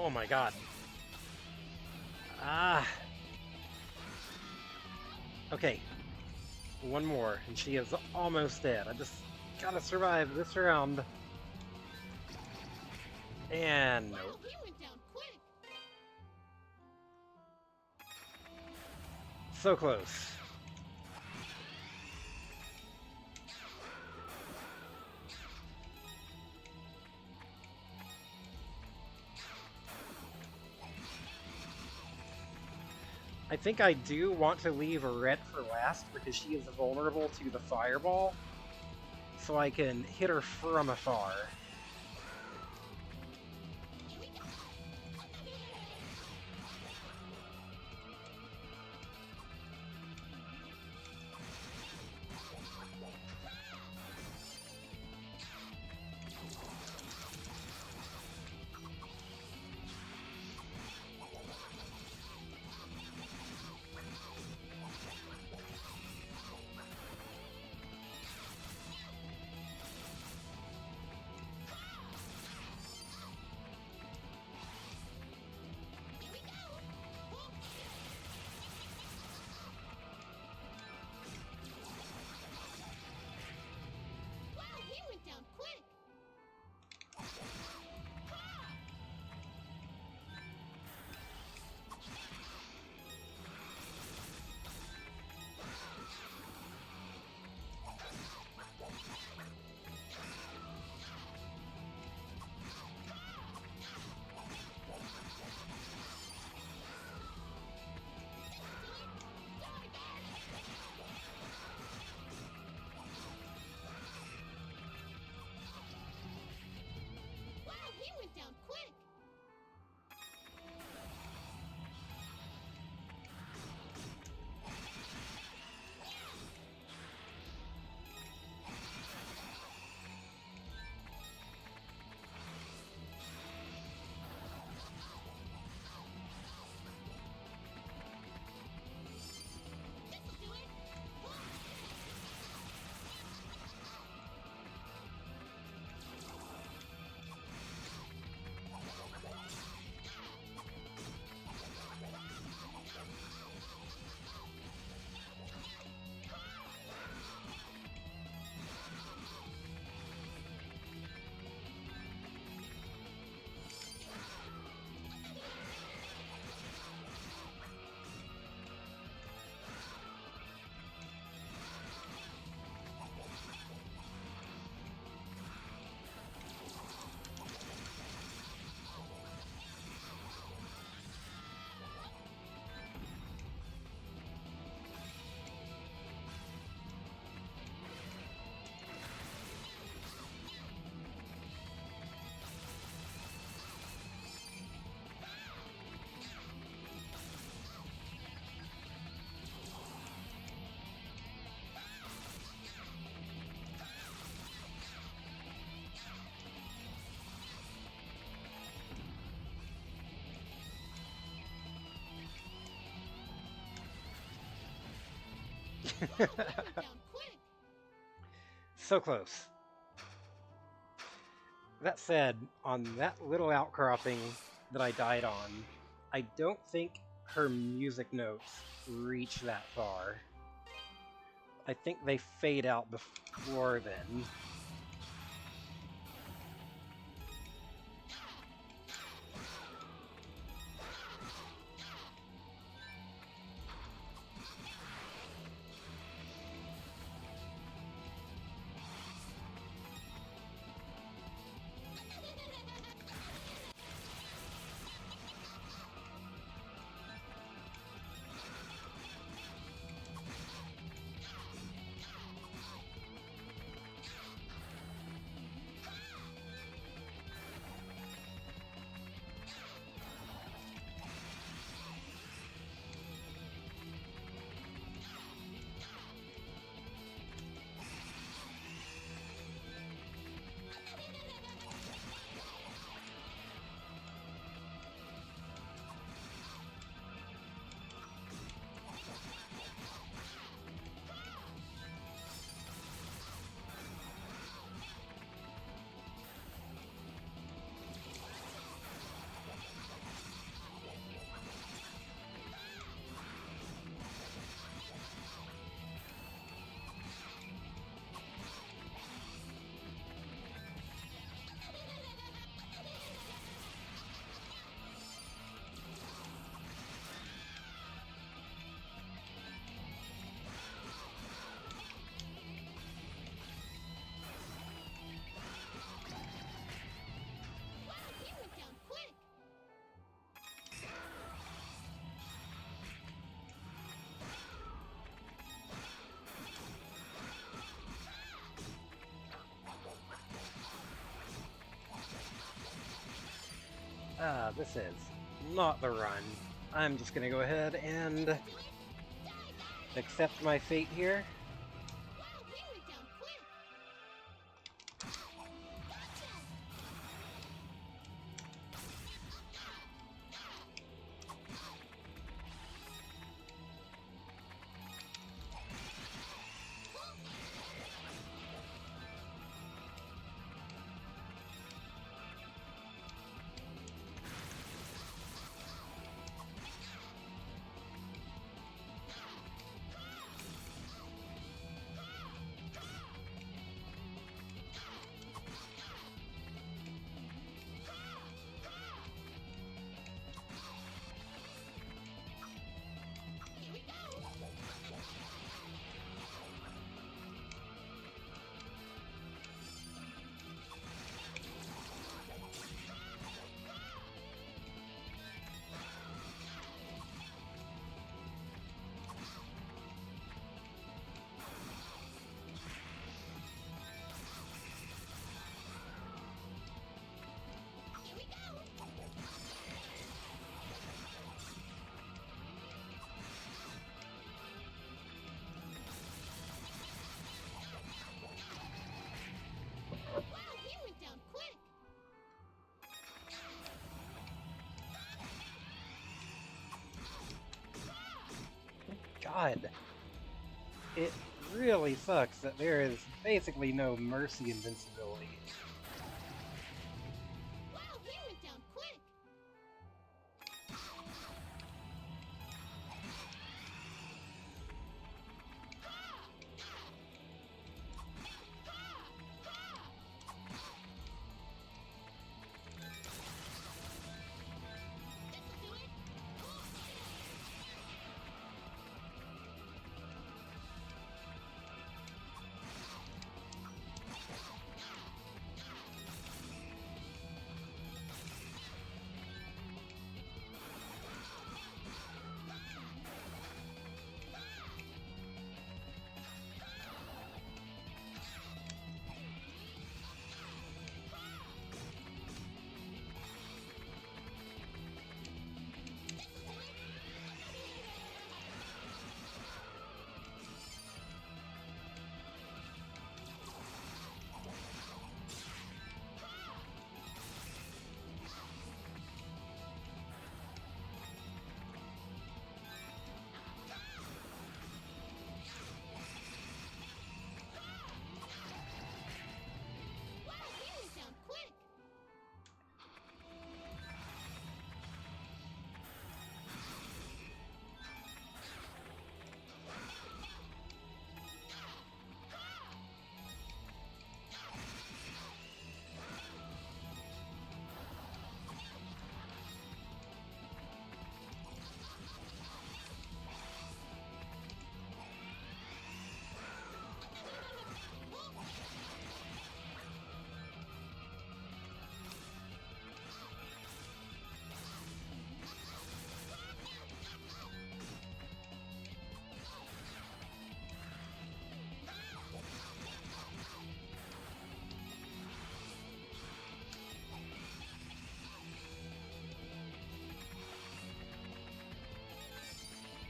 Oh my god. Ah. Okay. One more, and she is almost dead. I just gotta survive this round. And nope. He went down quick. So close. I think I do want to leave Red for last because she is vulnerable to the fireball, so I can hit her from afar. Wow, he went down quick. Wow, he went down quick. This'll do it. He went down quick. So close. That said, on that little outcropping that I died on, I don't think her music notes reach that far. I think they fade out before then. This is not the run. I'm just gonna go ahead and accept my fate here. Wow, we went down quick. Here we go. Here we go. Wow, we went down quick. God. It really sucks that there is basically no mercy invincibility. Wow, we went down quick. This'll do it. Wow, we went down quick.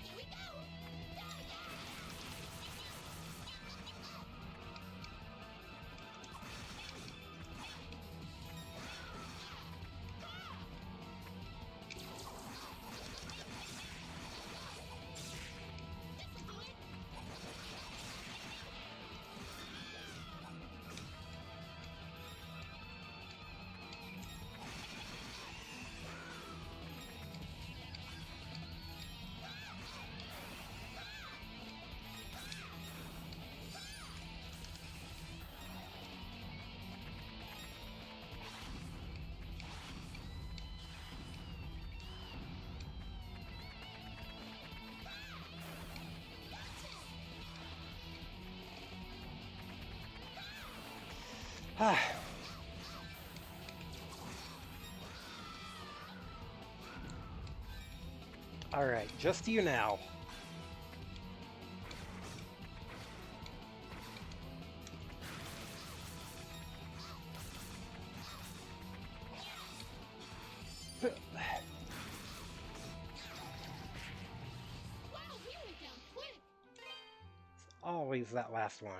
Here we go. This'll do it. Alright, just you now. always that last one.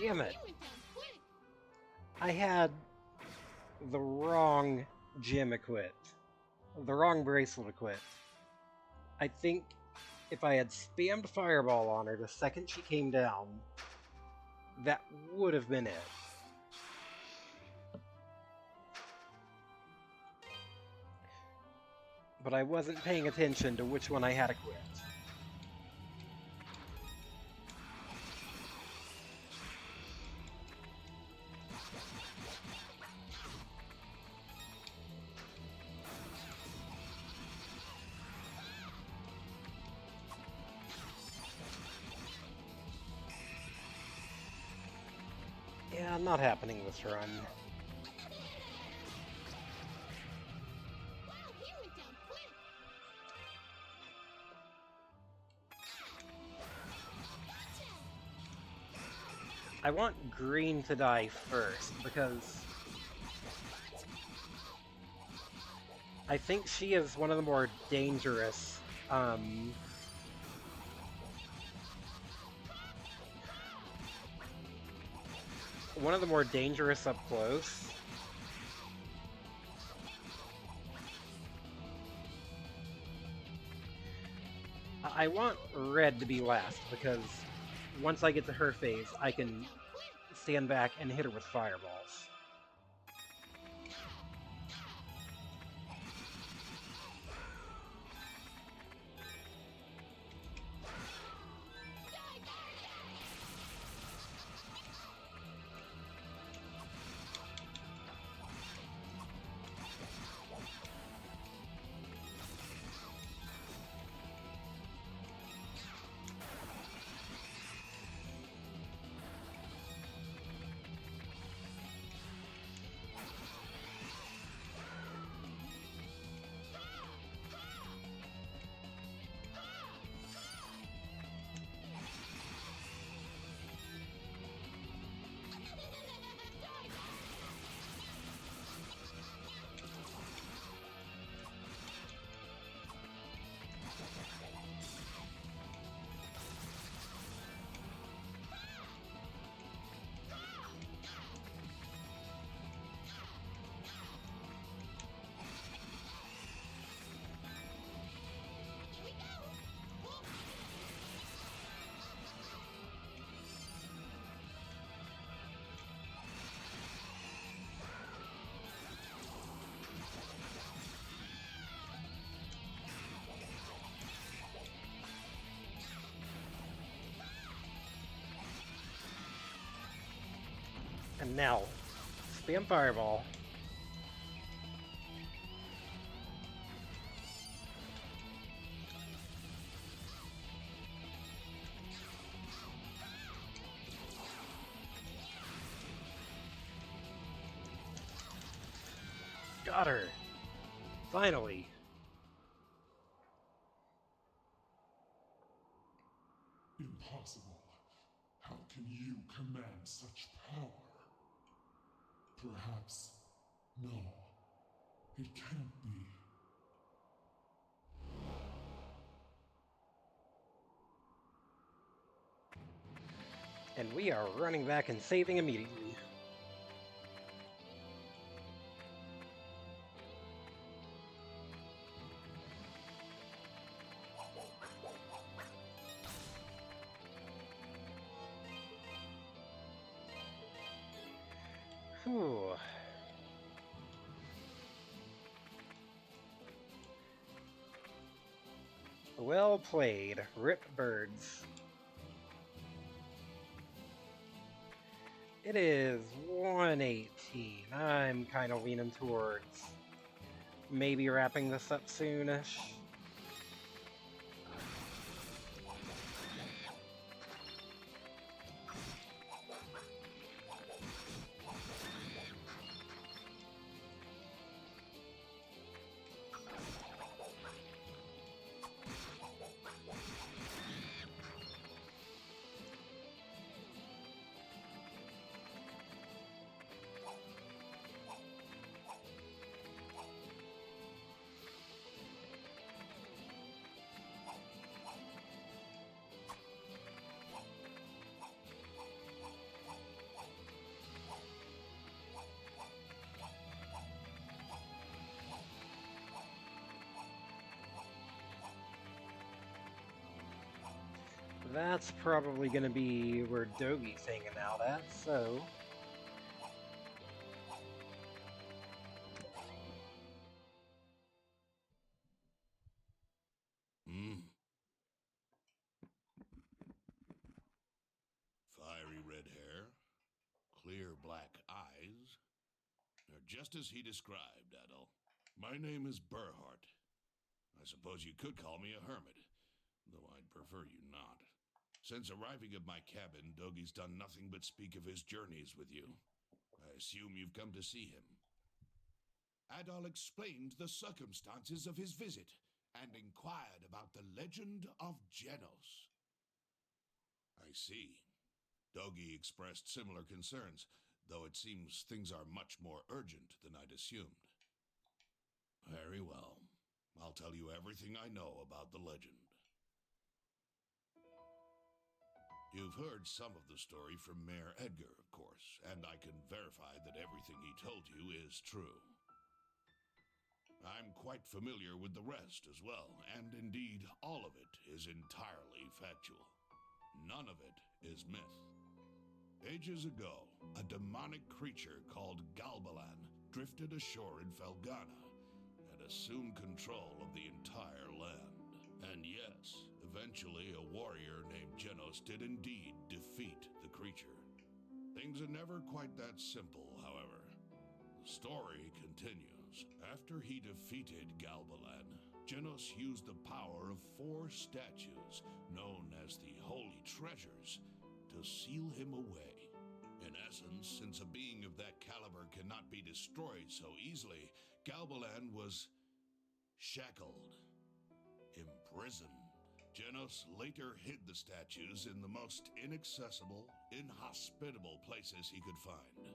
Damn it. I had the wrong gem equipped. The wrong bracelet equipped. I think if I had spammed Fireball on her the second she came down, that would have been it. But I wasn't paying attention to which one I had equipped. Yeah, not happening this run. I want green to die first, because I think she is one of the more dangerous Um, one of the more dangerous up close. I want red to be last because once I get to her phase, I can stand back and hit her with fireballs. And now, spam fireball. Got her. Finally. Impossible. How can you command such power? Perhaps. No. It can't be. And we are running back and saving immediately. Whew. Well played, Rip Birds. It is 118. I'm kind of leaning towards maybe wrapping this up soonish. That's probably going to be where Dogi's hanging out at, so... Fiery red hair, clear black eyes. They're just as he described, Adol. My name is Burhart. I suppose you could call me a hermit, though I'd prefer you not. Since arriving at my cabin, Dogi's done nothing but speak of his journeys with you. I assume you've come to see him. Adol explained the circumstances of his visit and inquired about the legend of Genos. I see. Dogi expressed similar concerns, though it seems things are much more urgent than I'd assumed. Very well. I'll tell you everything I know about the legend. You've heard some of the story from Mayor Edgar, of course, and I can verify that everything he told you is true. I'm quite familiar with the rest as well, and indeed, all of it is entirely factual. None of it is myth. Ages ago, a demonic creature called Galbalan drifted ashore in Felghana and assumed control of the entire land. And yes, eventually a warrior named Genos did indeed defeat the creature. Things are never quite that simple, however. The story continues. After he defeated Galbalan, Genos used the power of 4 statues, known as the Holy Treasures, to seal him away. In essence, since a being of that caliber cannot be destroyed so easily, Galbalan was shackled, imprisoned. Genos later hid the statues in the most inaccessible, inhospitable places he could find,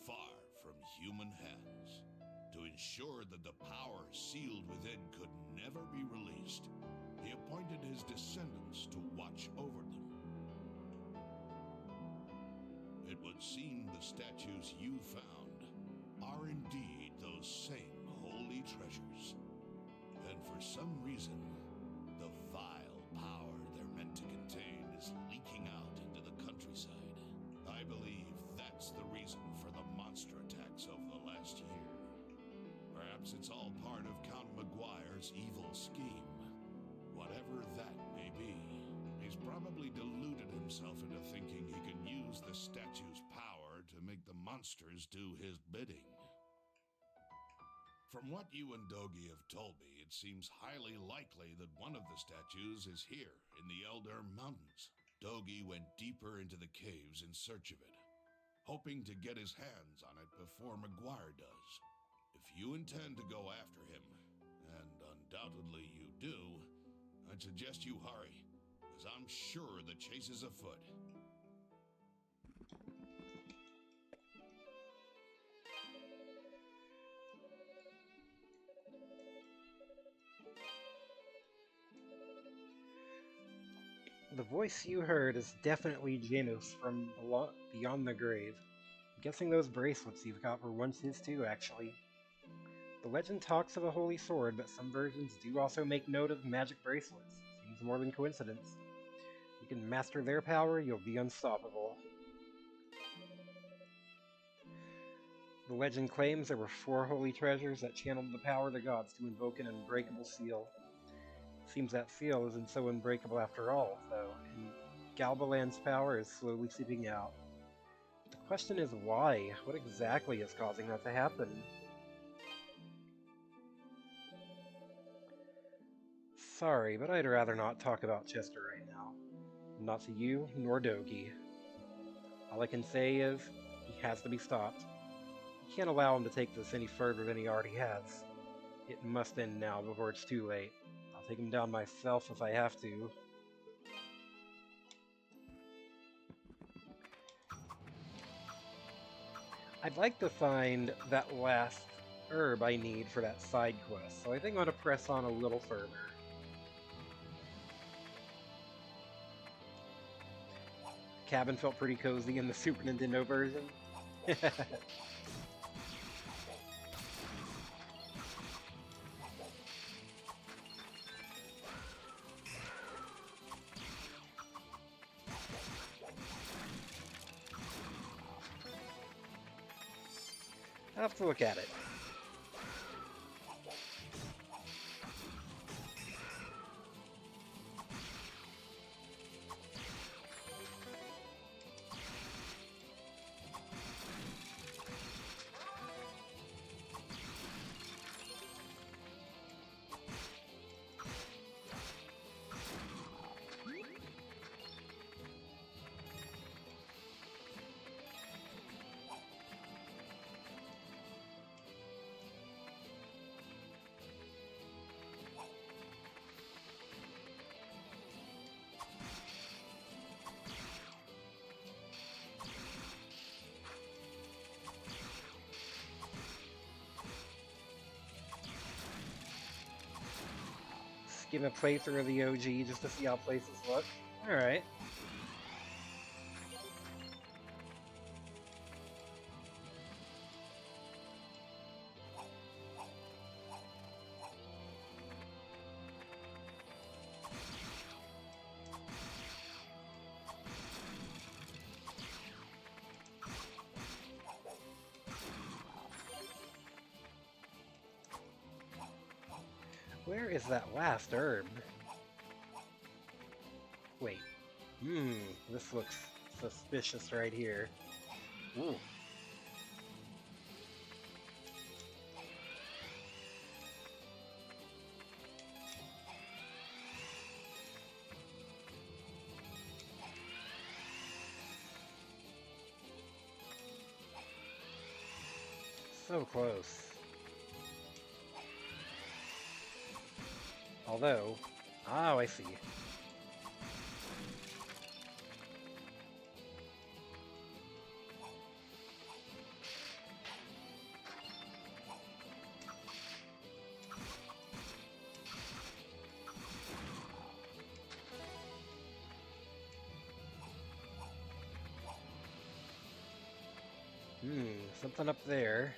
far from human hands. To ensure that the power sealed within could never be released, he appointed his descendants to watch over them. It would seem the statues you found are indeed those same holy treasures. And for some reason, the vile power they're meant to contain is leaking out into the countryside. I believe that's the reason for the monster attacks over the last year. Perhaps it's all part of Count Maguire's evil scheme. Whatever that may be, he's probably deluded himself into thinking he can use the statue's power to make the monsters do his bidding. From what you and Dogi have told me, it seems highly likely that one of the statues is here in the Elder Mountains. Dogi went deeper into the caves in search of it, hoping to get his hands on it before Maguire does. If you intend to go after him, and undoubtedly you do, I'd suggest you hurry, as I'm sure the chase is afoot. The voice you heard is definitely Genos from beyond the grave. I'm guessing those bracelets you've got were once his too, actually. The legend talks of a holy sword, but some versions do also make note of magic bracelets. Seems more than coincidence. You can master their power, you'll be unstoppable. The legend claims there were 4 holy treasures that channeled the power of the gods to invoke an unbreakable seal. Seems that seal isn't so unbreakable after all, though, and Galbalan's power is slowly seeping out. The question is why? What exactly is causing that to happen? Sorry, but I'd rather not talk about Chester right now. Not to you, nor Dogi. All I can say is, he has to be stopped. You can't allow him to take this any further than he already has. It must end now before it's too late. I'll take him down myself if I have to. I'd like to find that last herb I need for that side quest, so I think I'm going to press on a little further. Cabin felt pretty cozy in the Super Nintendo version. I'll have to look at it. Give a playthrough of the OG just to see how places look. Alright. Where is that last herb? Wait. This looks suspicious right here. Ooh. So close. Although, oh, I see. Something up there.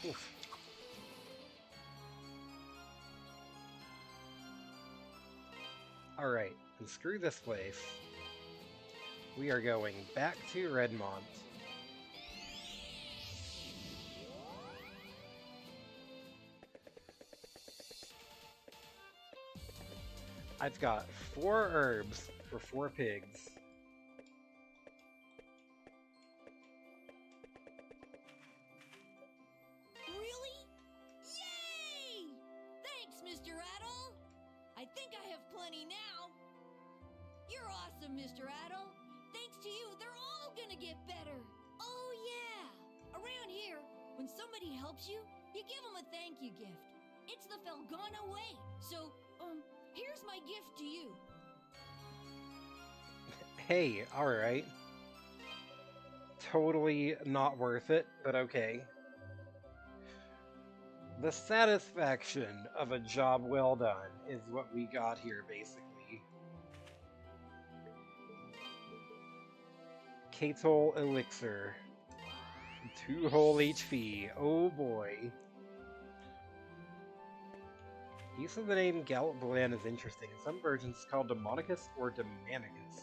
Oof. Alright, and screw this place. We are going back to Redmont. I've got 4 herbs for 4 pigs. Really? Yay! Thanks, Mr. Rattle. I think I have plenty now. You're awesome, Mr. Rattle. Thanks to you, they're all gonna get better. Oh, yeah. Around here, when somebody helps you, you give them a thank you gift. It's the Felghana way. So, here's my gift to you. Hey, alright. Totally not worth it, but okay. The satisfaction of a job well done is what we got here, basically. Katol Elixir. 2 whole HP. Oh boy. Use of the name Galbalan is interesting. In some versions it's called Demonicus or Demonicus.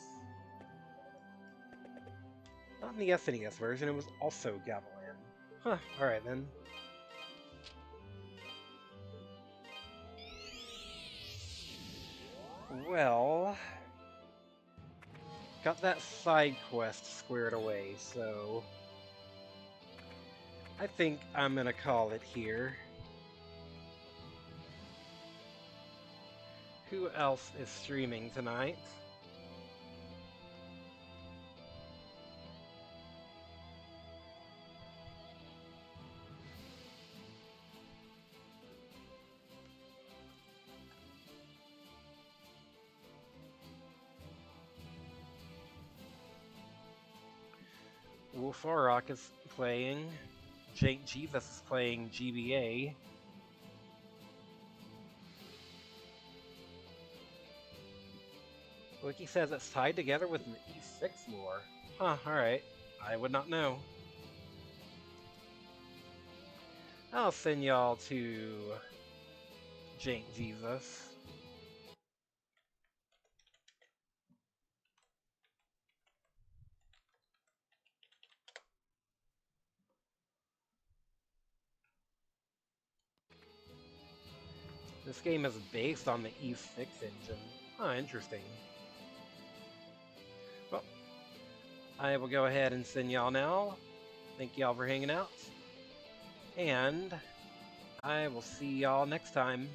Not in the SNES version, it was also Gavilan. Huh, alright then. Well... got that side quest squared away, so... I think I'm gonna call it here. Who else is streaming tonight? Wolfarok is playing. Jake Jesus is playing GBA. Wiki says it's tied together with the E6 lore. Huh, alright. I would not know. I'll send y'all to Jake Jesus. This game is based on the E6 engine. Huh, interesting. Well, I will go ahead and send y'all now. Thank y'all for hanging out. And I will see y'all next time.